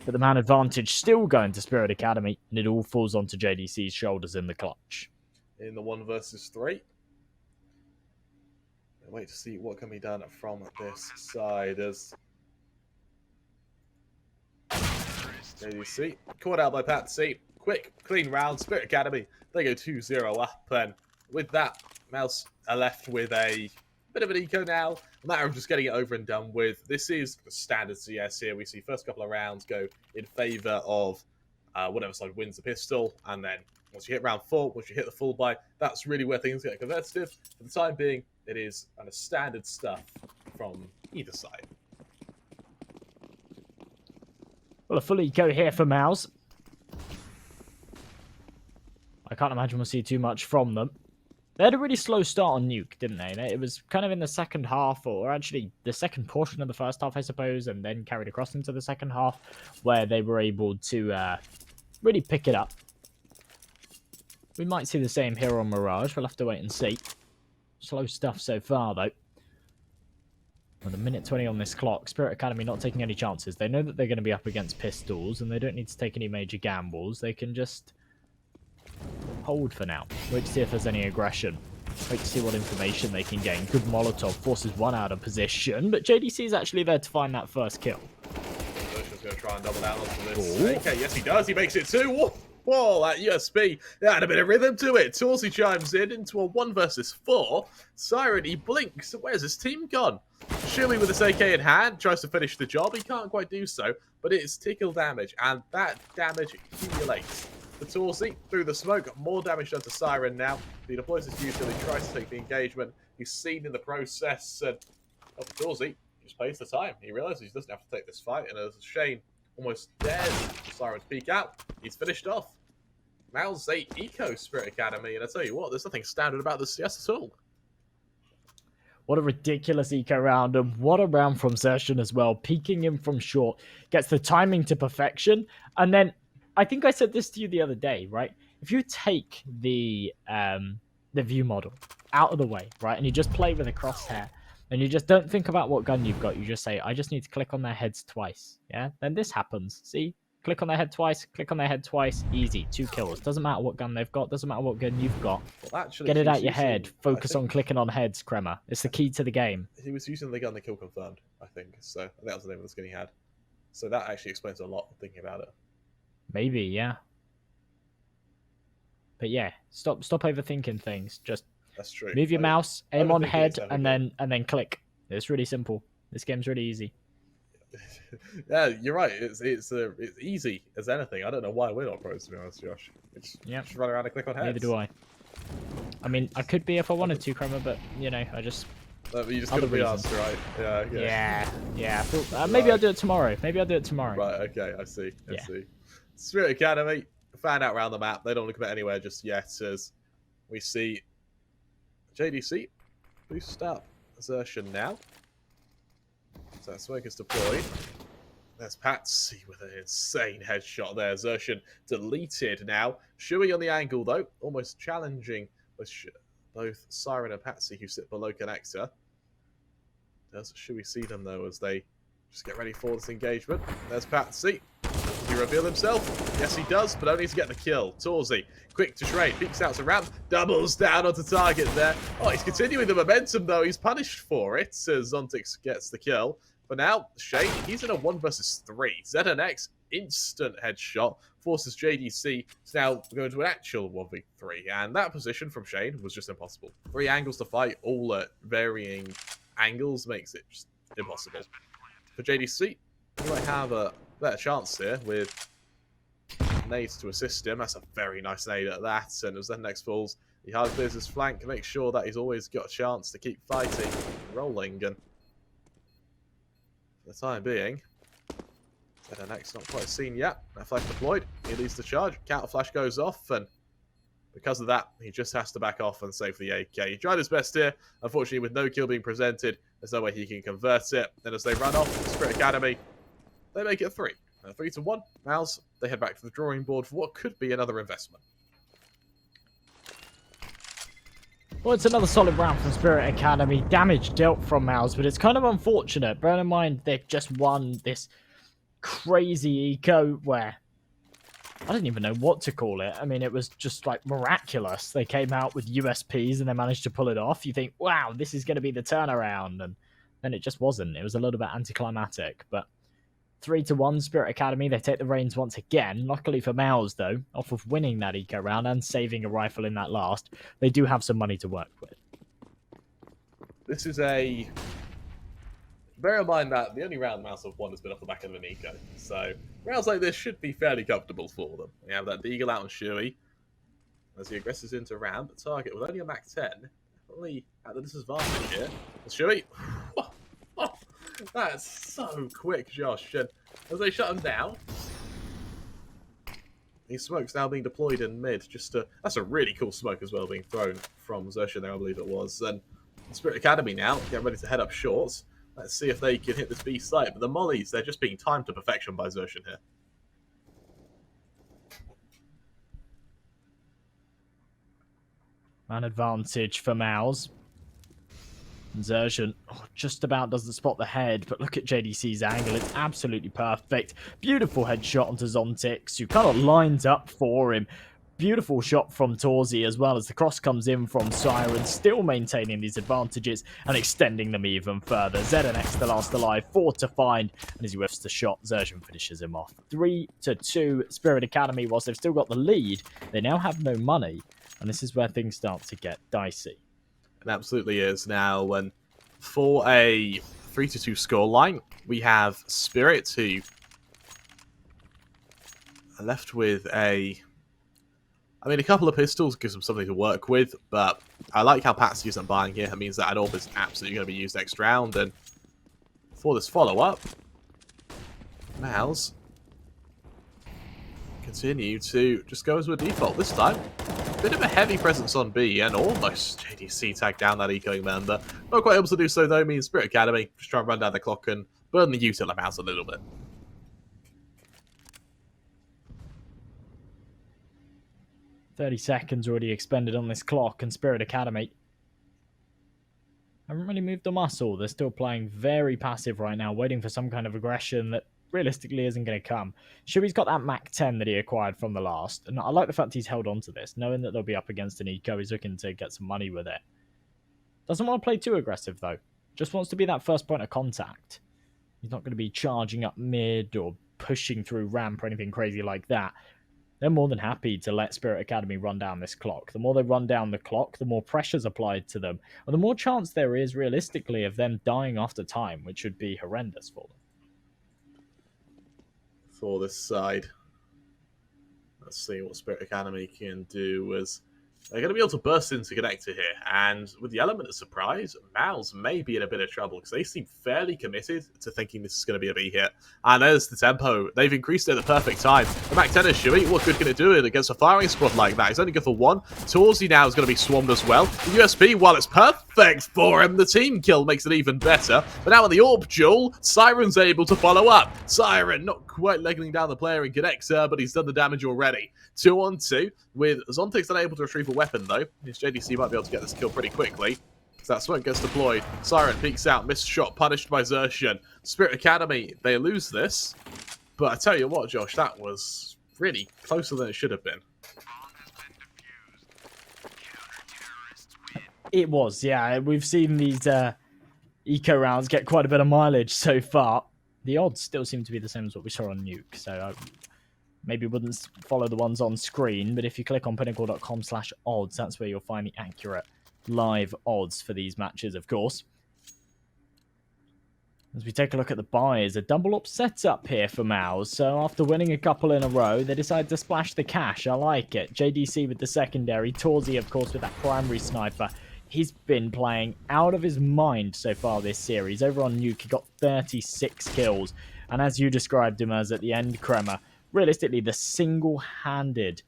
But the man advantage still going to Spirit Academy, and it all falls onto JDC's shoulders in the clutch. In the 1 versus 3. Wait to see what can be done from this side as JDC caught out by Patsy. Quick, clean round. Spirit Academy, they go 2-0 up, and with that, mouz are left with a bit of an eco now. A matter of just getting it over and done with. This is the standard CS here. We see first couple of rounds go in favour of whatever side wins the pistol, and then once you hit round 4, once you hit the full buy, that's really where things get competitive. For the time being, it is kind of standard stuff from either side. Well, a full eco here for mouz. I can't imagine we'll see too much from them. They had a really slow start on Nuke, didn't they? It was kind of in the second half, or actually the second portion of the first half, I suppose, and then carried across into the second half, where they were able to really pick it up. We might see the same here on Mirage. We'll have to wait and see. Slow stuff so far, though. With a minute 20 on this clock, Spirit Academy not taking any chances. They know that they're going to be up against pistols, and they don't need to take any major gambles. They can just hold for now. Wait to see if there's any aggression. Wait to see what information they can gain. Good Molotov forces one out of position, but JDC is actually there to find that first kill. Just going to try and double down onto this. Okay, yes he does. He makes it 2. Whoa, that USP, that had a bit of rhythm to it. Torzy chimes in into a 1 versus 4. Siren, he blinks. Where's his team gone? Shui with his AK in hand tries to finish the job. He can't quite do so, but it's tickle damage, and that damage accumulates. The Torzy through the smoke, more damage done to Siren now. He deploys his utility, tries to take the engagement. He's seen in the process, and Oh, Dorsey just pays the time. He realizes he doesn't have to take this fight, and as Shane almost dares Siren to peek out, he's finished off. Mouz 8 Eco Spirit Academy, and I tell you what, there's nothing standard about this CS at all. What a ridiculous eco round, and what a round from Zertian as well. Peeking in from short, gets the timing to perfection, and then I think I said this to you the other day, right? If you take the view model out of the way, right, and you just play with a crosshair, and you just don't think about what gun you've got, you just say, I just need to click on their heads twice, yeah? Then this happens, see? Click on their head twice, click on their head twice, easy, 2 kills. Doesn't matter what gun they've got, doesn't matter what gun you've got. Well, actually, get it out your head, focus on clicking on heads, Kremer. It's the key to the game. He was using the gun the kill confirmed, I think. So I think that was the name of the skin he had. So that actually explains a lot thinking about it. Maybe, yeah. But yeah, stop overthinking things. Just that's true. Move your mouse, aim on head, and then click. It's really simple. This game's really easy. Yeah, you're right. It's easy as anything. I don't know why we're not pros, to be honest, Josh. Just run around and click on heads. Neither do I. I mean, I could be if I wanted to, Kremer, but you know, I just. You just couldn't be asked, right? Yeah. Maybe I'll do it tomorrow. Right. Okay. I see. I see. Spirit Academy. Fan out around the map. They don't want to commit anywhere just yet, as we see JDC boost up Zertian now. So smoke is deployed. There's Patsy with an insane headshot there. Zertian deleted now. Shui on the angle though, almost challenging both Siren and Patsy who sit below connector. Does Shui see them though as they just get ready for this engagement? There's Patsy. Does he reveal himself? Yes, he does, but only to get the kill. Torzy, quick to trade, peeks out to ramp, doubles down onto target there. Oh, he's continuing the momentum though. He's punished for it as aTTaX gets the kill. For now, Shane, he's in a 1 versus 3. ZNX, instant headshot, forces JDC to now go into an actual 1v3. And that position from Shane was just impossible. 3 angles to fight, all at varying angles, makes it just impossible. For JDC, he might have a better chance here with nades to assist him. That's a very nice nade at that. And as ZNX falls, he hard clears his flank, makes sure that he's always got a chance to keep fighting, rolling, and for the time being, ZNX not quite seen yet. That flash deployed. He leads the charge. Counter flash goes off, and because of that, he just has to back off and save the AK. He tried his best here. Unfortunately, with no kill being presented, there's no way he can convert it. Then as they run off, the Spirit Academy, they make it 3. 3-1. Mouz, they head back to the drawing board for what could be another investment. Well, it's another solid round from Spirit Academy. Damage dealt from Mouz, but it's kind of unfortunate. Bear in mind, they've just won this crazy eco where I don't even know what to call it. I mean, it was just like miraculous. They came out with USPs and they managed to pull it off. You think, wow, this is going to be the turnaround. And then it just wasn't. It was a little bit anticlimactic, but 3-1 Spirit Academy. They take the reins once again. Luckily for Mouz, though, off of winning that eco round and saving a rifle in that last, they do have some money to work with. This is a... Bear in mind that the only round Mouz have won has been off the back of an eco. So rounds like this should be fairly comfortable for them. We have that Deagle out on Shui as he aggresses into ramp. Target with only a Mach 10. Definitely at the disadvantage here. Shui. That's so quick, Josh. And as they shut him down, these smokes now being deployed in mid. That's a really cool smoke as well being thrown from Zertian there, I believe it was. And Spirit Academy now getting ready to head up short. Let's see if they can hit this B site. But the mollies, they're just being timed to perfection by Zertian here. Man advantage for Mouz. Zertian just about doesn't spot the head, but look at JDC's angle. It's absolutely perfect. Beautiful headshot onto aTTaX, who kind of lines up for him. Beautiful shot from Torzy as well as the cross comes in from Siren, still maintaining these advantages and extending them even further. ZNX the last alive, 4 to find, and as he whiffs the shot, Zertian finishes him off. 3-2 Spirit Academy. Whilst they've still got the lead, they now have no money, and this is where things start to get dicey. It absolutely is now. When for a 3-2 scoreline, we have Spirit who are left with a couple of pistols gives them something to work with, but I like how Patsy isn't buying here. That means that an AWP is absolutely going to be used next round, and for this follow-up. mouz continue to just go as a default this time. Bit of a heavy presence on B, and almost JDC tagged down that ecoing member. Not quite able to do so though, means Spirit Academy just try and run down the clock and burn the util mouz a little bit. $30 already expended on this clock, and Spirit Academy haven't really moved the muscle. They're still playing very passive right now, waiting for some kind of aggression that realistically isn't going to come. Shui's got that Mac 10 that he acquired from the last, and I like the fact he's held on to this, knowing that they'll be up against an eco. He's looking to get some money with it. Doesn't want to play too aggressive though. Just wants to be that first point of contact. He's not going to be charging up mid or pushing through ramp or anything crazy like that. They're more than happy to let Spirit Academy run down this clock. The more they run down the clock, the more pressure's applied to them, or the more chance there is, realistically, of them dying after time, which would be horrendous for them. For this side, let's see what Spirit Academy can do, as they're going to be able to burst into connector here, and with the element of surprise, mouz may be in a bit of trouble because they seem fairly committed to thinking this is going to be a B hit. And there's the tempo. They've increased it at the perfect time. The Mac 10 is Shui. What good can it do it against a firing squad like that? He's only good for one. Torsey now is going to be swarmed as well. The USP, while it's perfect for him, the team kill makes it even better. But now with the AWP duel, Siren's able to follow up. Siren not quite legging down the player in connector, but he's done the damage already. 2-on-2, with aTTaX unable to retrieve a weapon though. His JDC might be able to get this kill pretty quickly. So that smoke gets deployed. Siren peeks out, missed shot, punished by Xerxian. Spirit Academy, they lose this. But I tell you what, Josh, that was really closer than it should have been. It was, yeah. We've seen these eco rounds get quite a bit of mileage so far. The odds still seem to be the same as what we saw on Nuke, so I maybe wouldn't follow the ones on screen, but if you click on pinnacle.com/odds, that's where you'll find the accurate live odds for these matches, of course. As we take a look at the buys, a double up setup here for mouz. So after winning a couple in a row, they decide to splash the cash. I like it. JDC with the secondary, Torsey, of course, with that primary sniper. He's been playing out of his mind so far this series. Over on Nuke, he got 36 kills. And as you described him as at the end, Kremer, realistically, the single-handed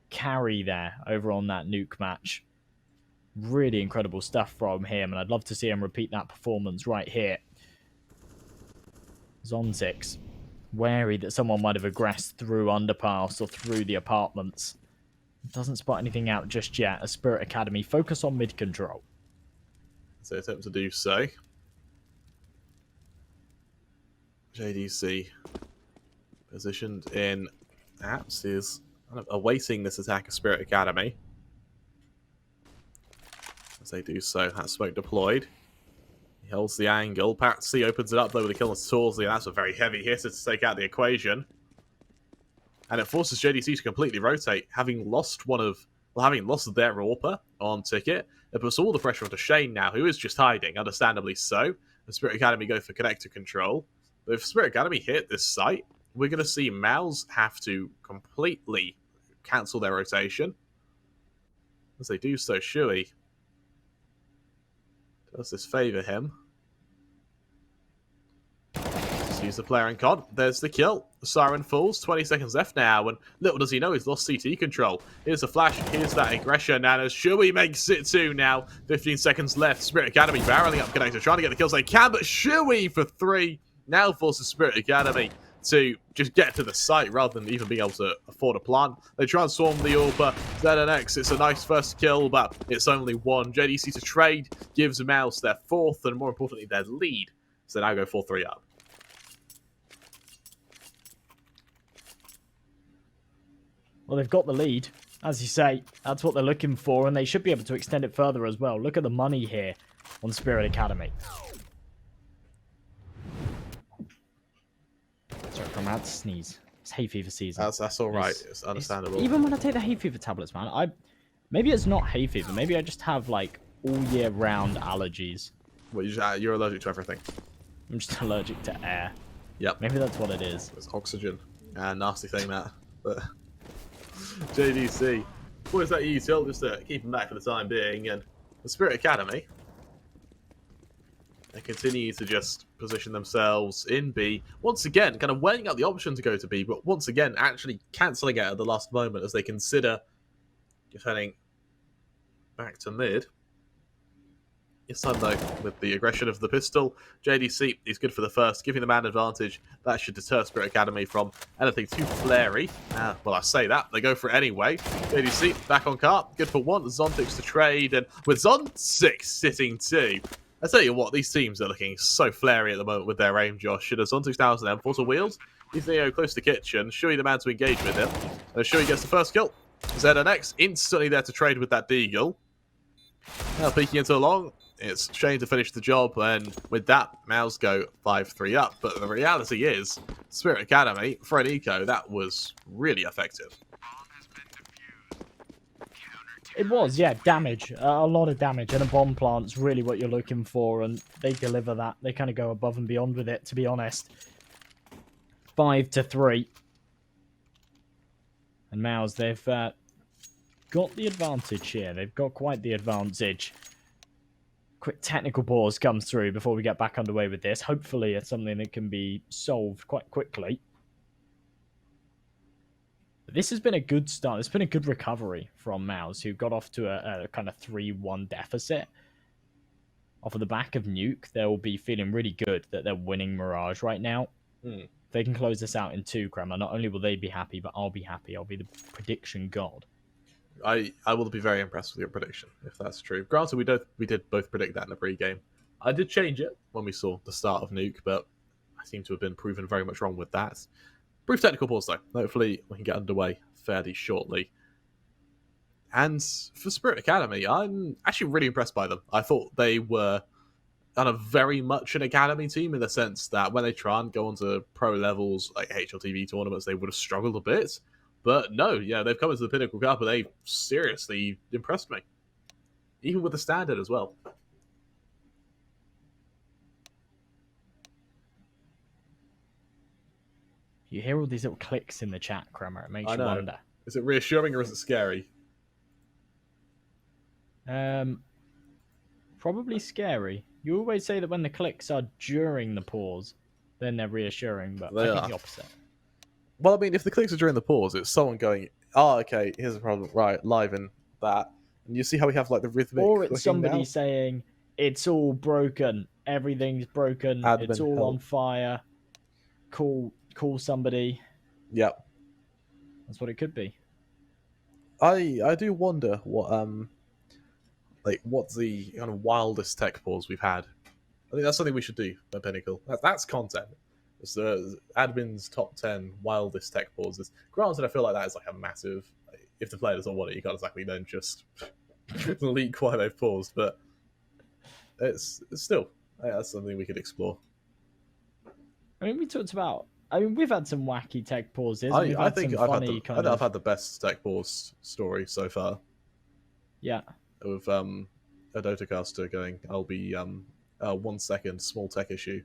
carry there over on that Nuke match. Really incredible stuff from him, and I'd love to see him repeat that performance right here. Zontix, wary that someone might have aggressed through underpass or through the apartments. Doesn't spot anything out just yet, as Spirit Academy focus on mid control. So attempt to do so. JDC positioned in apps is kind of awaiting this attack of Spirit Academy. As they do so, that smoke deployed. He holds the angle. Patsy opens it up though with a kill on Torsey, and that's a very heavy hitter to take out the equation. And it forces JDC to completely rotate, having lost having lost their AWPer on ticket. It puts all the pressure onto Shane now, who is just hiding, understandably so. The Spirit Academy go for connector control. But if Spirit Academy hit this site, we're going to see mouz have to completely cancel their rotation. As they do so, Shui does this favour him. Just use the player in COD. There's the kill. The Siren falls. 20 seconds left now, and little does he know he's lost CT control. Here's a flash. Here's that aggression, and as Shui makes it too now. 15 seconds left. Spirit Academy barreling up connector, trying to get the kills they can, but Shui for 3 now forces Spirit Academy to just get to the site rather than even being able to afford a plant. They transform the AWPer. ZNX, it's a nice first kill, but it's only 1. JDC to trade gives mouz their 4th and more importantly their lead. So they now go 4-3 up. Well, they've got the lead. As you say, that's what they're looking for, and they should be able to extend it further as well. Look at the money here on Spirit Academy. Sorry, I'm out to sneeze. It's hay fever season. That's all right. It's understandable. Even when I take the hay fever tablets, man, maybe it's not hay fever. Maybe I just have like all year round allergies. Well, you're allergic to everything. I'm just allergic to air. Yep. Maybe that's what it is. It's oxygen. Nasty thing that. But JDC. What is that util just to keep him back for the time being? And the Spirit Academy They continue to just position themselves in B. Once again, kind of weighing out the option to go to B, but once again, actually cancelling it at the last moment as they consider just heading back to mid. This time, though, with the aggression of the pistol, JDC is good for the first, giving the man advantage. That should deter Spirit Academy from anything too flary. Well, I say that. They go for it anyway. JDC back on cart. Good for one. Zontix to trade. And with Zontix sitting two, I tell you what, these teams are looking so flary at the moment with their aim, Josh. Should have Zontix down to them. Force of wheels. He's close to kitchen. Shuey the man to engage with him. And Shuey gets the first kill. ZNX instantly there to trade with that Deagle. Now peeking into the long. It's Shane to finish the job, and with that, mouz go 5-3 up. But the reality is, Spirit Academy, for an eco, that was really effective. It was, yeah, damage. A lot of damage, and a bomb plant's really what you're looking for, and they deliver that. They kind of go above and beyond with it, to be honest. 5-3. And mouz, they've got the advantage here. They've got quite the advantage. Quick technical pause comes through before we get back underway with this. Hopefully it's something that can be solved quite quickly. This has been a good start. It's been a good recovery from mouz, who got off to a kind of 3-1 deficit. Off of the back of Nuke, they'll be feeling really good that they're winning Mirage right now. If they can close this out in 2, Kremmer, not only will they be happy, but I'll be happy. I'll be the prediction god. I will be very impressed with your prediction, if that's true. Granted, we did both predict that in the pre-game. I did change it when we saw the start of Nuke, but I seem to have been proven very much wrong with that. Brief technical pause, though. Hopefully, we can get underway fairly shortly. And for Spirit Academy, I'm actually really impressed by them. I thought they were kind of very much an academy team in the sense that when they try and go onto pro levels, like HLTV tournaments, they would have struggled a bit. But no, yeah, they've come into the Pinnacle Cup and they seriously impressed me. Even with the standard as well. You hear all these little clicks in the chat, Kremmer. It makes you wonder. Is it reassuring or is it scary? Probably scary. You always say that when the clicks are during the pause, then they're reassuring, but I think the opposite. Well, I mean, if the clicks are during the pause, it's someone going, oh, okay, here's a problem. Right, live in that. And you see how we have, like, the rhythmic or it's somebody now? saying, it's all broken. Everything's broken. Admin it's all help. on fire. Call somebody. Yep. That's what it could be. I do wonder what's the kind of wildest tech pause we've had. I think that's something we should do at Pinnacle. That's content. It's the admin's top 10 wildest tech pauses. Granted, I feel like that is like a massive. If the player doesn't want it, you can't exactly then just leak why they've paused. But it's still that's something we could explore. I mean, we talked about. I mean, we've had some wacky tech pauses. I think I've had the best tech pause story so far. Yeah. With a Dota caster going, I'll be 1 second small tech issue.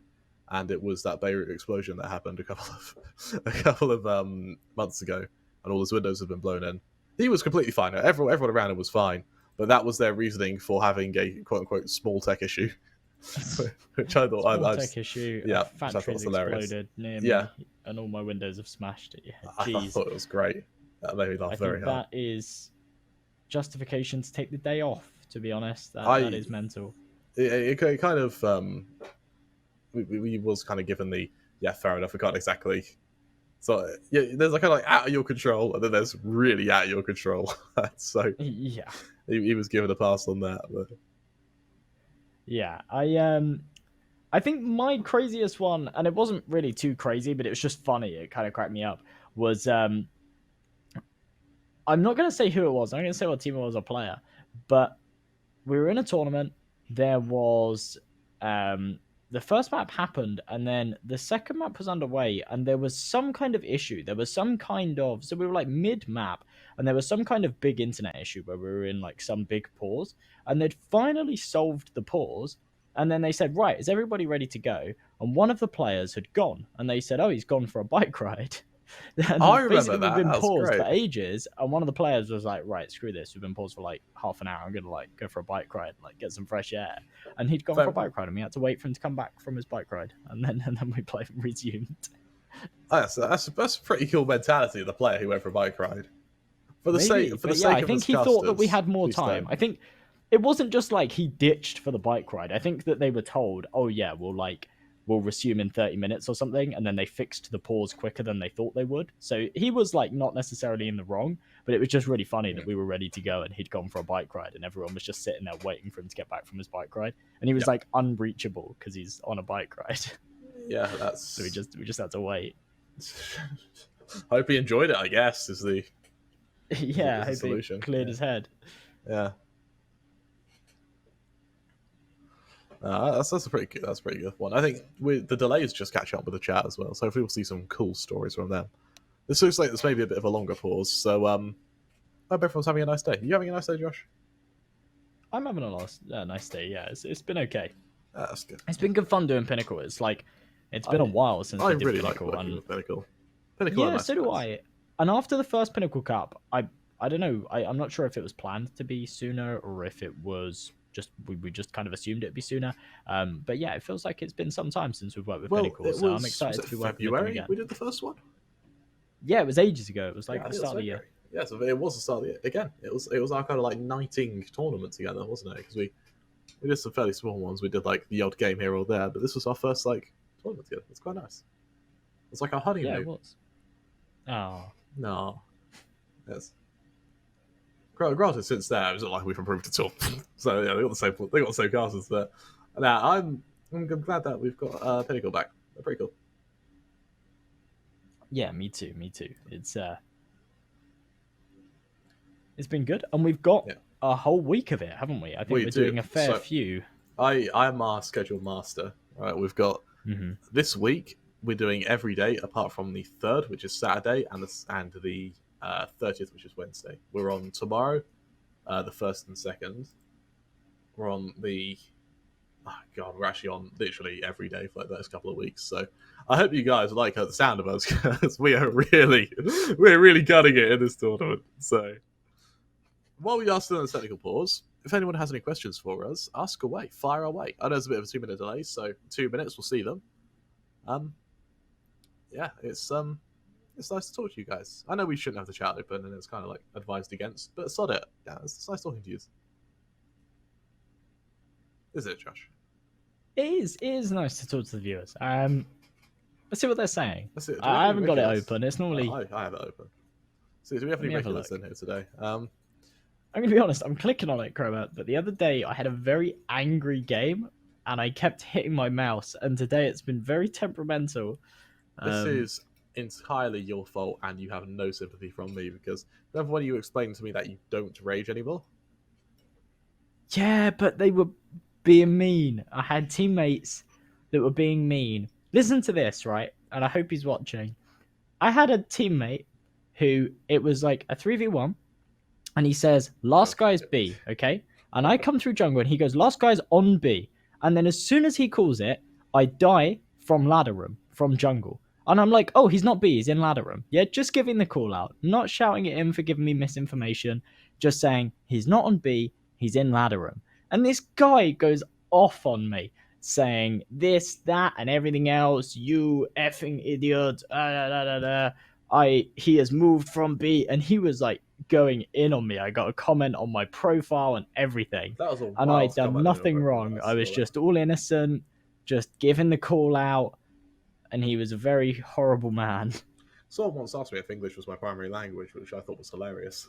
And it was that Beirut explosion that happened a couple of months ago, and all his windows had been blown in. He was completely fine. Everyone around him was fine, but that was their reasoning for having a quote unquote small tech issue, which I thought small tech issue. Yeah, factories exploded near me, and all my windows have smashed it. Yeah, I thought it was great. That made me laugh very hard. That is justification to take the day off. To be honest, that is mental. It kind of. We was kind of given the fair enough. We can't exactly. So yeah, there's like kind of like out of your control, and then there's really out of your control. So yeah, he was given a pass on that. But... Yeah, I think my craziest one, and it wasn't really too crazy, but it was just funny. It kind of cracked me up. Was I'm not gonna say who it was. I'm gonna say what team it was or player, but we were in a tournament. There was the first map happened, and then the second map was underway, and there was some kind of issue. There was some kind of... So we were, like, mid-map, and there was some kind of big internet issue where we were in, like, some big pause, and they'd finally solved the pause, and then they said, right, is everybody ready to go? And one of the players had gone, and they said, oh, he's gone for a bike ride. And I remember basically, that. we've been That was paused for great. ages, and one of the players was like, "Right, screw this. We've been paused for like half an hour. I'm gonna like go for a bike ride, like get some fresh air." And he'd gone Fair for a enough. bike ride, and we had to wait for him to come back from his bike ride, and then we resumed. That's a pretty cool mentality of the player who went for a bike ride. For the Maybe, sake, for the but sake yeah, I of think us he thought that we casters, had more please time. don't. I think it wasn't just like he ditched for the bike ride. I think that they were told, "Oh yeah, we'll resume in 30 minutes or something," and then they fixed the pause quicker than they thought they would. So he was like not necessarily in the wrong, but it was just really funny that we were ready to go and he'd gone for a bike ride, and everyone was just sitting there waiting for him to get back from his bike ride, and he was like unreachable because he's on a bike ride. Yeah, that's. So we just had to wait. Hope he enjoyed it. I guess is the yeah, is the I solution. hope he cleared his head. Yeah. That's a pretty good one. I think the delay is just catching up with the chat as well, so hopefully we'll see some cool stories from them. This looks like this may be a bit of a longer pause, so I hope everyone's having a nice day. You having a nice day, Josh? I'm having a nice day. Yeah, it's been okay. That's good. It's been good fun doing Pinnacle. It's like it's been a while since we did really Pinnacle. like working with Pinnacle. Yeah, so do I. And after the first Pinnacle Cup, I don't know. I'm not sure if it was planned to be sooner or if it was just we just kind of assumed it'd be sooner. But yeah, it feels like it's been some time since we've worked with Pinnacle, so I'm excited to be working with them again. We did the first one. Yeah, it was ages ago. It was like the start of the year. Yeah, so it was the start of the year. Again, it was our kind of like knighting tournament together, wasn't it? Because we did some fairly small ones. We did like the odd game here or there, but this was our first like tournament together. It's quite nice. It's like our honeymoon. Yeah, it was. Oh no, yes. Granted, since then it wasn't like we've improved at all. So yeah, they got the same casters there. Now I'm glad that we've got Pinnacle back. They're pretty cool. Yeah, me too. It's been good, and we've got a whole week of it, haven't we? I think we're doing a fair few. I'm our schedule master. Right, we've got this week. We're doing every day apart from the 3rd, which is Saturday, and the 30th, which is Wednesday. We're on tomorrow, the 1st and 2nd. We're on the we're actually on literally every day for like those couple of weeks. So I hope you guys like the sound of us because we're really gutting it in this tournament. So while we are still in the technical pause, if anyone has any questions for us, ask away, fire away. I know there's a bit of a 2-minute delay, so 2 minutes, we'll see them. Yeah, it's nice to talk to you guys. I know we shouldn't have the chat open, and it's kind of like advised against, but sod it. Yeah, it's nice talking to you. Is it, Josh? It is nice to talk to the viewers. Let's see what they're saying. I haven't got it open. It's normally I have it open. So do we have any regulars in here today? I'm gonna be honest. I'm clicking on it, Cromer. But the other day I had a very angry game, and I kept hitting my mouse. And today it's been very temperamental. This is entirely your fault, and you have no sympathy from me because remember when you explained to me that you don't rage anymore? Yeah, but they were being mean. I had teammates that were being mean. Listen to this, right? And I hope he's watching. I had a teammate who it was like a 3v1, and he says, "Last guy's B," okay? And I come through jungle, and he goes, "Last guy's on B." And then as soon as he calls it, I die from ladder room, from jungle. And I'm like, oh, he's not B, he's in ladder room. Yeah, just giving the call out. Not shouting at him for giving me misinformation. Just saying, he's not on B, he's in ladder room. And this guy goes off on me, saying this, that, and everything else. You effing idiot. He has moved from B. And he was like going in on me. I got a comment on my profile and everything. And I'd done nothing wrong. I was just all innocent, just giving the call out. And he was a very horrible man. Someone once asked me if English was my primary language, which I thought was hilarious.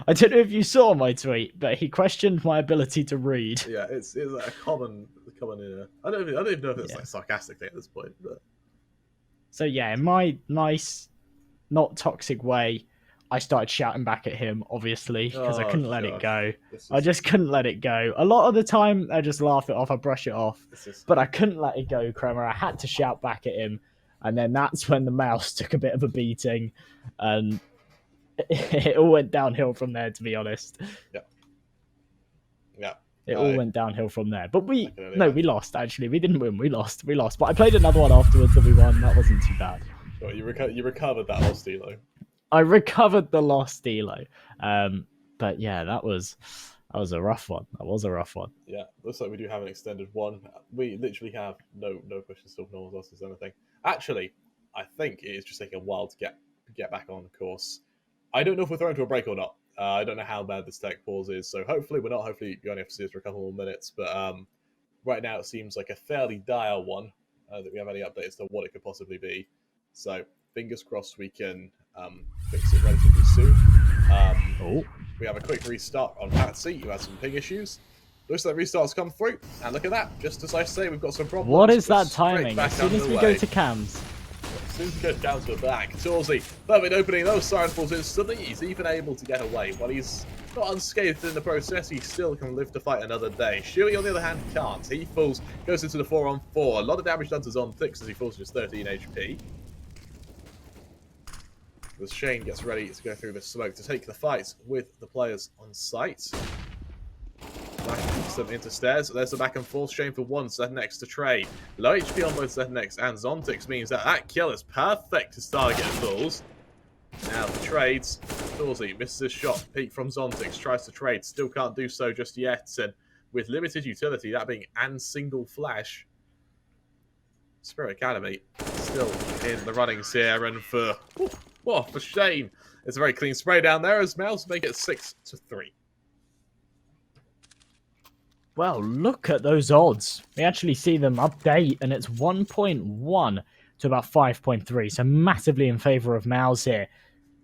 I don't know if you saw my tweet, but he questioned my ability to read. Yeah, it's like a common. I don't even know if it's like sarcastically at this point. But so yeah, in my nice, not toxic way, I started shouting back at him, obviously, because I couldn't let it go. I just couldn't let it go. A lot of the time, I just laugh it off, I brush it off. But I couldn't let it go, Kremer. I had to shout back at him. And then that's when the mouse took a bit of a beating. And it all went downhill from there, to be honest. Yeah. It all went downhill from there. But we lost, actually. We didn't win. We lost. But I played another one afterwards that we won. That wasn't too bad. Well, you recovered that lost elo. I recovered the lost elo. But yeah, that was a rough one. Yeah, looks like we do have an extended one. We literally have no questions still. No one else says anything. Actually, I think it is just taking a while to get back on course. I don't know if we're thrown to a break or not. I don't know how bad this tech pause is, so hopefully we're not. Hopefully you only have to see us for a couple more minutes. But right now it seems like a fairly dire one. That we have any updates to what it could possibly be. So fingers crossed we can fix it relatively soon. We have a quick restart on Patsy, who had some ping issues. Looks like restarts come through, and look at that. Just as I say, we've got some problems. What is that timing? As soon as we go to cams. As soon as we go down to the back, Torsey, perfect opening those siren falls instantly. He's even able to get away. While he's not unscathed in the process, he still can live to fight another day. Shuey, on the other hand, can't. He falls, goes into the 4-on-4. A lot of damage done to aTTaX as he falls to just 13 HP. As Shane gets ready to go through the smoke to take the fight with the players on site. Keeps them into stairs. There's the back and forth. Shane for one. Z-Nex to trade. Low HP on both Z-Nex and aTTaX means that kill is perfect to target fools. Now the trades. Torsey misses his shot. Peek from aTTaX. Tries to trade. Still can't do so just yet. And with limited utility, that being and single flash, Spirit Academy still in the runnings here. And for Shane, it's a very clean spray down there as mouz make it 6-3. Well, look at those odds. We actually see them update, and it's 1.1 to about 5.3, so massively in favour of mouz here,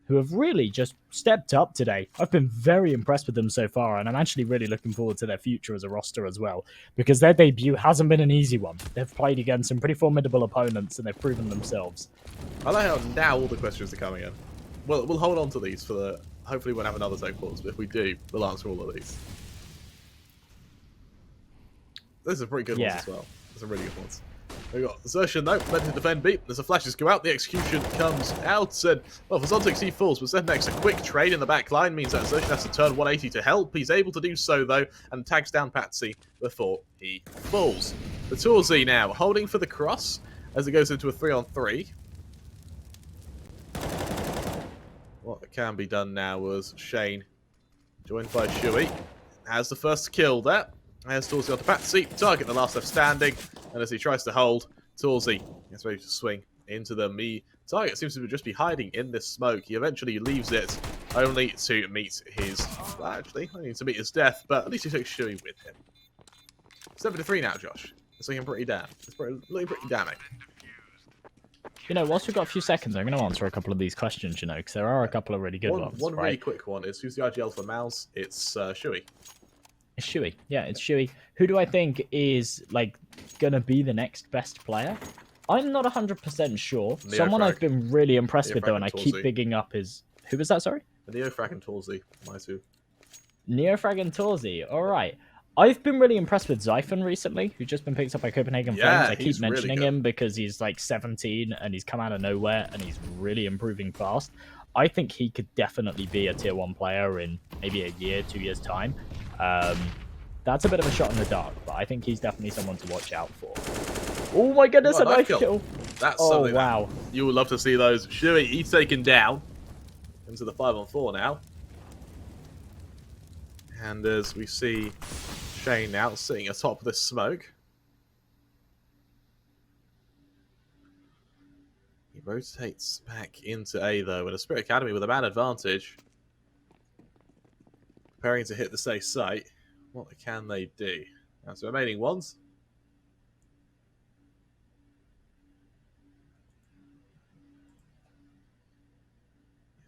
who have really just stepped up today. I've been very impressed with them so far, and I'm actually really looking forward to their future as a roster as well, because their debut hasn't been an easy one. They've played against some pretty formidable opponents, and they've proven themselves. I like how now all the questions are coming in. Well, we'll hold on to these for the... Hopefully we'll have another take pause, but if we do, we'll answer all of these. Those are pretty good ones as well. Those are really good ones. We've got Zertian though, meant to defend B. As the flashes go out, the execution comes out. And, well, for aTTaX, he falls. But Z-Nex, a quick trade in the back line means that Zertian has to turn 180 to help. He's able to do so, though, and tags down Patsy before he falls. The Torsey now, holding for the cross as it goes into a 3-on-3. What can be done now was Shane, joined by Shuey, has the first kill there. As Torsey on to Patsy, target the last left standing, and as he tries to hold, Torsey gets ready to swing into them. The target seems to just be hiding in this smoke. He eventually leaves it, only to meet his... Well, actually, only to meet his death, but at least he takes Shuey with him. 7-3 now, Josh. It's looking pretty damn. It's looking pretty damning. You know, whilst we've got a few seconds, I'm going to answer a couple of these questions, you know, because there are a couple of really good ones. One really quick one is, who's the IGL for mouz? It's Shuey. It's Shuey. Yeah, it's Shuey. Who do I think is, like, going to be the next best player? I'm not 100% sure. Someone I've been really impressed with, though, and I keep bigging up is... Who was that, sorry? Neofrag and Torsey, my two. Neofrag and Torsey, alright. I've been really impressed with Zyphon recently, who's just been picked up by Copenhagen Flames. I keep mentioning him because he's, like, 17, and he's come out of nowhere, and he's really improving fast. I think he could definitely be a tier 1 player in maybe a year, 2 years' time. That's a bit of a shot in the dark, but I think he's definitely someone to watch out for. Oh my goodness, a knife kill. That's something that you would love to see those. Shuey, he's taken down into the 5-on-4 now. And as we see Shane now sitting atop this smoke. He rotates back into A though, and a Spirit Academy with a man advantage. Preparing to hit the safe site. What can they do? That's the remaining ones.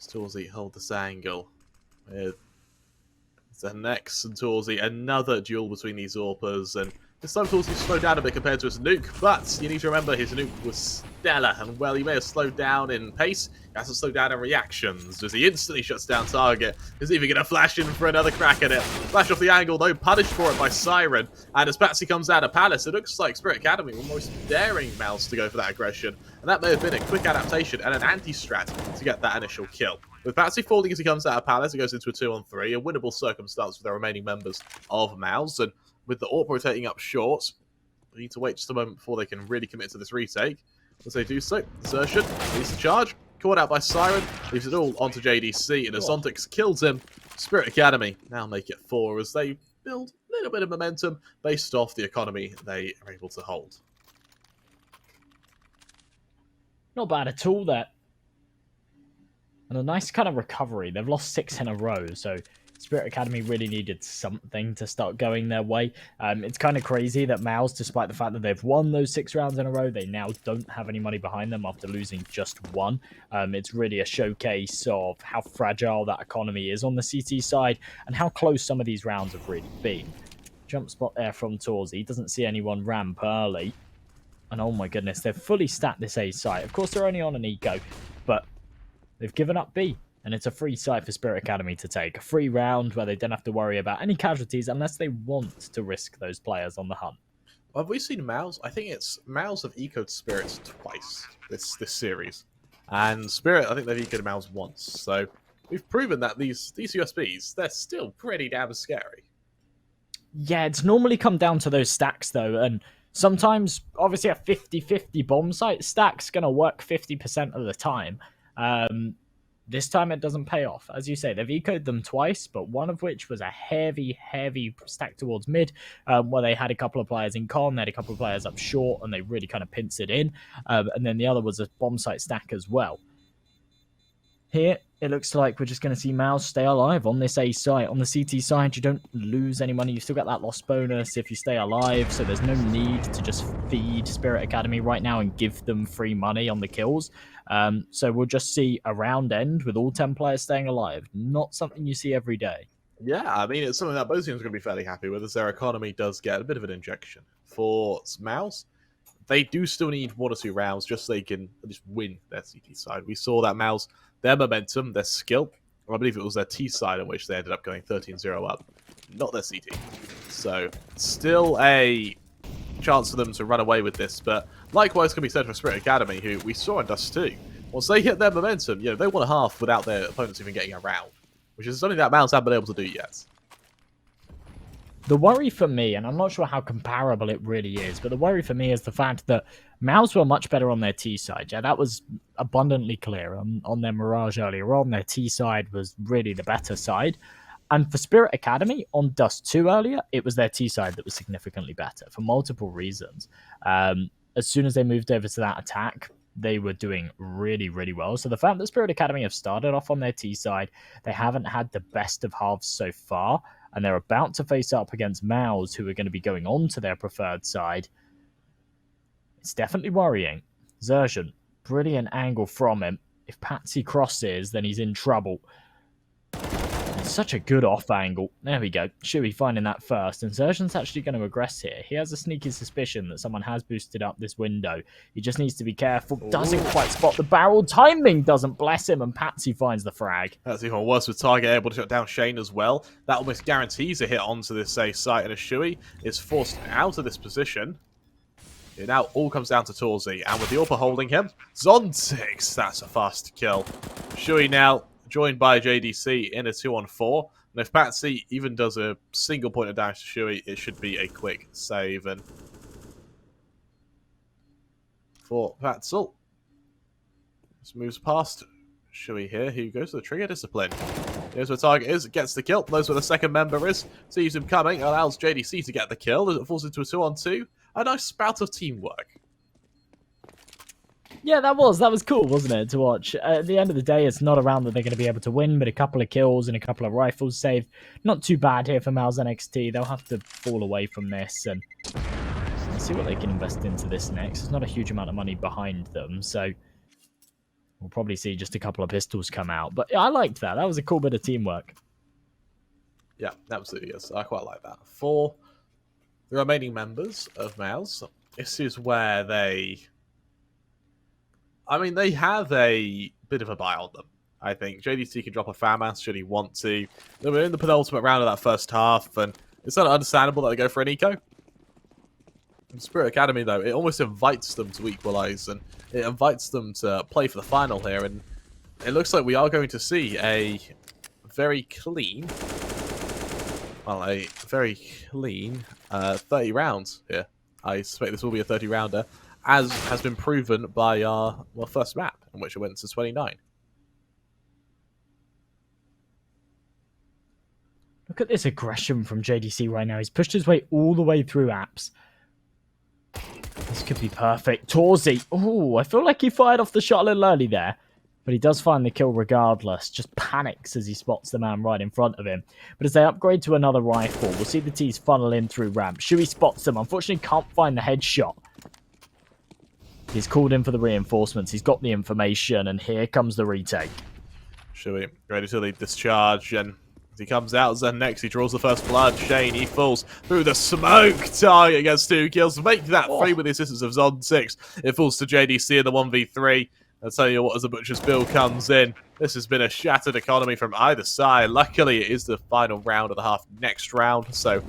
Torsey hold this angle with Z-Nex and Torsey. Another duel between these Zorpas, and this time Torsey slowed down a bit compared to his Nuke, but you need to remember his Nuke was stellar. And well, he may have slowed down in pace, he hasn't slowed down in reactions, as he instantly shuts down target. He's even going to flash in for another crack at it. Flash off the angle, though, punished for it by Siren. And as Patsy comes out of Palace, it looks like Spirit Academy were almost daring mouz to go for that aggression. And that may have been a quick adaptation and an anti-strat to get that initial kill. With Patsy falling as he comes out of Palace, it goes into a 2-on-3, a winnable circumstance for the remaining members of mouz. And with the AWP rotating up short, we need to wait just a moment before they can really commit to this retake. As they do so, Desertion leads the charge, caught out by Siren, leaves it all onto JDC, and as aTTaX kills him, Spirit Academy now make it 4 as they build a little bit of momentum based off the economy they are able to hold. Not bad at all, that. And a nice kind of recovery. They've lost 6 in a row, so Spirit Academy really needed something to start going their way. It's kind of crazy that mouz, despite the fact that they've won those 6 rounds in a row, they now don't have any money behind them after losing just 1. It's really a showcase of how fragile that economy is on the CT side and how close some of these rounds have really been. Jump spot there from Torzy. Doesn't see anyone ramp early. And oh my goodness, they've fully stacked this A site. Of course, they're only on an eco, but they've given up B. And it's a free site for Spirit Academy to take. A free round where they don't have to worry about any casualties unless they want to risk those players on the hunt. Well, have we seen mouz? I think it's mouz have ecoed Spirits twice this series. And Spirit, I think they've ecoed mouz once. So we've proven that these USBs, they're still pretty damn scary. Yeah, it's normally come down to those stacks, though. And sometimes, obviously, a 50-50 bomb site stack's going to work 50% of the time. This time it doesn't pay off. As you say, they've ecoed them twice, but one of which was a heavy stack towards mid, where they had a couple of players in con, they had a couple of players up short, and they really kind of pincered in. And then the other was a bomb site stack as well. Here, it looks like we're just going to see mouz stay alive on this A site. On the CT side, you don't lose any money. You still get that loss bonus if you stay alive, so there's no need to just feed Spirit Academy right now and give them free money on the kills. So we'll just see a round end with all 10 players staying alive. Not something you see every day. Yeah, I mean, it's something that both teams are going to be fairly happy with, as their economy does get a bit of an injection. For mouz, they do still need 1 or 2 rounds just so they can just win their CT side. We saw that mouz, their momentum, their skill, or I believe it was their T side in which they ended up going 13-0 up, not their CT. So, still a chance for them to run away with this, but likewise can be said for Spirit Academy, who we saw in Dust 2. Once they hit their momentum, they won a half without their opponents even getting a round, which is something that mouz haven't been able to do yet. The worry for me, and I'm not sure how comparable it really is, but the worry for me is the fact that mouz were much better on their T side. Yeah, that was abundantly clear. On their Mirage earlier on, their T side was really the better side. And for Spirit Academy, on Dust 2 earlier, it was their T side that was significantly better for multiple reasons. As soon as they moved over to that attack, they were doing really well. So the fact that Spirit Academy have started off on their T side, they haven't had the best of halves so far, and they're about to face up against mouz, who are going to be going on to their preferred side. It's definitely worrying. Zerjan, brilliant angle from him. If Patsy crosses, then he's in trouble. It's such a good off angle. There we go. Shuey finding that first, and Zerjan's actually going to aggress here. He has a sneaky suspicion that someone has boosted up this window. He just needs to be careful. Doesn't quite spot the barrel. Timing doesn't bless him, and Patsy finds the frag. That's even worse with Target able to shut down Shane as well. That almost guarantees a hit onto this site, and as Shuey is forced out of this position, it now all comes down to Torzy, and with the AWP holding him, aTTaX, that's a fast kill. Shuey now joined by JDC in a 2-on-4, and if Patsy even does a single point of damage to Shuey, it should be a quick save. And for Patzel, this moves past Shuey here, who goes to the trigger discipline. Here's where Target is, gets the kill, knows where the second member is, sees him coming, allows JDC to get the kill, as it falls into a 2-on-2. A nice spout of teamwork. Yeah, that was cool, wasn't it, to watch? At the end of the day, it's not a round that they're going to be able to win, but a couple of kills and a couple of rifles saved. Not too bad here for mouz NXT. They'll have to fall away from this and see what they can invest into this next. There's not a huge amount of money behind them, so we'll probably see just a couple of pistols come out. But I liked that. That was a cool bit of teamwork. Yeah, absolutely, yes. I quite like that. For the remaining members of mouz, this is where they I mean, they have a bit of a buy on them. I think JDC can drop a FAMAS should he want to. They were in the penultimate round of that first half, and it's not understandable that they go for an eco. Spirit Academy, though, it almost invites them to equalise, and it invites them to play for the final here, and it looks like we are going to see a very clean, 30 rounds here. I suspect this will be a 30-rounder, as has been proven by our first map, in which it went to 29. Look at this aggression from JDC right now. He's pushed his way all the way through apps. This could be perfect. Torzi. Oh, I feel like he fired off the shot a little early there. But he does find the kill regardless. Just panics as he spots the man right in front of him. But as they upgrade to another rifle, we'll see the T's funnel in through ramp. Shui spots them. Unfortunately, can't find the headshot. He's called in for the reinforcements. He's got the information. And here comes the retake. Shui ready to lead discharge, and as he comes out, Zen next, he draws the first blood. Shane, he falls through the smoke. Target gets 2 kills. Make that 3 with the assistance of Zon 6. It falls to JDC in the 1v3. I'll tell you what, as the Butcher's Bill comes in, this has been a shattered economy from either side. Luckily, it is the final round of the half next round, so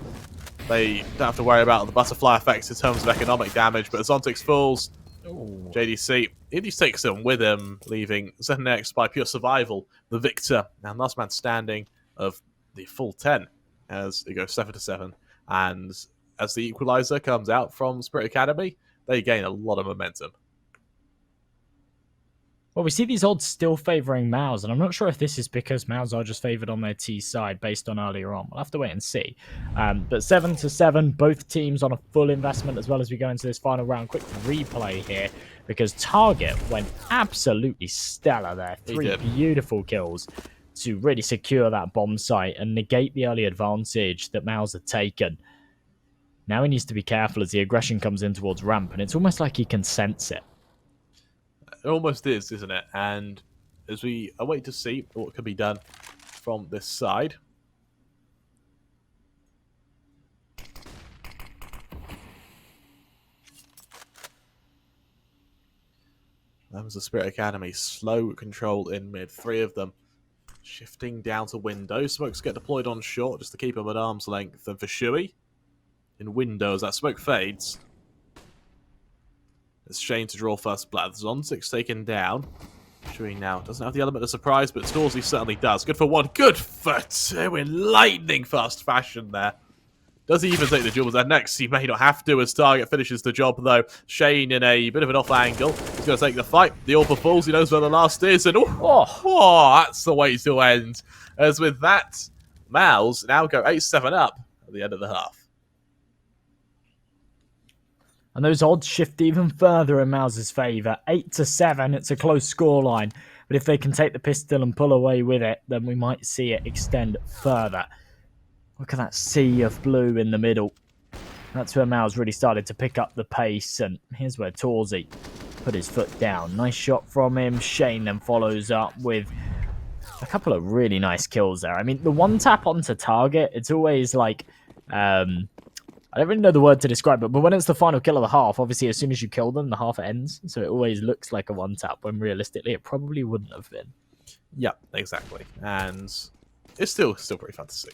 they don't have to worry about the butterfly effects in terms of economic damage. But as Zontix falls, JDC, he just takes them with him, leaving ZenX by pure survival, the victor, and last man standing of the full 10 as it goes 7-7. And as the equalizer comes out from Spirit Academy, they gain a lot of momentum. Well, we see these odds still favouring mouz, and I'm not sure if this is because mouz are just favoured on their T side based on earlier on. We'll have to wait and see. But 7-7, both teams on a full investment as well as we go into this final round. Quick replay here, because Target went absolutely stellar there. 3 beautiful kills to really secure that bomb site and negate the early advantage that mouz had taken. Now he needs to be careful as the aggression comes in towards ramp, and it's almost like he can sense it. It almost is, isn't it? And as we await to see what can be done from this side. That was the Spirit Academy. Slow control in mid. 3 of them shifting down to window. Smokes get deployed on short just to keep them at arm's length. And for Shui, in window, as that smoke fades, it's Shane to draw first blood. Zontix taken down. Shui now doesn't have the element of surprise, but Storsey certainly does. Good for 1, good for 2 in lightning fast fashion there. Does he even take the duels? And next, he may not have to as Target finishes the job, though. Shane in a bit of an off angle. He's going to take the fight. The AWP falls. He knows where the last is. And that's the way to end. As with that, mouz now go 8-7 up at the end of the half. And those odds shift even further in mouz's favour. 8-7, it's a close scoreline. But if they can take the pistol and pull away with it, then we might see it extend further. Look at that sea of blue in the middle. That's where mouz really started to pick up the pace. And here's where Torzi put his foot down. Nice shot from him. Shane then follows up with a couple of really nice kills there. I mean, the one tap onto target, it's always like... I don't really know the word to describe it, but when it's the final kill of the half, obviously as soon as you kill them, the half ends. So it always looks like a one-tap, when realistically it probably wouldn't have been. Yeah, exactly. And it's still pretty fun to see.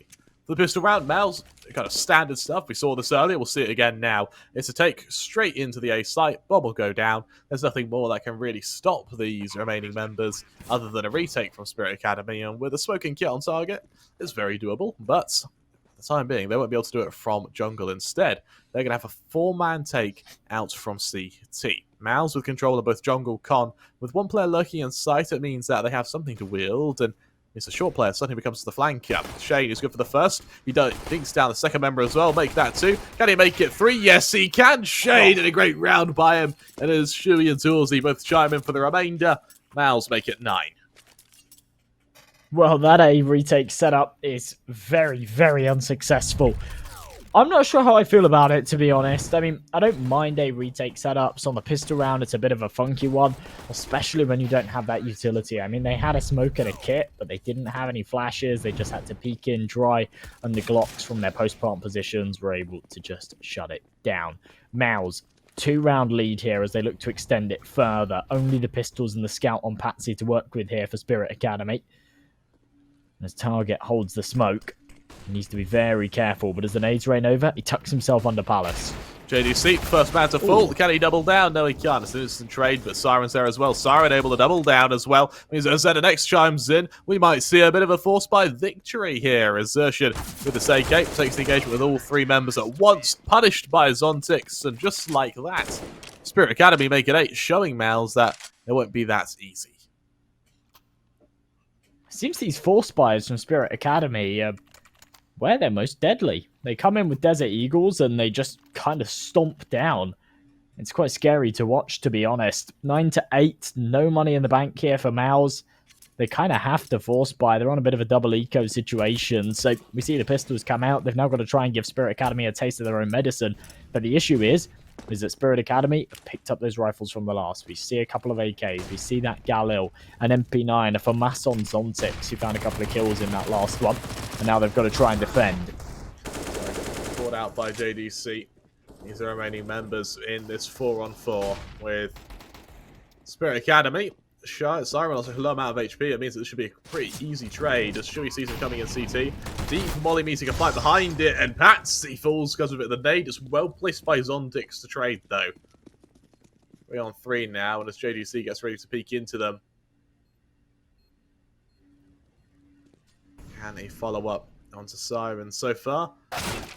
For the pistol round, mouz, kind of standard stuff. We saw this earlier, we'll see it again now. It's a take straight into the A site, bomb will go down. There's nothing more that can really stop these remaining members other than a retake from Spirit Academy. And with a smoking kit on target, it's very doable, but... the time being, they won't be able to do it from jungle. Instead, they're going to have a 4-man take out from CT. mouz with control of both jungle, con. With one player lurking in sight, it means that they have something to wield, and it's a short player suddenly becomes the flanker. Shane is good for the first. He dinks down the second member as well. Make that 2. Can he make it 3? Yes, he can. Shane, and a great round by him. And as Shui and Toolsy both chime in for the remainder, mouz make it 9. Well, that A retake setup is very, very unsuccessful. I'm not sure how I feel about it, to be honest. I mean, I don't mind A retake setups. On the pistol round, it's a bit of a funky one, especially when you don't have that utility. I mean, they had a smoke and a kit, but they didn't have any flashes. They just had to peek in dry, and the Glocks from their post-plant positions were able to just shut it down. mouz 2-round lead here as they look to extend it further. Only the pistols and the scout on Patsy to work with here for Spirit Academy. As Target holds the smoke, he needs to be very careful, but as the nades rain over, he tucks himself under Palace. JDC, first man to fall. Ooh. Can he double down? No, he can't. It's an instant trade, but Siren's there as well. Siren able to double down as well. Means as ZNX chimes in, we might see a bit of a force by victory here. As Zertian with the Say Cape takes the engagement with all 3 members at once, punished by aTTaX, and just like that, Spirit Academy make it 8, showing mouz that it won't be that easy. Seems these force buys from Spirit Academy where they're most deadly. They come in with Desert Eagles and they just kind of stomp down. It's quite scary to watch, to be honest. 9-8, no money in the bank here for mouz. They kind of have to force buy. They're on a bit of a double eco situation. So we see the pistols come out. They've now got to try and give Spirit Academy a taste of their own medicine. But the issue is that Spirit Academy have picked up those rifles from the last. We see a couple of AKs. We see that Galil, an MP9, a FAMAS on aTTaX, who found a couple of kills in that last one. And now they've got to try and defend. Caught out by JDC. These are the remaining members in this 4-on-4 with Spirit Academy. Siren also a low amount of HP. It means that this should be a pretty easy trade. As Shui sees him coming in CT. Deep Molly meeting a fight behind it, and Patsy falls because of it. The nade is well placed by aTTaX to trade, though. 3-on-3 now, and as JDC gets ready to peek into them. Can he follow up onto Siren so far?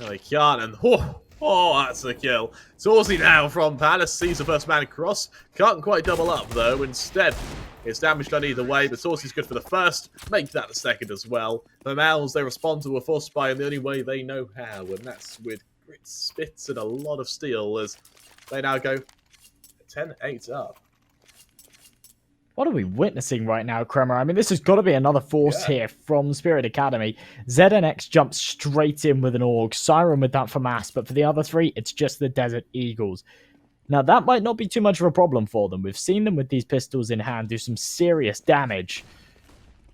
No, he can't, and oh, that's a kill. Torsey now from Palace, sees the first man cross. Can't quite double up, though. Instead, it's damage done either way, but Torsey's good for the first. Make that the second as well. The mouz, they respond to a force spy in the only way they know how, and that's with grit, spits, and a lot of steel, as they now go 10-8 up. What are we witnessing right now, Kremer? I mean, this has got to be another force here from Spirit Academy. ZNX jumps straight in with an AUG, Siren with that FAMAS, but for the other 3, it's just the Desert Eagles. Now, that might not be too much of a problem for them. We've seen them with these pistols in hand do some serious damage.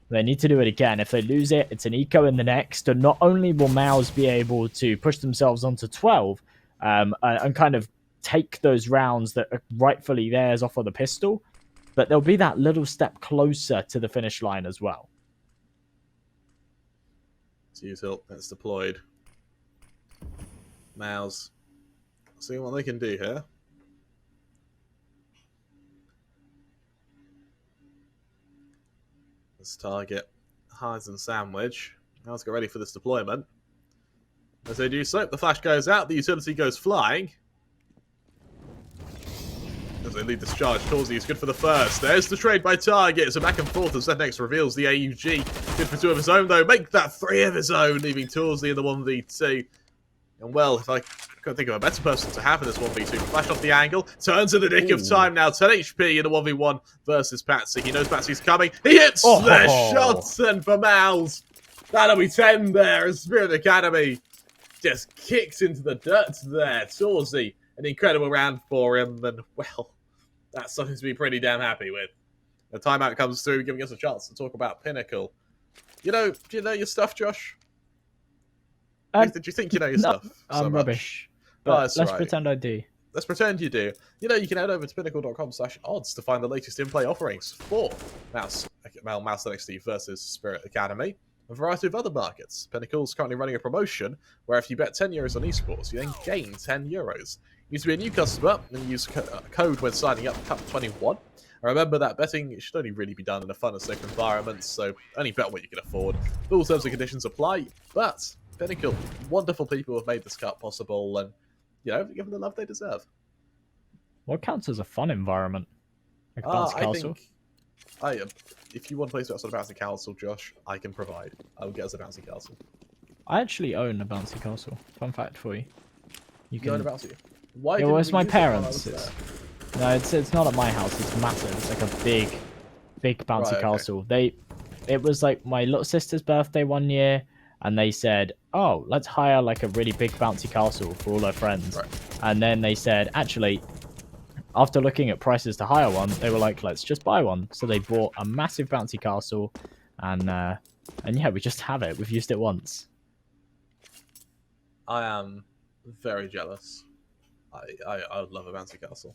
They need to do it again. If they lose it, it's an eco in the next, and not only will mouz be able to push themselves onto 12 and kind of take those rounds that are rightfully theirs off of the pistol, but there'll be that little step closer to the finish line as well. Use ult that's deployed. mouz. See what they can do here. This target hides and sandwich. Now let's get ready for this deployment. As they do so, the flash goes out, the utility goes flying. As they lead this charge, Torsey is good for the first. There's the trade by Target. So back and forth as ZNX reveals the AUG. Good for 2 of his own, though. Make that 3 of his own, leaving Torsey in the 1v2. And well, if I couldn't think of a better person to have in this 1v2, flashed off the angle, turns in the nick of time now. 10 HP in the 1v1 versus Patsy. He knows Patsy's coming. He hits the shots, and for mouz, that'll be 10 there as Spirit Academy just kicks into the dirt there. Torsey, an incredible round for him, and well, that's something to be pretty damn happy with. The timeout comes through, giving us a chance to talk about Pinnacle. Do you know your stuff, Josh? Did you think you know your stuff? I'm rubbish. But let's pretend I do. Let's pretend you do. You can head over to pinnacle.com/odds to find the latest in-play offerings for mouz NXT versus Spirit Academy. A variety of other markets. Pinnacle's currently running a promotion where if you bet €10 on esports, you then gain €10. You need to be a new customer and use code when signing up, Cup21. Remember that betting should only really be done in a fun and safe environment, so only bet what you can afford. All terms and conditions apply, but Pinnacle, wonderful people have made this cup possible, and give them the love they deserve. What counts as a fun environment? Like bouncy castle? If you want to play outside of bouncy castle, Josh, I can provide. I will get us a bouncy castle. I actually own a bouncy castle. Fun fact for you. You own a bouncy? Why? It was my parents'. No, it's not at my house. It's massive. It's like a big bouncy castle. It was like my little sister's birthday one year, and they said, "Oh, let's hire like a really big bouncy castle for all our friends." Right. And then they said, actually, after looking at prices to hire one, they were like, "Let's just buy one." So they bought a massive bouncy castle, and yeah, we just have it. We've used it once. I am very jealous. I love a bouncy castle.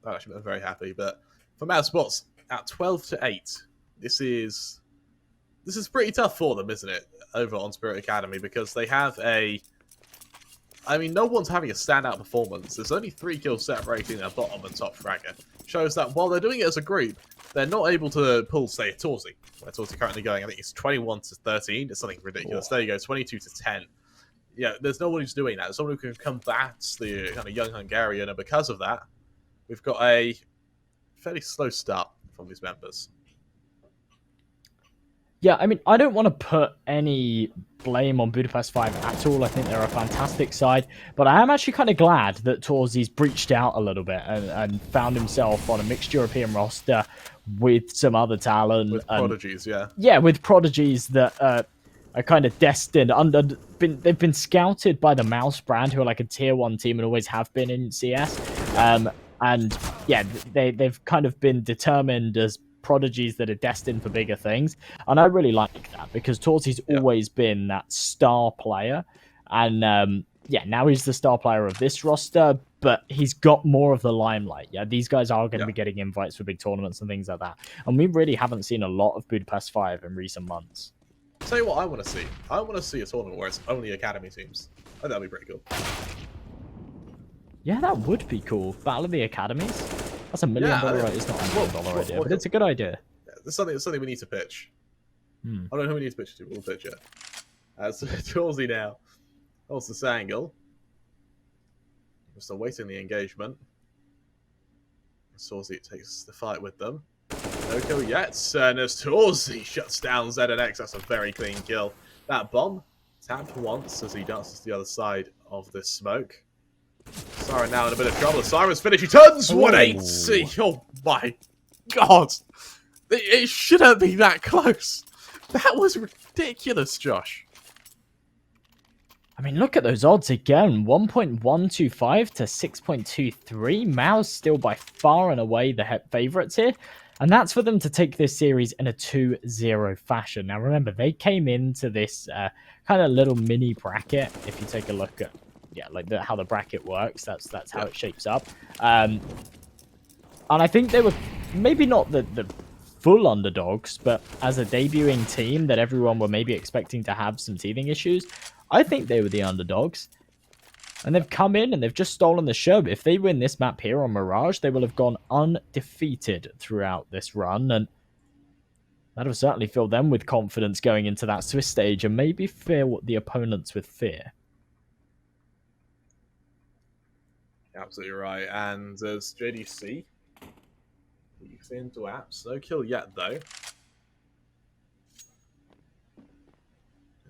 That actually made me very happy. But for mouz at 12-8, this is pretty tough for them, isn't it? Over on Spirit Academy, because they have no one's having a standout performance. There's only 3 kills separating their bottom and top fragger. Shows that while they're doing it as a group, they're not able to pull, say, aTTaX. Where aTTaX currently going, I think it's 21-13. It's something ridiculous. There you go, 22-10. Yeah, there's no one who's doing that. There's someone who can combat the kind of young Hungarian, and because of that, we've got a fairly slow start from these members. Yeah, I mean, I don't want to put any blame on Budapest 5 at all. I think they're a fantastic side. But I am actually kind of glad that aTTaX's breached out a little bit and found himself on a mixed European roster with some other talent. With prodigies, yeah. Yeah, with prodigies that are kind of destined. They've been scouted by the mouz brand, who are like a tier 1 team and always have been in CS. And yeah, they've kind of been determined as prodigies that are destined for bigger things, and I really like that because aTTaX's always been that star player, and yeah, now he's the star player of this roster, but he's got more of the limelight. Yeah, these guys are going to be getting invites for big tournaments and things like that, and we really haven't seen a lot of Budapest 5 in recent months. Tell you what I want to see. I want to see a tournament where it's only academy teams. I think that'd be pretty cool. Yeah, that would be cool. Battle of the Academies. That's $1 million. It's not $1 million idea, but it's a good idea. Yeah, it's something we need to pitch. I don't know who we need to pitch to. We'll pitch it. As aTTaX now holds this angle. We're still waiting the engagement. aTTaX takes the fight with them. No kill yet, and as aTTaX shuts down aTTaX, that's a very clean kill. That bomb tapped once as he dances to the other side of this smoke. Siren now in a bit of trouble. Siren's finish. He turns 180. Oh my god. It shouldn't be that close. That was ridiculous, Josh. I mean, look at those odds again. 1.125 to 6.23. mouz still by far and away the favourites here. And that's for them to take this series in a 2-0 fashion. Now, remember, they came into this kind of little mini bracket. If you take a look at how the bracket works, that's how it shapes up. And I think they were maybe not the full underdogs, but as a debuting team that everyone were maybe expecting to have some teething issues, I think they were the underdogs. And they've come in and they've just stolen the show. If they win this map here on Mirage, they will have gone undefeated throughout this run, and that'll certainly fill them with confidence going into that Swiss stage and maybe fill the opponents with fear. Absolutely right. And as JDC leaps into apps, no kill yet though.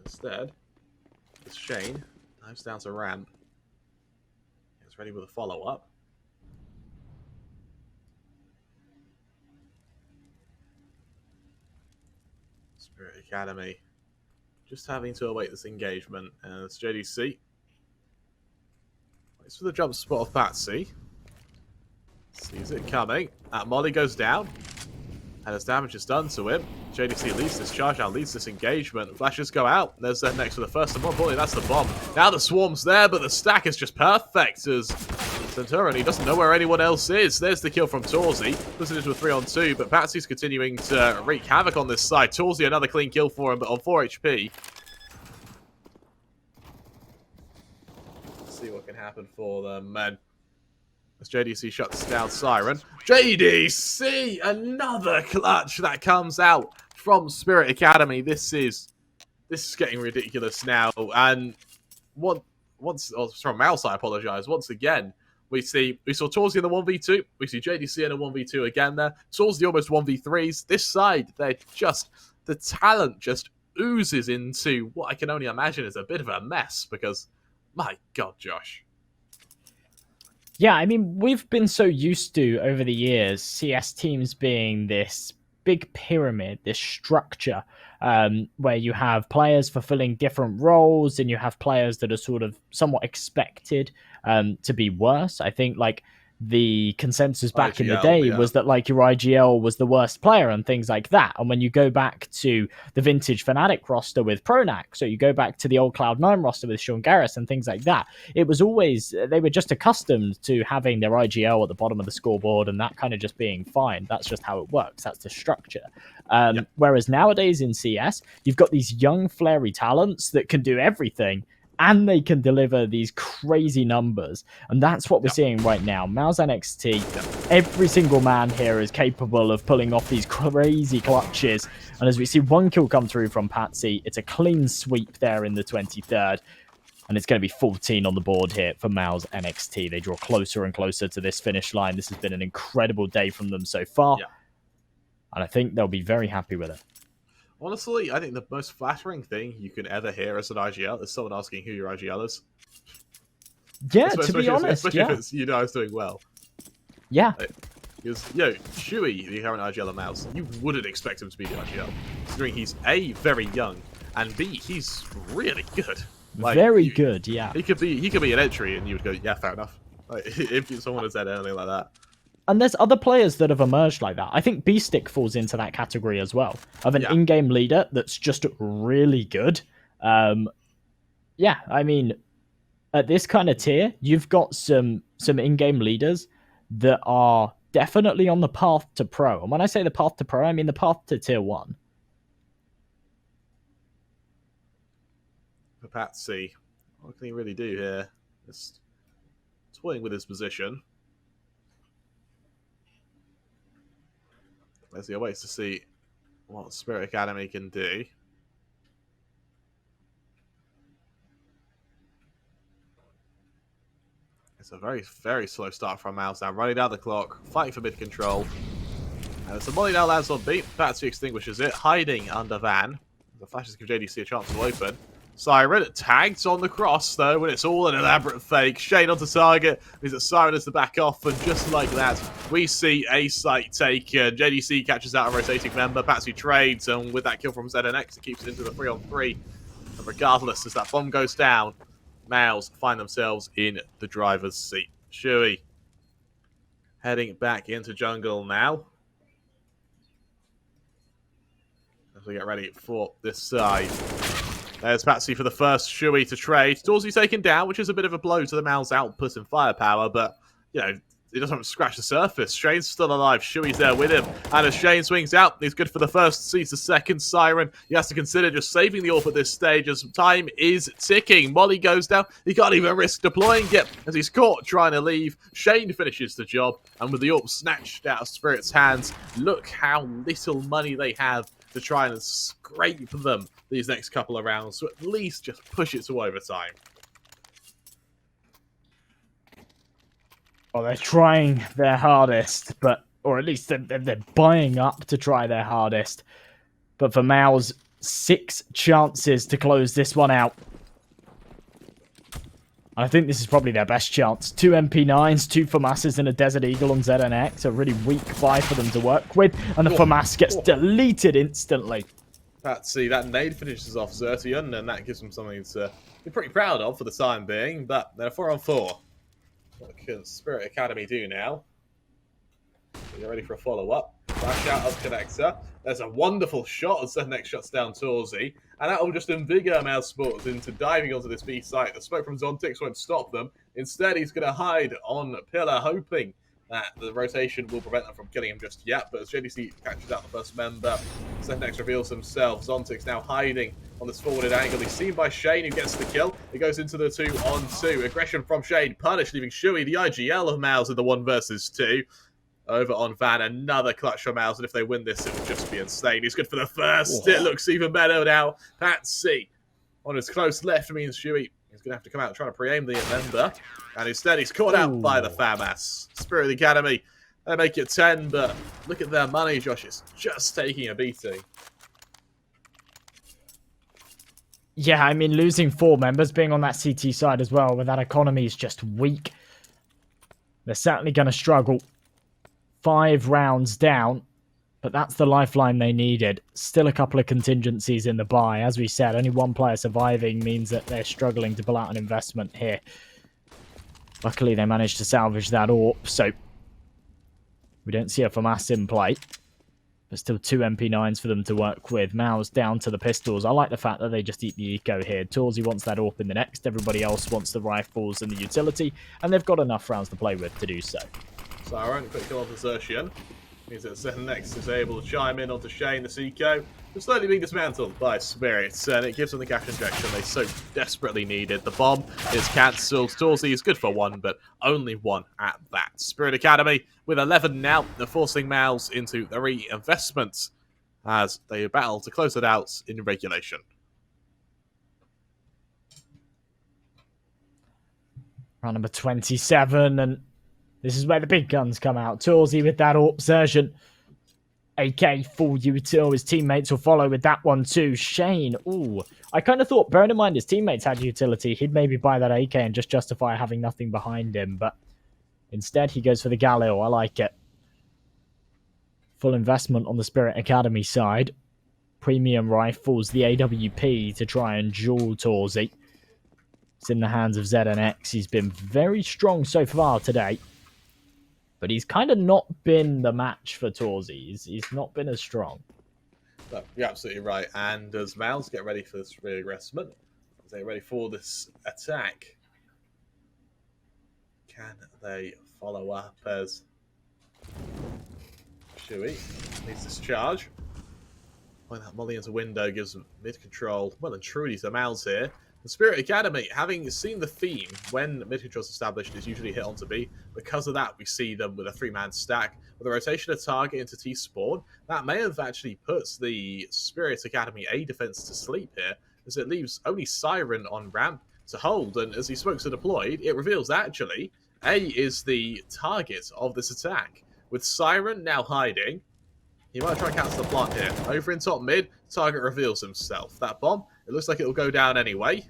Instead, it's Shane dives down to ramp. Gets ready with a follow-up. Spirit Academy just having to await this engagement as JDC waits for the jump spot of Patsy. Sees it coming. That Molly goes down. And as damage is done to him, JDC leads this charge out, leads this engagement. Flashes go out. There's that next for the first, and more importantly, that's the bomb. Now the swarm's there, but the stack is just perfect as Centurion, he doesn't know where anyone else is. There's the kill from aTTaX. Puts it into a 3-on-2, but Patsy's continuing to wreak havoc on this side. aTTaX, another clean kill for him, but on 4 HP. Let's see what can happen for them, man. As JDC shuts down Siren. JDC! Another clutch that comes out from Spirit Academy. This is getting ridiculous now. And from mouz, I apologize. Once again, we saw aTTaX in the 1v2. We see JDC in a 1v2 again there. aTTaX the almost 1v3s. This side, the talent just oozes into what I can only imagine is a bit of a mess because, my God, Josh. Yeah, I mean, we've been so used to, over the years, CS teams being this big pyramid, this structure, where you have players fulfilling different roles, and you have players that are sort of somewhat expected to be worse. I think, like, the consensus back in the IGL, day yeah. was that like your IGL was the worst player and things like that. And when you go back to the vintage Fnatic roster with Pronac, so you go back to the old Cloud9 roster with Sean Garris and things like that, it was always, they were just accustomed to having their IGL at the bottom of the scoreboard and that kind of just being fine. That's just how it works. That's the structure. Whereas nowadays in CS, you've got these young flary talents that can do everything, and they can deliver these crazy numbers. And that's what we're seeing right now. mouz NXT, every single man here is capable of pulling off these crazy clutches. And as we see one kill come through from Patsy, it's a clean sweep there in the 23rd. And it's going to be 14 on the board here for mouz NXT. They draw closer and closer to this finish line. This has been an incredible day from them so far. And I think they'll be very happy with it. Honestly, I think the most flattering thing you can ever hear as an IGL is someone asking who your IGL is. Yeah, to be honest, especially if it's, you know, I was doing well. Yeah. Because, Shuey, the current IGL of mouz, you wouldn't expect him to be the IGL. Considering he's A, very young, and B, he's really good. Like, very good, yeah. He could be an entry, and you would go, yeah, fair enough. Like, if someone had said anything like that. And there's other players that have emerged like that. I think B-Stick falls into that category as well, of an in-game leader that's just really good. Yeah, I mean, at this kind of tier, you've got some in-game leaders that are definitely on the path to pro. And when I say the path to pro, I mean the path to tier 1. For Patsy, what can he really do here? Just toying with his position. As he waits to see what Spirit Academy can do. It's a very, very slow start from mouz now. Running down the clock, fighting for mid control. And it's a molly now lands on beat. Patsy extinguishes it, hiding under Van. The flashes give JDC a chance to open. Siren tagged on the cross, though, when it's all an elaborate fake. Shane onto target, means that Siren is to back off, and just like that, we see a site taken. JDC catches out a rotating member, Patsy trades, and with that kill from ZNX, it keeps it into the 3-on-3. And regardless, as that bomb goes down, mouz find themselves in the driver's seat. Shuey heading back into jungle now. As we get ready for this side. There's Patsy for the first Shuey to trade. Dorsey taken down, which is a bit of a blow to the mouz output and firepower, but, you know, it doesn't scratch the surface. Shane's still alive. Shuey's there with him. And as Shane swings out, he's good for the first, sees the second Siren. He has to consider just saving the AWP at this stage as time is ticking. Molly goes down. He can't even risk deploying it as he's caught trying to leave. Shane finishes the job. And with the AWP snatched out of Spirit's hands, look how little money they have to try and scrape them these next couple of rounds, so at least just push it to overtime. Well, they're trying their hardest, or at least they're buying up to try their hardest. But for mouz, 6 chances to close this one out. I think this is probably their best chance. 2 MP9s, 2 FAMASs, and a Desert Eagle on ZNX. A really weak buy for them to work with. And the FAMAS gets deleted instantly. Patsy, that nade finishes off Zertian, and that gives them something to be pretty proud of for the time being. But they're 4-on-4. What can Spirit Academy do now? They're ready for a follow-up. Flash out of Connector. There's a wonderful shot as ZNX shuts down Torsey. And that will just invigorate mouz Sports into diving onto this B site. The smoke from aTTaX won't stop them. Instead, he's going to hide on Pillar, hoping that the rotation will prevent them from killing him just yet. But as JDC catches out the first member, ZNX reveals themselves. aTTaX now hiding on this forwarded angle. He's seen by Shane, who gets the kill. It goes into the 2-on-2. Aggression from Shane, punished, leaving Shuey, the IGL of mouz, in the 1 versus 2. Over on Van, another clutch from mouz, and if they win this, it will just be insane. He's good for the first. It looks even better now. Patsy on his close left means Shuey is going to have to come out and try to pre-aim the member. And instead, he's caught out by the FAMAS. Spirit of the Academy, they make it 10, but look at their money, Josh. It's just taking a beating. Yeah, I mean, losing 4 members, being on that CT side as well, when that economy is just weak. They're certainly going to struggle. 5 rounds down, but that's the lifeline they needed. Still a couple of contingencies in the buy. As we said, only 1 player surviving means that they're struggling to pull out an investment here. Luckily, they managed to salvage that AWP, so we don't see a FAMAS in play. But still 2 MP9s for them to work with. mouz down to the pistols. I like the fact that they just eat the eco here. tawzey wants that AWP in the next. Everybody else wants the rifles and the utility. And they've got enough rounds to play with to do so. Siren, quick kill on desertion. Means that Next is able to chime in onto Shane, the Seco. It's slowly being dismantled by Spirits, and it gives them the cash injection they so desperately needed. The bomb is cancelled. tawzey is good for 1, but only 1 at that. Spirit Academy with 11 now. They're forcing mouz into the reinvestment as they battle to close it out in regulation. Round number 27, and this is where the big guns come out. tawzey with that AWP version. AK full util. His teammates will follow with that one too. Shane, ooh. I kind of thought, bearing in mind his teammates had utility, he'd maybe buy that AK and just justify having nothing behind him. But instead, he goes for the Galil. I like it. Full investment on the Spirit Academy side. Premium rifles, the AWP to try and duel tawzey. It's in the hands of ZNX. He's been very strong so far today. But he's kind of not been the match for tawzey. He's not been as strong. No, you're absolutely right. And as mouz get ready for this reaggressment, as they get ready for this attack, can they follow up as Shui needs this charge? When that molly into window gives them mid-control. Well and truly to mouz here. The Spirit Academy, having seen the theme when mid-control is established, is usually hit onto B. Because of that, we see them with a 3-man stack. With a rotation of target into T-spawn, that may have actually put the Spirit Academy A defense to sleep here, as it leaves only Siren on ramp to hold. And as these smokes are deployed, it reveals that actually A is the target of this attack. With Siren now hiding, he might try and cancel the plant here. Over in top mid, target reveals himself. That bomb, it looks like it will go down anyway.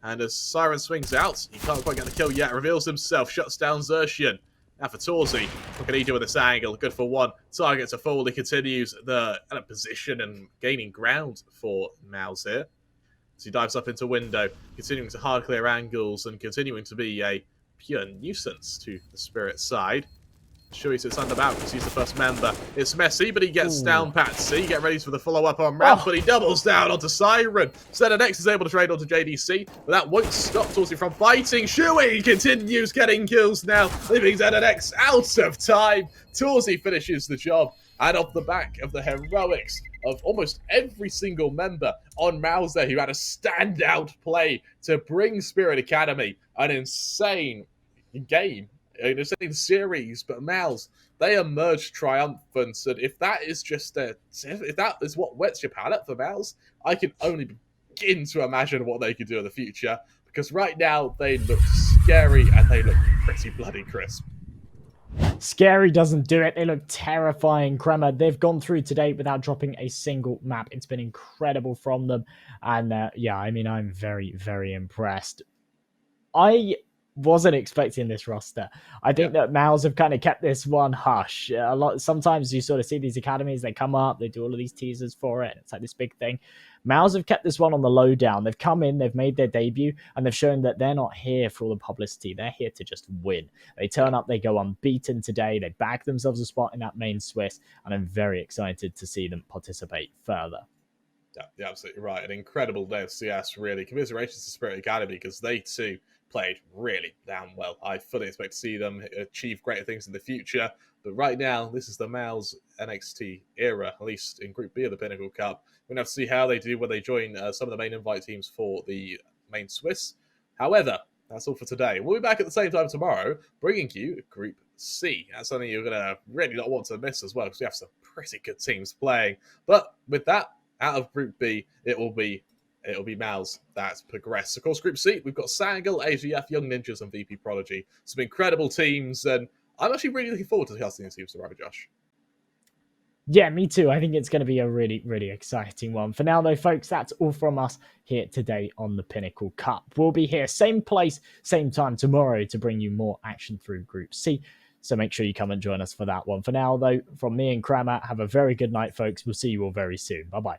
And as Siren swings out, he can't quite get the kill yet. Reveals himself, shuts down Xerxian. Now for tawzey, what can he do with this angle? Good for 1. Target to fall. He continues the position and gaining ground for mouz here. As he dives up into window, continuing to hard clear angles and continuing to be a pure nuisance to the Spirit side. Shui sits under back because he's the first member. It's messy, but he gets down pat C. Get ready for the follow-up on ramp, but he doubles down onto Siren. ZNX is able to trade onto JDC, but that won't stop tawzey from fighting. Shui continues getting kills now, leaving ZNX out of time. tawzey finishes the job, and off the back of the heroics of almost every single member on mouz there who had a standout play to bring Spirit Academy an insane game. In a insane series, but mouz, they emerged triumphant, and if that is just if that is what wets your palate for mouz, I can only begin to imagine what they could do in the future, because right now they look scary and they look pretty bloody crisp. Scary doesn't do it. They look terrifying, Kremer. They've gone through today without dropping a single map. It's been incredible from them, and yeah, I mean, I'm very, very impressed. I wasn't expecting this roster. I think that mouz have kind of kept this one hush. Sometimes you sort of see these academies, they come up, they do all of these teasers for it. It's like this big thing. mouz have kept this one on the lowdown. They've come in, they've made their debut, and they've shown that they're not here for all the publicity. They're here to just win. They turn up, they go unbeaten today. They bag themselves a spot in that main Swiss, and I'm very excited to see them participate further. Yeah, you're absolutely right. An incredible day of CS, really. Commiserations to Spirit Academy, because they too played really damn well. I fully expect to see them achieve greater things in the future. But right now, this is the mouz NXT era, at least in Group B of the Pinnacle Cup. We're going to have to see how they do when they join some of the main invite teams for the main Swiss. However, that's all for today. We'll be back at the same time tomorrow, bringing you Group C. That's something you're going to really not want to miss as well, because we have some pretty good teams playing. But with that, out of Group B, it'll be mouz that progress. Of course, Group C, we've got Sangal, AGF, Young Ninjas, and VP Prodigy. Some incredible teams, and I'm actually really looking forward to casting these teams tomorrow, Josh. Yeah, me too. I think it's going to be a really, really exciting one. For now, though, folks, that's all from us here today on the Pinnacle Cup. We'll be here, same place, same time tomorrow to bring you more action through Group C. So make sure you come and join us for that one. For now, though, from me and Kramer, have a very good night, folks. We'll see you all very soon. Bye-bye.